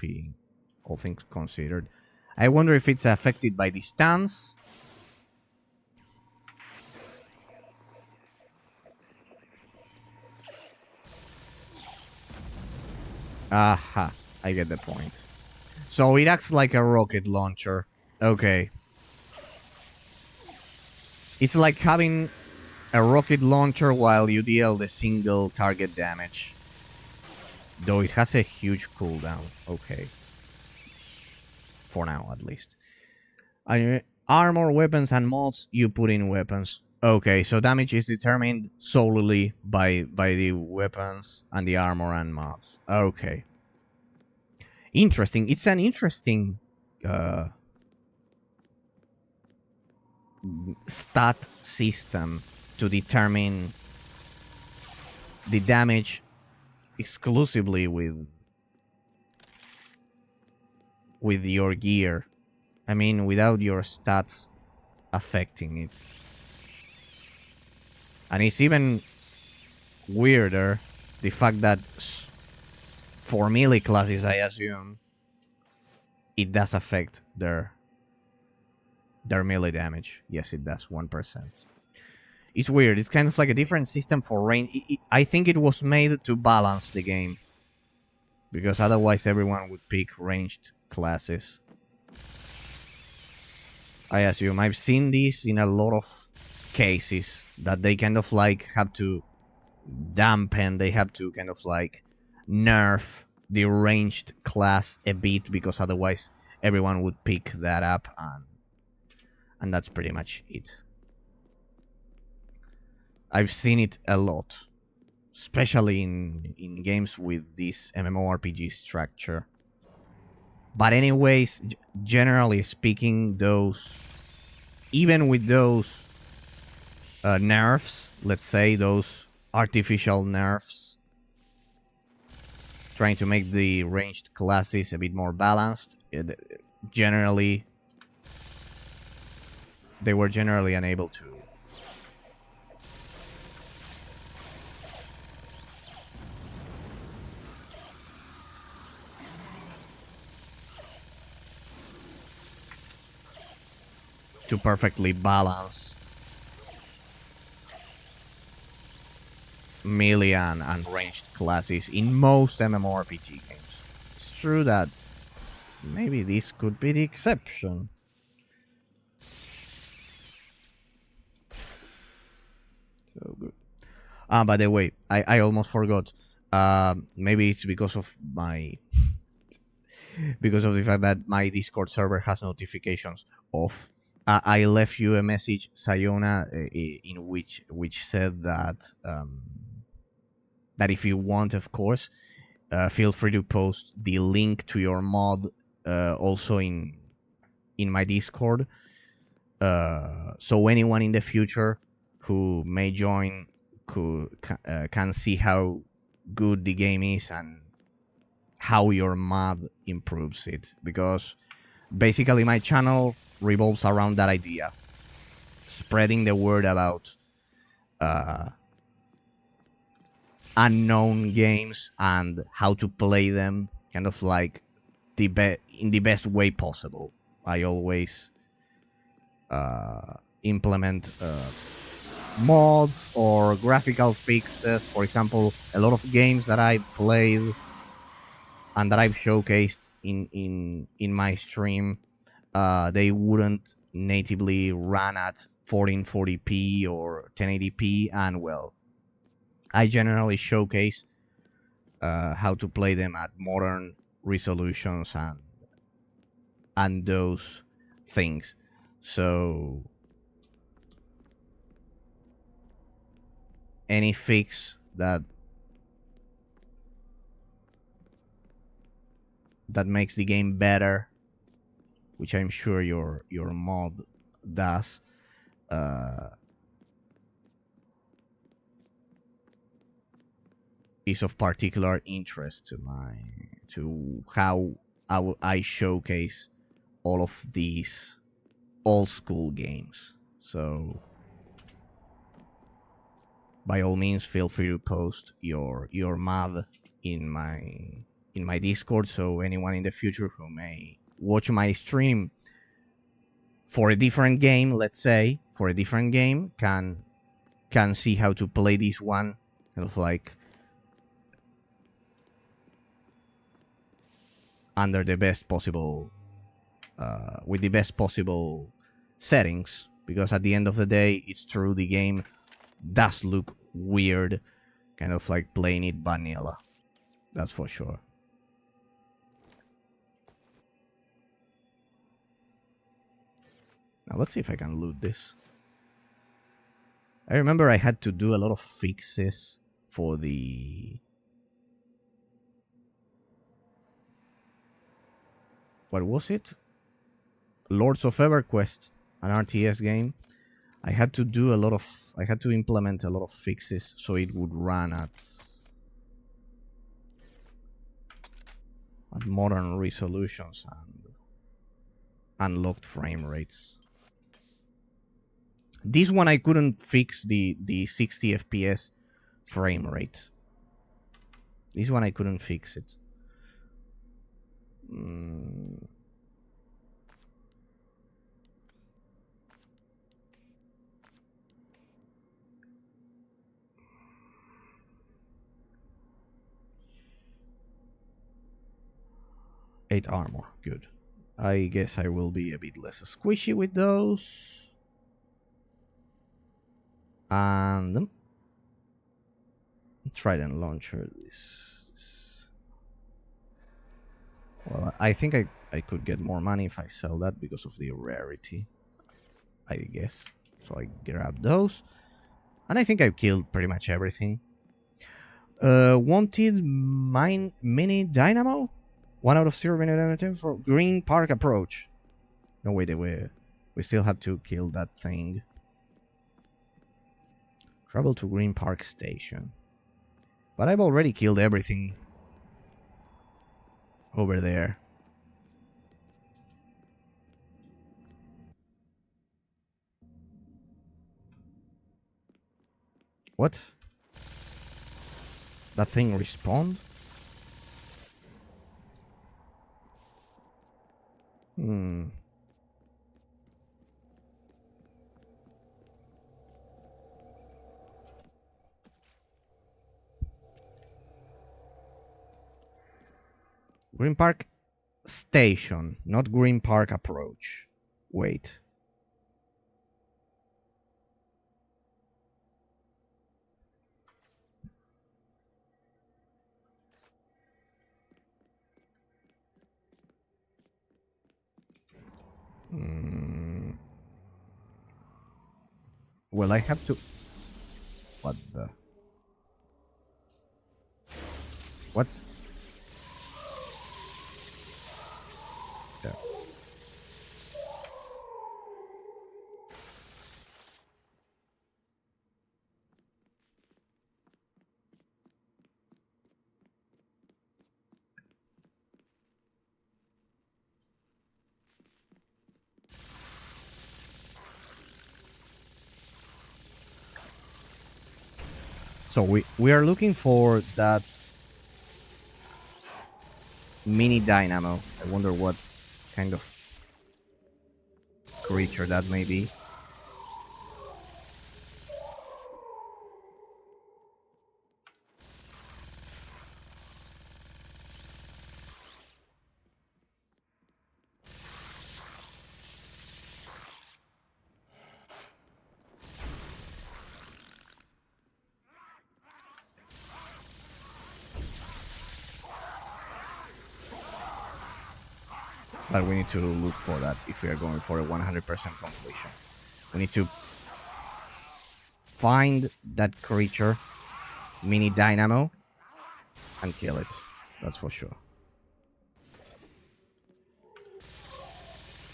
all things considered. I wonder if it's affected by the stance. Aha, I get the point. So it acts like a rocket launcher. Okay. It's like having a rocket launcher while you deal the single target damage. Though it has a huge cooldown. Okay. For now, at least. Armor, weapons, and mods, you put in weapons. Okay, so damage is determined solely by the weapons and the armor and mods. Okay. Interesting. It's an interesting stat system to determine the damage exclusively with with your gear. I mean, without your stats affecting it. And it's even weirder the fact that for melee classes, I assume, it does affect their melee damage. Yes, it does, 1%. It's weird. It's kind of like a different system for range. I think it was made to balance the game, because otherwise everyone would pick ranged classes. I assume. I've seen this in a lot of cases, that they kind of like have to dampen, they have to kind of like nerf the ranged class a bit, because otherwise everyone would pick that up, and that's pretty much it. I've seen it a lot, especially in games with this MMORPG structure. But anyways, generally speaking, even with those nerfs, let's say those artificial nerfs, trying to make the ranged classes a bit more balanced, generally they were generally unable to perfectly balance melee and ranged classes in most MMORPG games. It's true that maybe this could be the exception. So good. By the way, I almost forgot. Maybe it's because of the fact that my Discord server has notifications off. I left you a message, Sayona, in which said that that if you want, of course, feel free to post the link to your mod also in my Discord, so anyone in the future who may join can see how good the game is and how your mod improves it, because basically my channel revolves around that idea, spreading the word about unknown games and how to play them kind of like in the best way possible. I always implement mods or graphical fixes. For example, a lot of games that I played and that I've showcased in my stream, they wouldn't natively run at 1440p or 1080p, and well, I generally showcase how to play them at modern resolutions and those things. So any fix that makes the game better, which I'm sure your mod does, is of particular interest to how I showcase all of these old school games. So by all means, feel free to post your mod in my Discord, so anyone in the future who may watch my stream for a different game, let's say, for a different game, can see how to play this one, kind of like under the best possible, with the best possible settings, because at the end of the day, it's true, the game does look weird, kind of like playing it vanilla. That's for sure. Now let's see if I can loot this. I remember I had to do a lot of fixes for the... what was it? Lords of EverQuest, an RTS game. I had to implement a lot of fixes so it would run at modern resolutions, and unlocked frame rates. This one I couldn't fix the 60 FPS frame rate. This one I couldn't fix it. 8 armor, good. I guess I will be a bit less squishy with those. And Trident launcher. Well, I think I could get more money if I sell that because of the rarity, I guess. So I grab those. And I think I've killed pretty much everything. Wanted mini dynamo? 1 out of 0 mini dynamo for Green Park approach. No, wait. We still have to kill that thing. Travel to Green Park Station. But I've already killed everything over there. What? That thing respawned? Green Park Station, not Green Park Approach. Wait. Well, I have to... What the... What? Yeah. So we are looking for that mini dynamo. I wonder what kind of creature that may be. But we need to look for that if we are going for a 100% completion. We need to find that creature, mini dynamo, and kill it. That's for sure.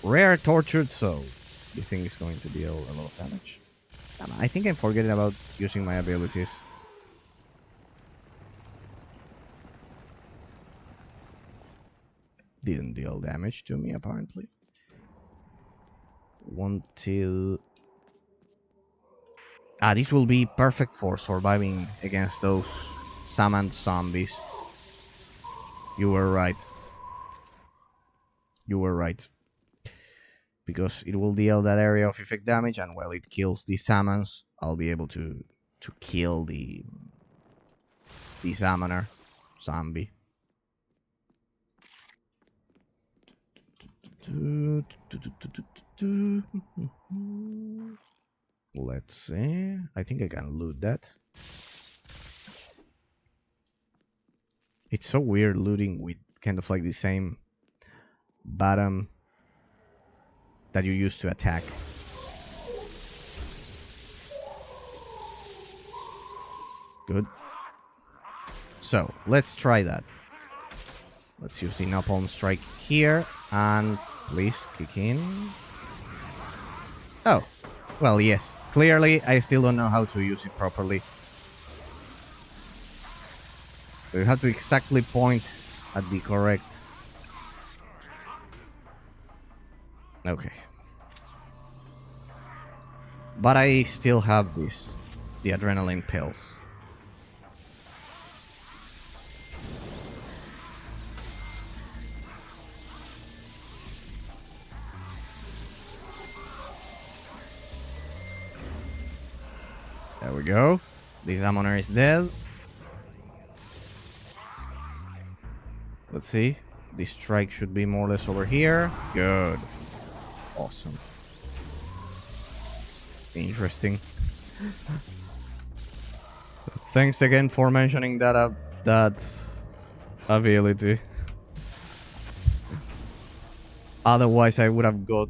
Rare tortured soul. You think it's going to deal a lot of damage? I think I'm forgetting about using my abilities. Didn't deal damage to me, apparently. This will be perfect for surviving against those summoned zombies. You were right. You were right. Because it will deal that area of effect damage, and while it kills the summons, I'll be able to kill the summoner zombie. Let's see. I think I can loot that. It's so weird looting with kind of like the same bottom that you use to attack. Good. So, let's try that. Let's use the Napalm Strike here, and please kick in. Oh, well, yes. Clearly, I still don't know how to use it properly. So you have to exactly point at the correct Okay. But I still have this, the adrenaline pills. There we go. This Ammoner is dead. Let's see. This strike should be more or less over here. Good. Awesome. Interesting. Thanks again for mentioning that ability. Otherwise, I would have got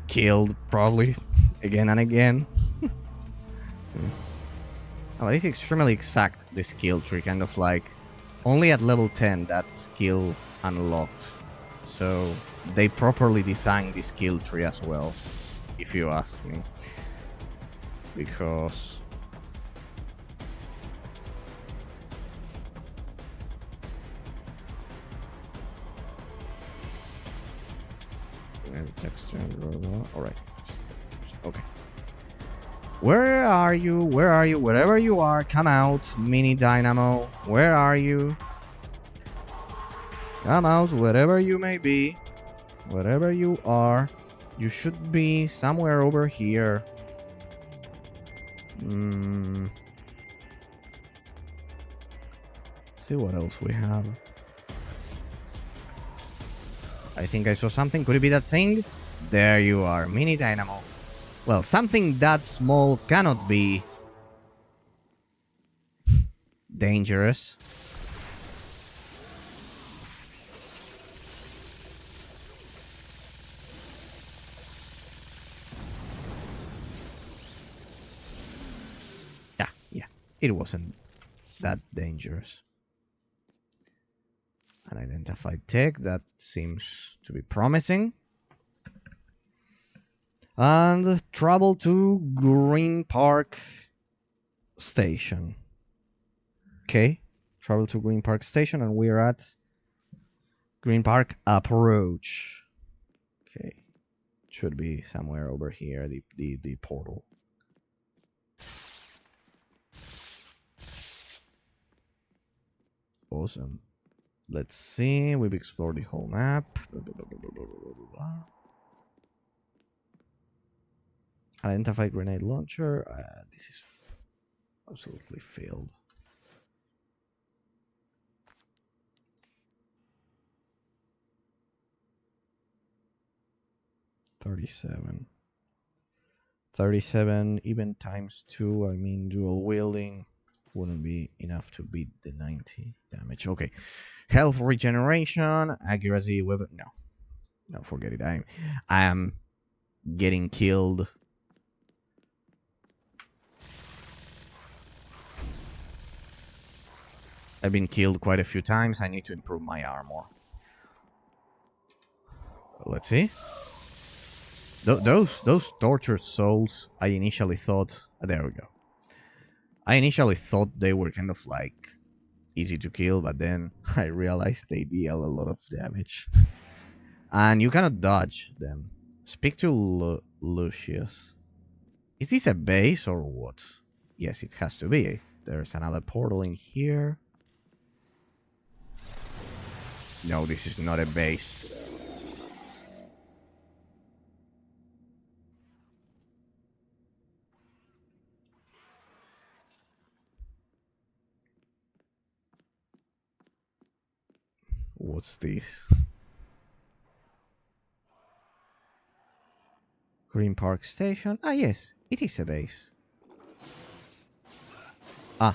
killed probably again and again. Oh, it's extremely exact, the skill tree, kind of like only at level 10 that skill unlocked. So they properly designed the skill tree as well, if you ask me. Because alright. Okay. Where are you? Where are you? Wherever you are, come out, Mini Dynamo. Where are you? Come out, wherever you may be. Wherever you are. You should be somewhere over here. Let's see what else we have. I think I saw something. Could it be that thing? There you are, Mini Dynamo. Well, something that small cannot be dangerous. Yeah, it wasn't that dangerous. Unidentified tech, that seems to be promising. And travel to Green Park Station. Okay, travel to Green Park Station, and we're at Green Park Approach. Okay, should be somewhere over here, the portal. Awesome. Let's see, we've explored the whole map. Identify grenade launcher. This is absolutely failed. $37. 37 even times 2, I mean dual wielding, wouldn't be enough to beat the 90 damage. Okay. Health regeneration, accuracy, weapon. No, forget it. I am getting killed. I've been killed quite a few times. I need to improve my armor. Let's see. Those tortured souls, I initially thought... there we go. I initially thought they were kind of like easy to kill, but then I realized they deal a lot of damage. And you cannot dodge them. Speak to Lucius. Is this a base or what? Yes, it has to be. There's another portal in here. No, this is not a base. What's this? Green Park Station? Ah, yes, it is a base. Ah.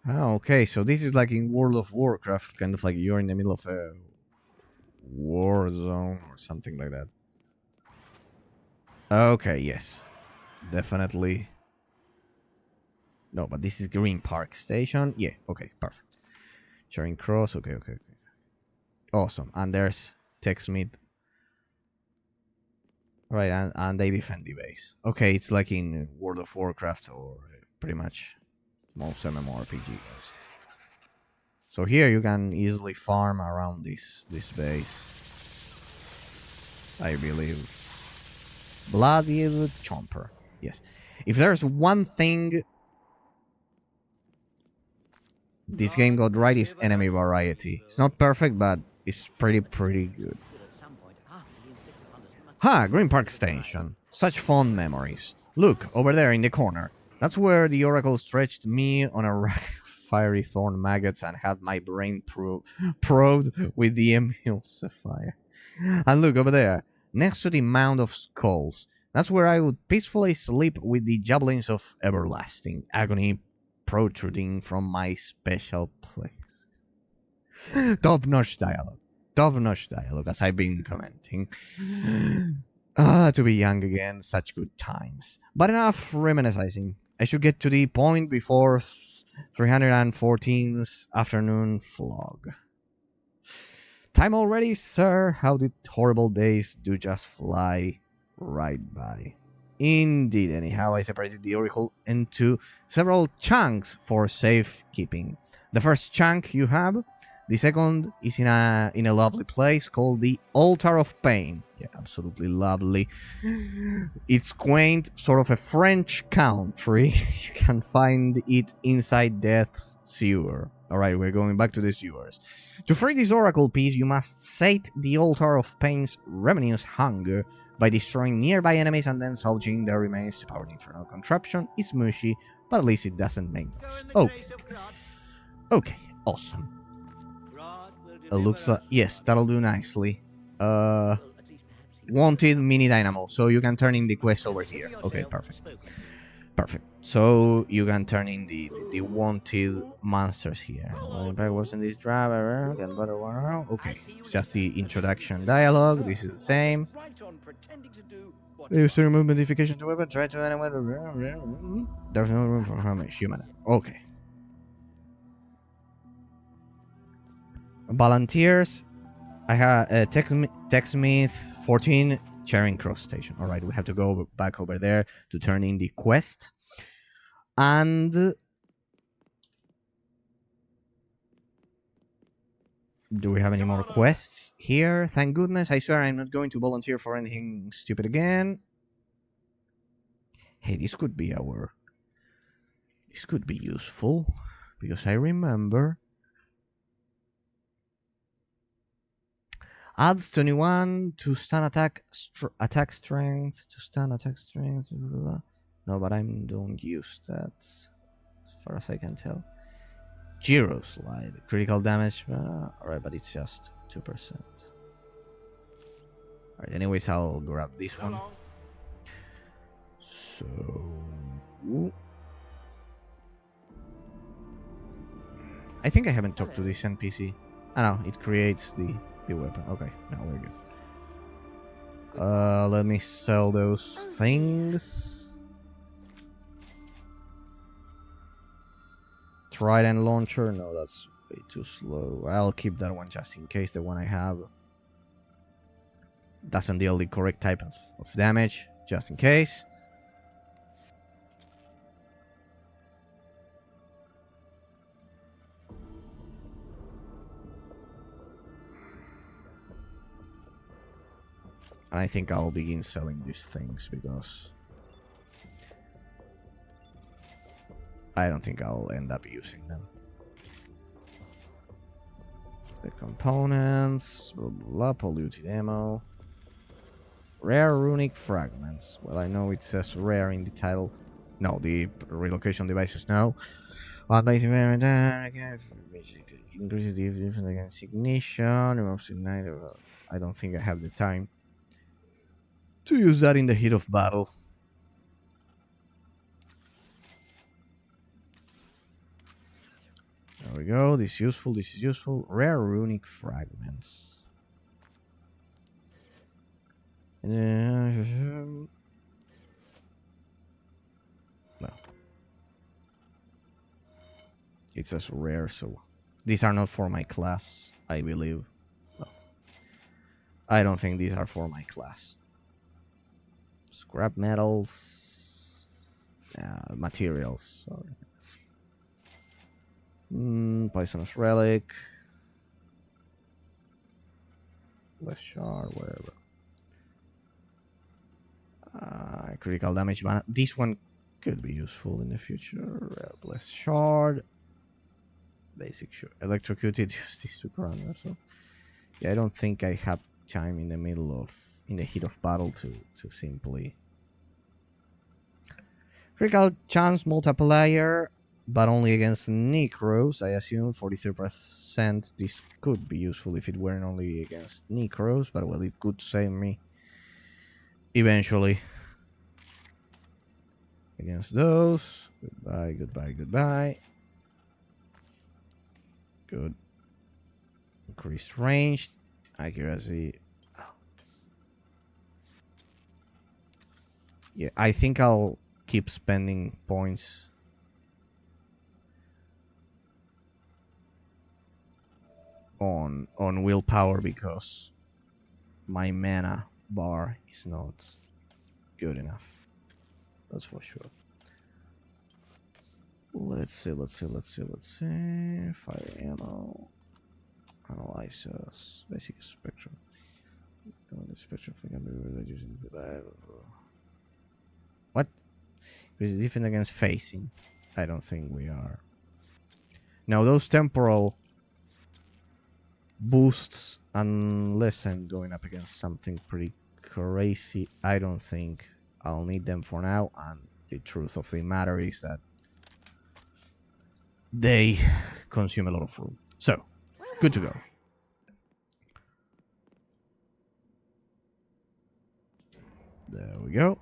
Ah, okay, so this is like in World of Warcraft, kind of like you're in the middle of a war zone or something like that. Okay, yes. Definitely. No, but this is Green Park Station. Yeah, okay, perfect. Charing Cross, okay. Awesome. And there's TechSmith. Right, and they defend the base. Okay, it's like in World of Warcraft or pretty much most MMORPGs. So here you can easily farm around this base. I believe. Bloody Chomper. Yes. If there's one thing this game got right, is enemy variety. It's not perfect, but it's pretty good. Will at some point after he inflicts upon us much Ha! Green Park of the right. Station. Such fond memories. Look, over there in the corner. That's where the Oracle stretched me on a rack of fiery thorn maggots and had my brain probed with the emulsifier. And look over there, next to the mound of skulls. That's where I would peacefully sleep with the javelins of everlasting agony protruding from my special place. Top-notch dialogue. Top-notch dialogue, as I've been commenting. To be young again, such good times. But enough reminiscing. I should get to the point before 314's afternoon vlog. Time already, sir? How the horrible days do just fly right by. Indeed, anyhow, I separated the oracle into several chunks for safekeeping. The first chunk you have, the second is in a lovely place called the Altar of Pain. Yeah, absolutely lovely. It's quaint, sort of a French country. You can find it inside Death's sewer. Alright, we're going back to the sewers. To free this oracle piece, you must sate the Altar of Pain's ravenous hunger by destroying nearby enemies and then salvaging their remains to power the infernal contraption. It's mushy, but at least it doesn't make Go noise. in the Okay, grace of God. okay, awesome. God will It deliver looks like, us. yes, that'll do nicely. Well, at least perhaps he will Wanted at some mini point. dynamo, so you can turn in the quest over Consider here. Okay, yourself perfect. spoken to. Perfect. So you can turn in the wanted monsters here. Well, in fact, wasn't this driver? Okay, it's just the introduction dialogue. This is the same. Right on pretending to do what Use to you remove modification to weapon. Try to animate. There's no room for harm. Human. Okay. Volunteers. I have TechSmith 14 Charing Cross Station. All right, we have to go back over there to turn in the quest. And do we have any more quests here? Thank goodness. I swear I'm not going to volunteer for anything stupid again. Hey, this could be useful, because I remember adds 21 to stun attack strength, to stun attack strength. Blah, blah, blah. No, but I don't use that, as far as I can tell. Gyro slide, critical damage. Alright, but it's just 2%. Alright, anyways, I'll grab this So one. long. So I think I haven't talked to this NPC. Ah, no, it creates the weapon. Okay, now we're good. Let me sell those things. Trident launcher, no, that's way too slow. I'll keep that one just in case the one I have doesn't deal the correct type of damage, just in case. And I think I'll begin selling these things because I don't think I'll end up using them. The components, blah blah blah, polluted ammo. Rare runic fragments. Well, I know it says rare in the title. No, the relocation devices, no. Basic increases the difference against ignition, removes ignite. I don't think I have the time to use that in the heat of battle. There we go. This is useful. This is useful. Rare runic fragments. No. It says rare, so these are not for my class, I believe. No. I don't think these are for my class. Scrap metals. Materials. Sorry. Poisonous relic. Less shard, whatever. Critical damage mana. This one could be useful in the future. Blessed shard. Basic shard. Electrocuted. Use this to run yourself. Yeah, I don't think I have time in the heat of battle to simply. Critical chance multiplier, but only against Necros, I assume. 43%. This could be useful if it weren't only against Necros, but well, it could save me eventually against those. Goodbye, goodbye, goodbye. Good. Increased range, accuracy. Yeah, I think I'll keep spending points on willpower because my mana bar is not good enough. That's for sure. Let's see. Fire ammo. Analyzers. Basic spectrum. The spectrum can be really using the what? Is it different against facing? I don't think we are. Now those temporal boosts, unless I'm going up against something pretty crazy, I don't think I'll need them for now. And the truth of the matter is that they consume a lot of room. So, good to go. There we go.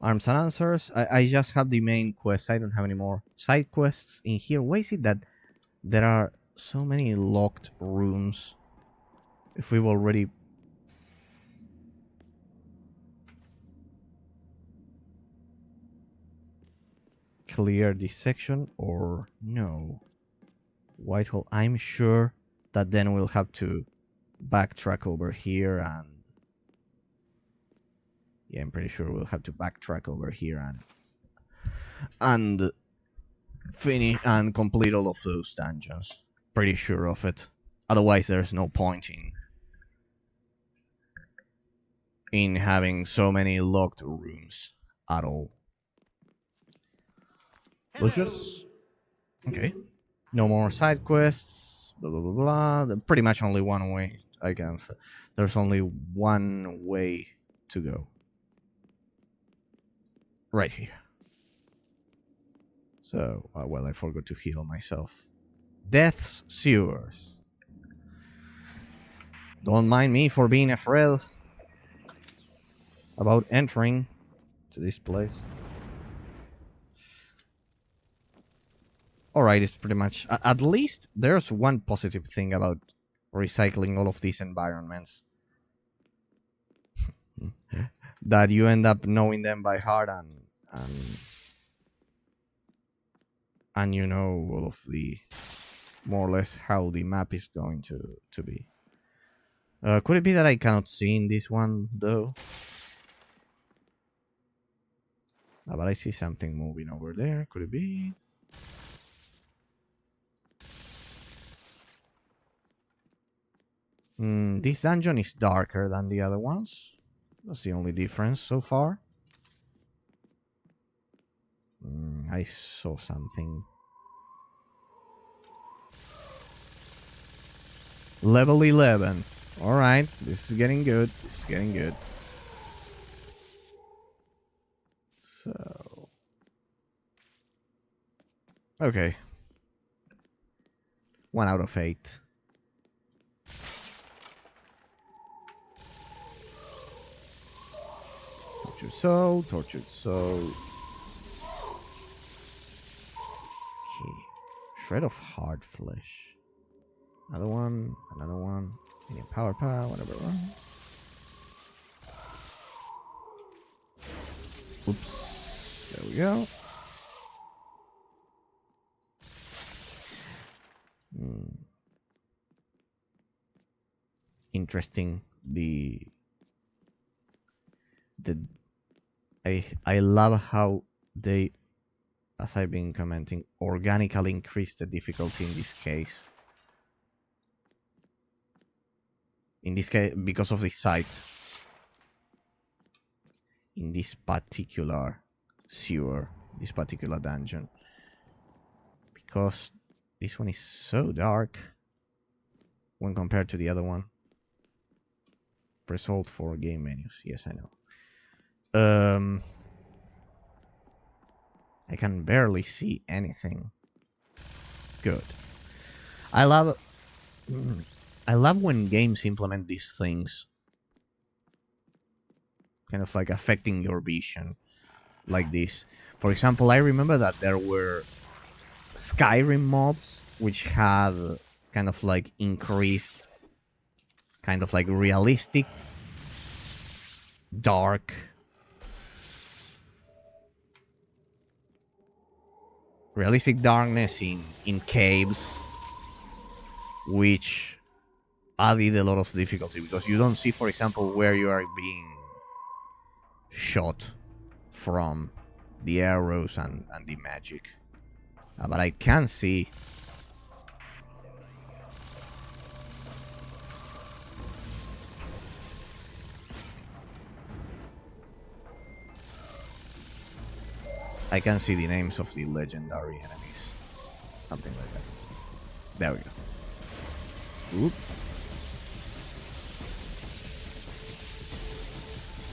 Arms and answers. I just have the main quest. I don't have any more side quests in here. Why is it that there are so many locked rooms? If we've already cleared this section, or no? Whitehall. I'm sure that then we'll have to backtrack over here and yeah, I'm pretty sure we'll have to backtrack over here and finish and complete all of those dungeons. Pretty sure of it. Otherwise, there's no point in having so many locked rooms at all. Lucius? Okay. No more side quests. Blah blah blah blah. Pretty much only one way. There's only one way to go. Right here. So, well, I forgot to heal myself. Death's Sewers. Don't mind me for being afraid about entering to this place. Alright, it's pretty much... At least there's one positive thing about recycling all of these environments. That you end up knowing them by heart and you know all of the... more or less how the map is going to be. Could it be that I cannot see in this one, though? But I see something moving over there. Could it be? This dungeon is darker than the other ones. That's the only difference so far. I saw something. Level 11. Alright, this is getting good. This is getting good. So... okay. 1 out of 8. Tortured soul, tortured soul. Okay. Shred of hard flesh. Another one, another one. Any power, whatever. Oops. There we go. Interesting. I love how they, as I've been commenting, organically increase the difficulty in this case. In this case, because of the sight. in this particular sewer, this particular dungeon, because this one is so dark when compared to the other one. Press Alt for game menus. Yes, I know. I can barely see anything. Good. I love I love when games implement these things, kind of like affecting your vision, like this. For example, I remember that there were Skyrim mods which had kind of like increased, kind of like realistic, dark, realistic darkness in caves, which added a lot of difficulty because you don't see, for example, where you are being shot from the arrows and the magic. But I can see the names of the legendary enemies. Something like that. There we go. Oop.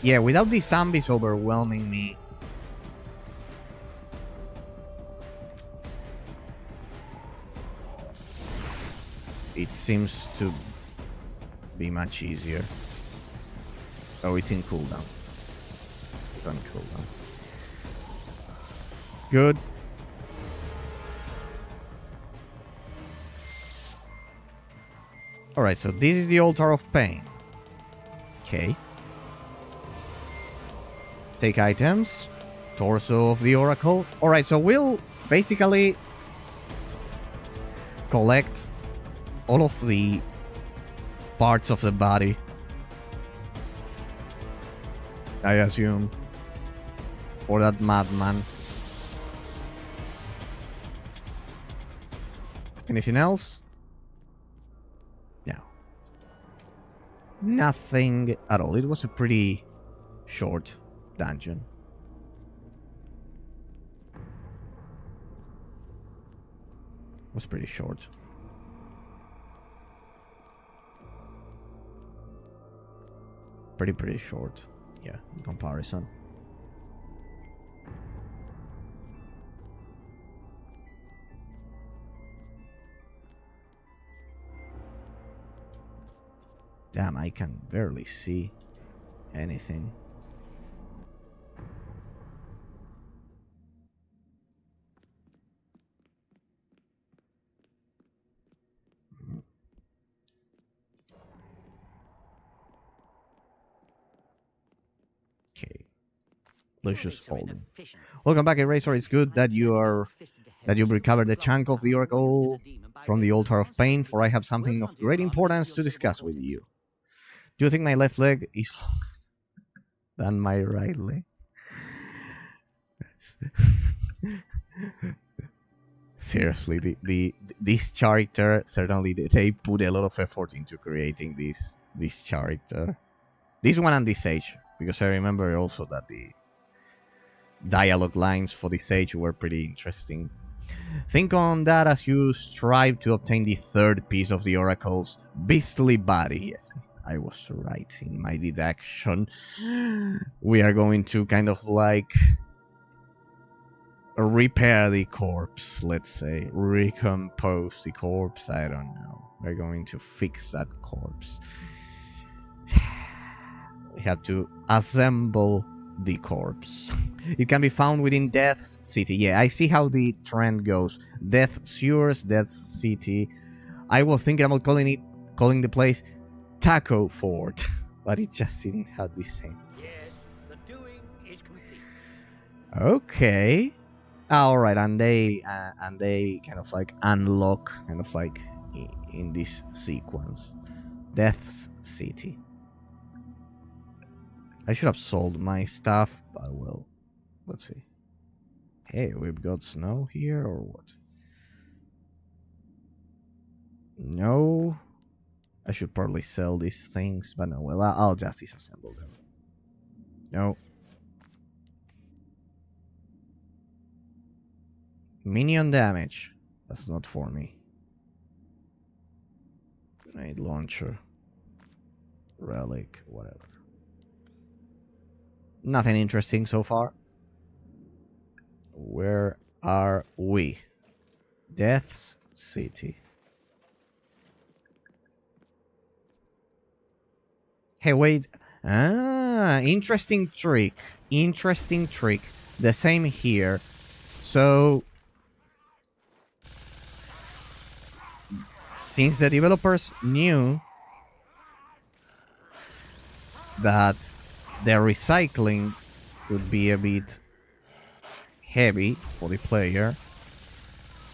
Yeah, without these zombies overwhelming me, it seems to be much easier. Oh, it's in cooldown. It's on cooldown. Good. Alright, so this is the Altar of Pain. Okay. Take items. Torso of the Oracle. Alright, so we'll basically collect all of the parts of the body, I assume, for that madman. Anything else? No. Nothing at all. It was a pretty short dungeon. It was pretty short. Pretty short. Yeah, in comparison. Damn, I can barely see anything. Okay. Lucius Olden. Welcome back, Eraser. It's good that you've recovered a chunk of the Oracle from the Altar of Pain, for I have something of great importance to discuss with you. Do you think my left leg is longer than my right leg? Seriously, this character, certainly they put a lot of effort into creating this character. This one and this age, because I remember also that the dialogue lines for this age were pretty interesting. Think on that as you strive to obtain the third piece of the Oracle's beastly body. Yes, I was right in my deduction. We are going to kind of like repair the corpse, let's say. Recompose the corpse, I don't know. We're going to fix that corpse. We have to assemble the corpse. It can be found within Death's City. Yeah, I see how the trend goes. Death Sewers, Death City. I was thinking about calling the place Taco Fort, but it just didn't have the same. Yes, the doing is complete. Okay. All right, and they kind of like unlock, kind of like in this sequence, Death's City. I should have sold my stuff, but well, let's see. Hey, we've got snow here, or what? No. I should probably sell these things, but no, well, I'll just disassemble them. No. Minion damage. That's not for me. Grenade launcher. Relic, whatever. Nothing interesting so far. Where are we? Death's City. Hey, wait. Ah, interesting trick. Interesting trick. The same here. So, since the developers knew that the recycling could be a bit heavy for the player,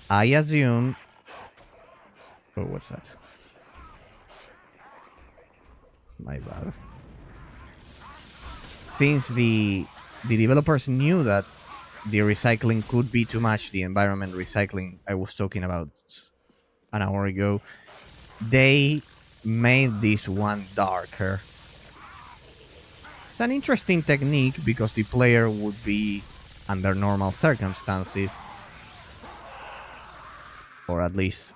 I assume... Oh, what's that? My bad. Since the developers knew that the recycling could be too much, the environment recycling I was talking about an hour ago, they made this one darker. It's an interesting technique because the player would be, under normal circumstances, or at least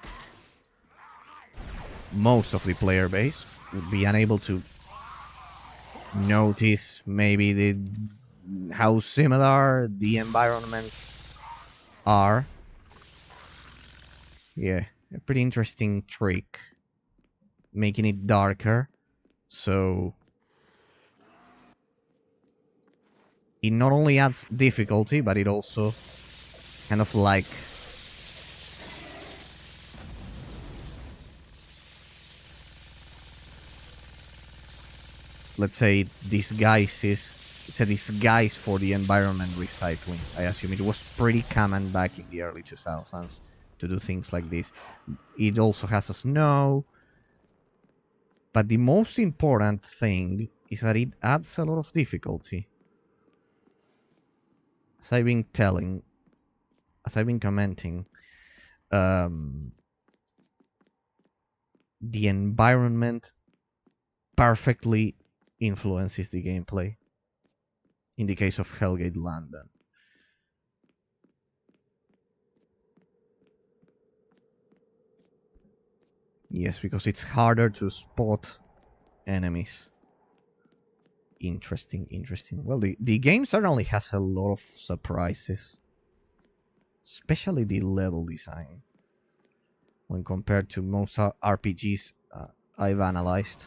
most of the player base, would be unable to notice maybe how similar the environments are. Yeah, a pretty interesting trick, making it darker, so it not only adds difficulty, but it also kind of like let's say it's a disguise for the environment recycling. I assume it was pretty common back in the early 2000s to do things like this. It also has a snow, but the most important thing is that it adds a lot of difficulty. As I've been commenting, the environment perfectly influences the gameplay. In the case of Hellgate London. Yes, because it's harder to spot enemies. Interesting, interesting. Well, the game certainly has a lot of surprises. Especially the level design. When compared to most RPGs I've analyzed.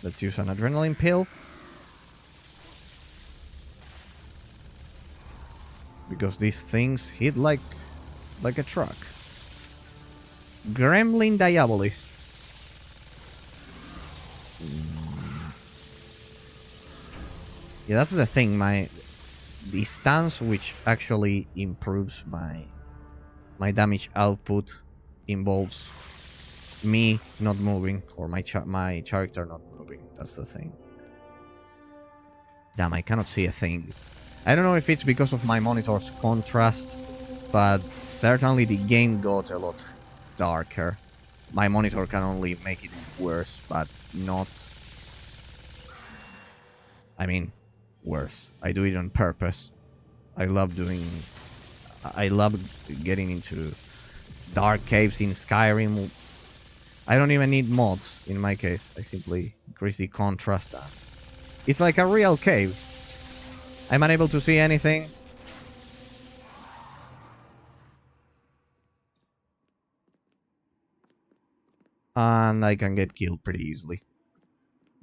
Let's use an adrenaline pill. Because these things hit like a truck. Gremlin Diabolist. Yeah, that's the thing. The stance, which actually improves my damage output, involves me not moving, or my character not moving. That's the thing. Damn, I cannot see a thing. I don't know if it's because of my monitor's contrast, but certainly the game got a lot darker. My monitor can only make it worse, but not... I mean, worse. I do it on purpose. I love getting into dark caves in Skyrim. I don't even need mods in my case. I simply increase the contrast. It's like a real cave. I'm unable to see anything. And I can get killed pretty easily.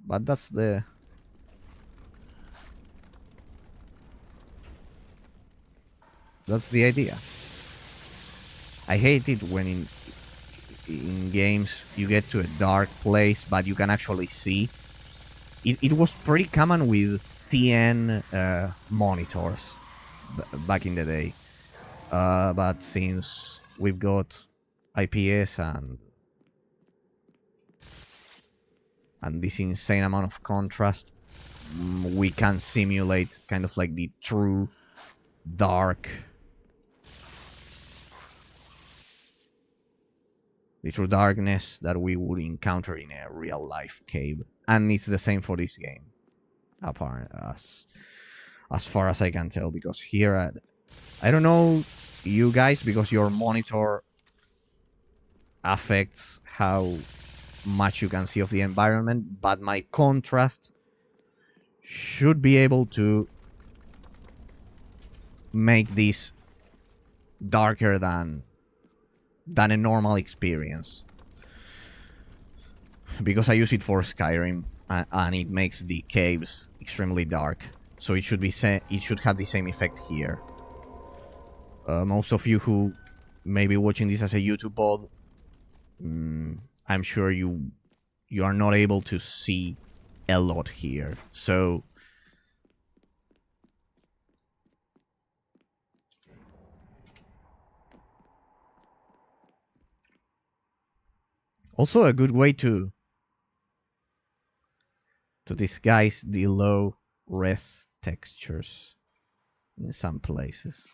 But that's the... That's the idea. I hate it when in games you get to a dark place, but you can actually see. It was pretty common with TN monitors back in the day. But since we've got IPS and this insane amount of contrast, we can simulate kind of like the true dark, the true darkness that we would encounter in a real life cave. And it's the same for this game, apparent as far as I can tell, because here I don't know you guys, because your monitor affects how much you can see of the environment, but my contrast should be able to make this darker than a normal experience, because I use it for Skyrim, and it makes the caves extremely dark. So it should have the same effect here. Most of you who may be watching this as a YouTube pod, I'm sure you are not able to see a lot here. So also a good way to disguise the low res textures in some places.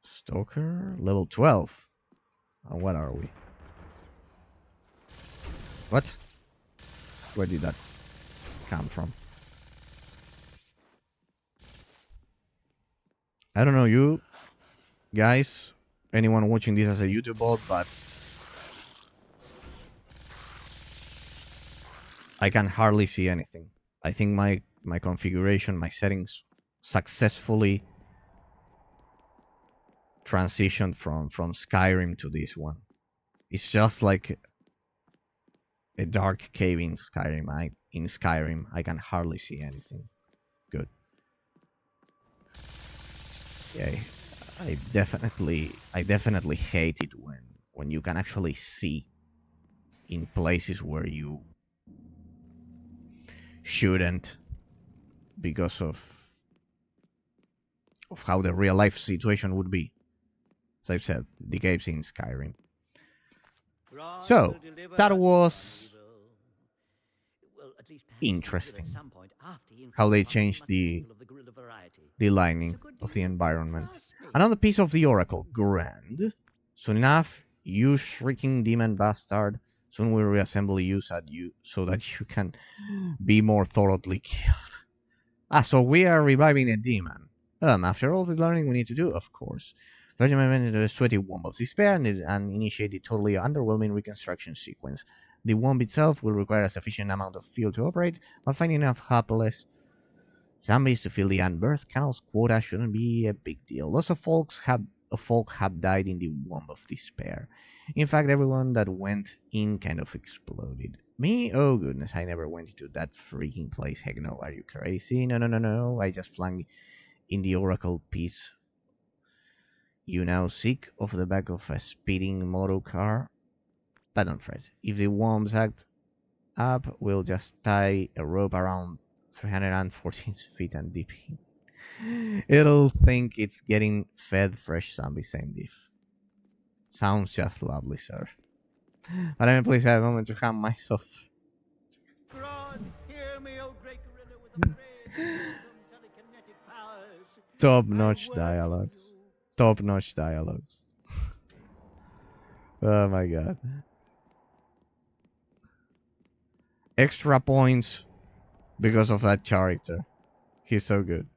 Stalker level 12. And what are we? What? Where did that come from? I don't know you guys, anyone watching this as a YouTube bot, but I can hardly see anything. I think my configuration, my settings successfully transitioned from Skyrim to this one. It's just like a dark cave in Skyrim. In Skyrim I can hardly see anything. Good. Yeah, I definitely hate it when you can actually see in places where you shouldn't, because of how the real life situation would be. As I've said, the caves in Skyrim. God So will deliver that us was from evil. Well, at least perhaps interesting. he will at some point after he How inflicts they upon us changed much the evil of the gorilla variety. lining It's a good of the deal. environment. Trust me. Another piece of the oracle. Grand. Soon enough, you shrieking demon bastard. Soon we'll reassemble you so that you can be more thoroughly killed. So we are reviving a demon. After all the learning we need to do, of course. Plunge my mind into a sweaty womb of despair and initiate the totally underwhelming reconstruction sequence. The womb itself will require a sufficient amount of fuel to operate, but finding enough helpless zombies to fill the unbirthed canal's quota shouldn't be a big deal. Lots of folk have died in the womb of despair. In fact, everyone that went in kind of exploded. Me? Oh goodness, I never went into that freaking place. Heck no, are you crazy? No. I just flung in the oracle piece. You now sick of the back of a speeding motor car? But don't fret. If the worms act up, we'll just tie a rope around 314 feet and dip in. It'll think it's getting fed fresh zombie same diff. Sounds just lovely, sir. But I mean, please have a moment to calm myself. God, hear me, O great gorilla with the brave and awesome telekinetic powers. Top-notch I work dialogues. for you. Top-notch dialogues. Oh my god. Extra points because of that character. He's so good.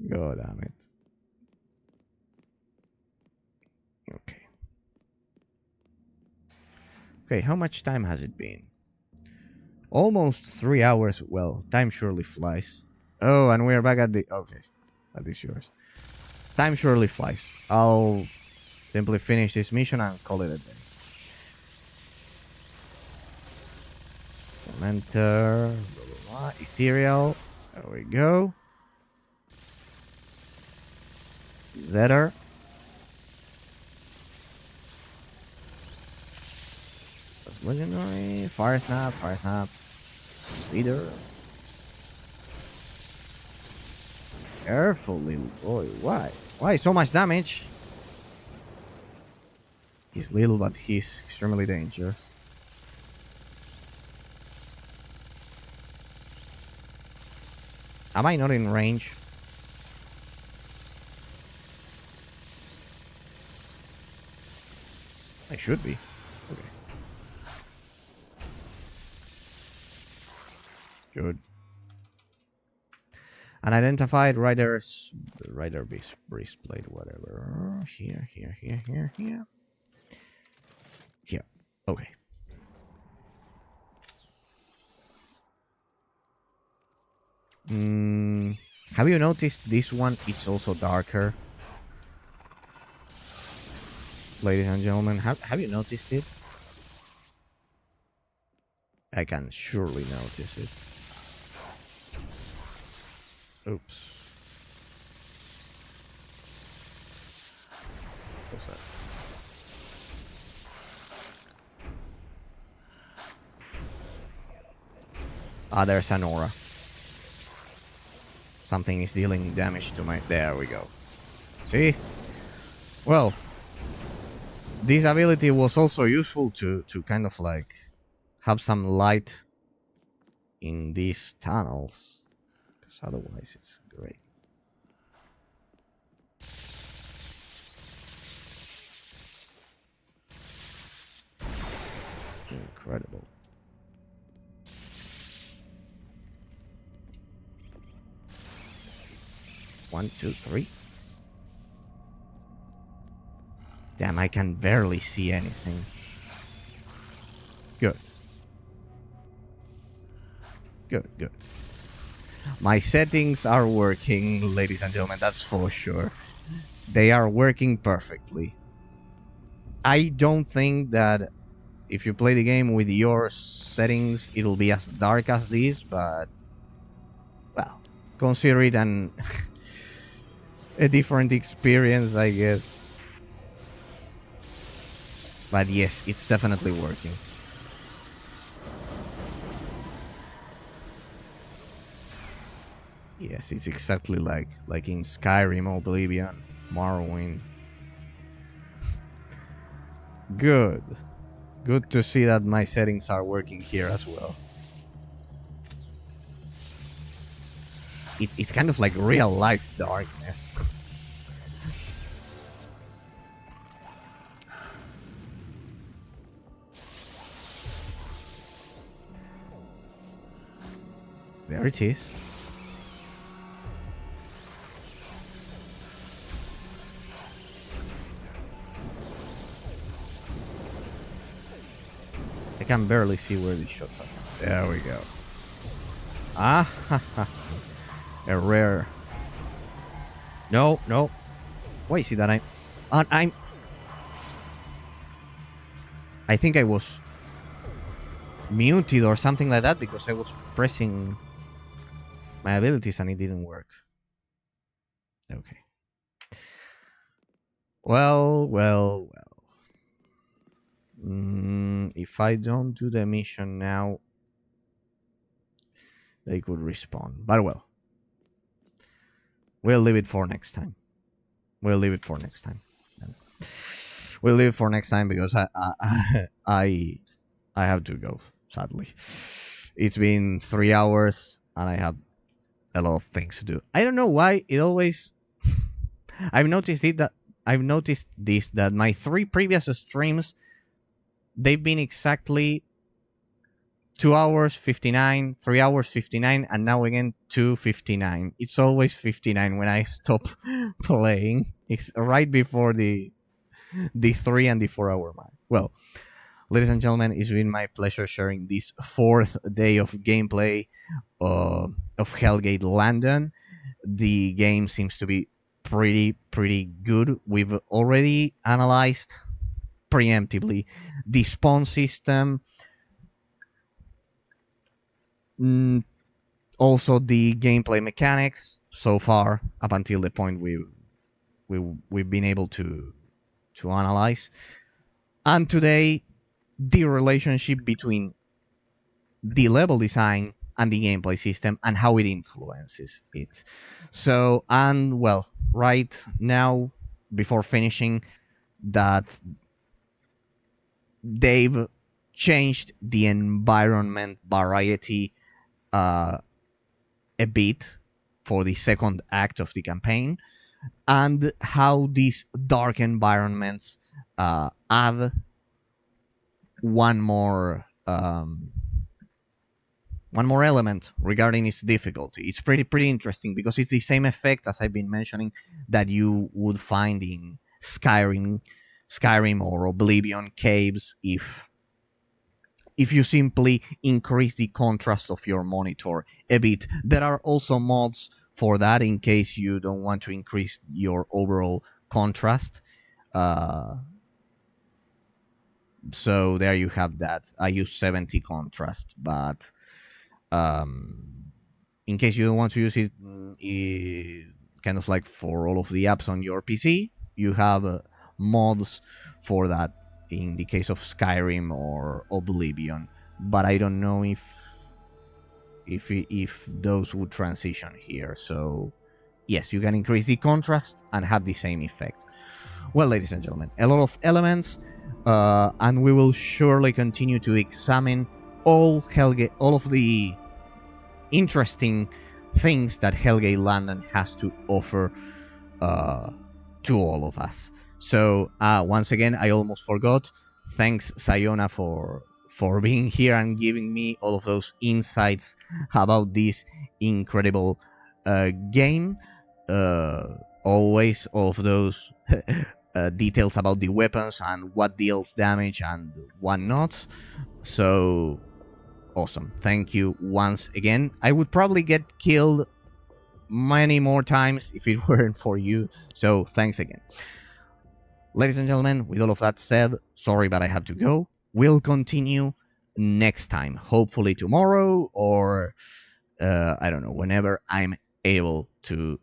God damn it. Okay. Okay, how much time has it been? Almost 3 hours. Well, time surely flies. Oh, and we're back at the... Okay, that is yours. Time surely flies. I'll simply finish this mission and call it a day. Enter... Blah, blah, blah. Ethereal. There we go. Zetter. Legendary. Fire Snap. Cedar. Careful, little boy. Why? Why so much damage? He's little, but he's extremely dangerous. Am I not in range? I should be. Okay. Good. Unidentified rider breastplate, whatever. Here. Here. Okay. Have you noticed this one? It's also darker. Ladies and gentlemen, have you noticed it? I can surely notice it. Oops. What's that? Ah, there's an aura. Something is dealing damage to my... There we go. See? Well, this ability was also useful to kind of like have some light in these tunnels. Because otherwise it's great. Incredible. One, two, three. Damn, I can barely see anything. Good. Good. My settings are working, ladies and gentlemen, that's for sure. They are working perfectly. I don't think that if you play the game with your settings, it'll be as dark as this, but... well, consider it a different experience, I guess. But yes, it's definitely working. Yes, it's exactly like in Skyrim, Oblivion, Morrowind. Good. Good to see that my settings are working here as well. It's kind of like real life darkness. There it is. I can barely see where these shots are. There we go. Ah, a rare. No. Why is it that I'm... I think I was muted or something like that because I was pressing my abilities and it didn't work. Okay. Well. If I don't do the mission now, they could respawn. But well, we'll leave it for next time. We'll leave it for next time because I have to go. Sadly, it's been 3 hours and I have a lot of things to do. I don't know why it always. I've noticed this that my 3 previous streams, they've been exactly 2 hours 59, 3 hours 59, and now again 2:59. It's always 59 when I stop playing. It's right before the 3 and the 4 hour mark. Well, ladies and gentlemen, it's been my pleasure sharing this 4th day of gameplay of Hellgate London. The game seems to be pretty good. We've already analyzed preemptively the spawn system, also the gameplay mechanics so far up until the point we've been able to analyze, and today the relationship between the level design and the gameplay system and how it influences it. So, and well, right now, before finishing, that they've changed the environment variety a bit for the second act of the campaign, and how these dark environments add one more element regarding its difficulty. It's pretty interesting because it's the same effect, as I've been mentioning, that you would find in Skyrim or Oblivion caves if you simply increase the contrast of your monitor a bit. There are also mods for that in case you don't want to increase your overall contrast. So there you have that. I use 70 contrast, but in case you don't want to use it, kind of like for all of the apps on your PC, you have mods for that in the case of Skyrim or Oblivion. But I don't know if those would transition here. So yes, you can increase the contrast and have the same effect. Well, ladies and gentlemen, a lot of elements, and we will surely continue to examine all of the interesting things that Hellgate London has to offer to all of us. So once again, I almost forgot. Thanks, Sayona, for being here and giving me all of those insights about this incredible game. Always all of those details about the weapons and what deals damage and what not. So awesome. Thank you once again. I would probably get killed many more times if it weren't for you. So thanks again. Ladies and gentlemen, with all of that said, sorry, but I have to go. We'll continue next time. Hopefully tomorrow or I don't know, whenever I'm able to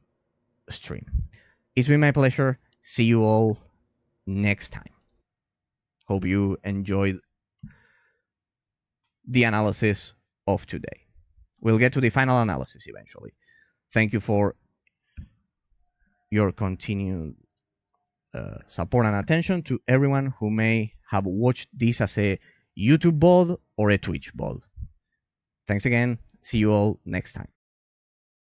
stream. It's been my pleasure. See you all next time. Hope you enjoyed the analysis of today. We'll get to the final analysis eventually. Thank you for your continued support and attention to everyone who may have watched this as a YouTube VOD or a Twitch VOD. Thanks again. See you all next time.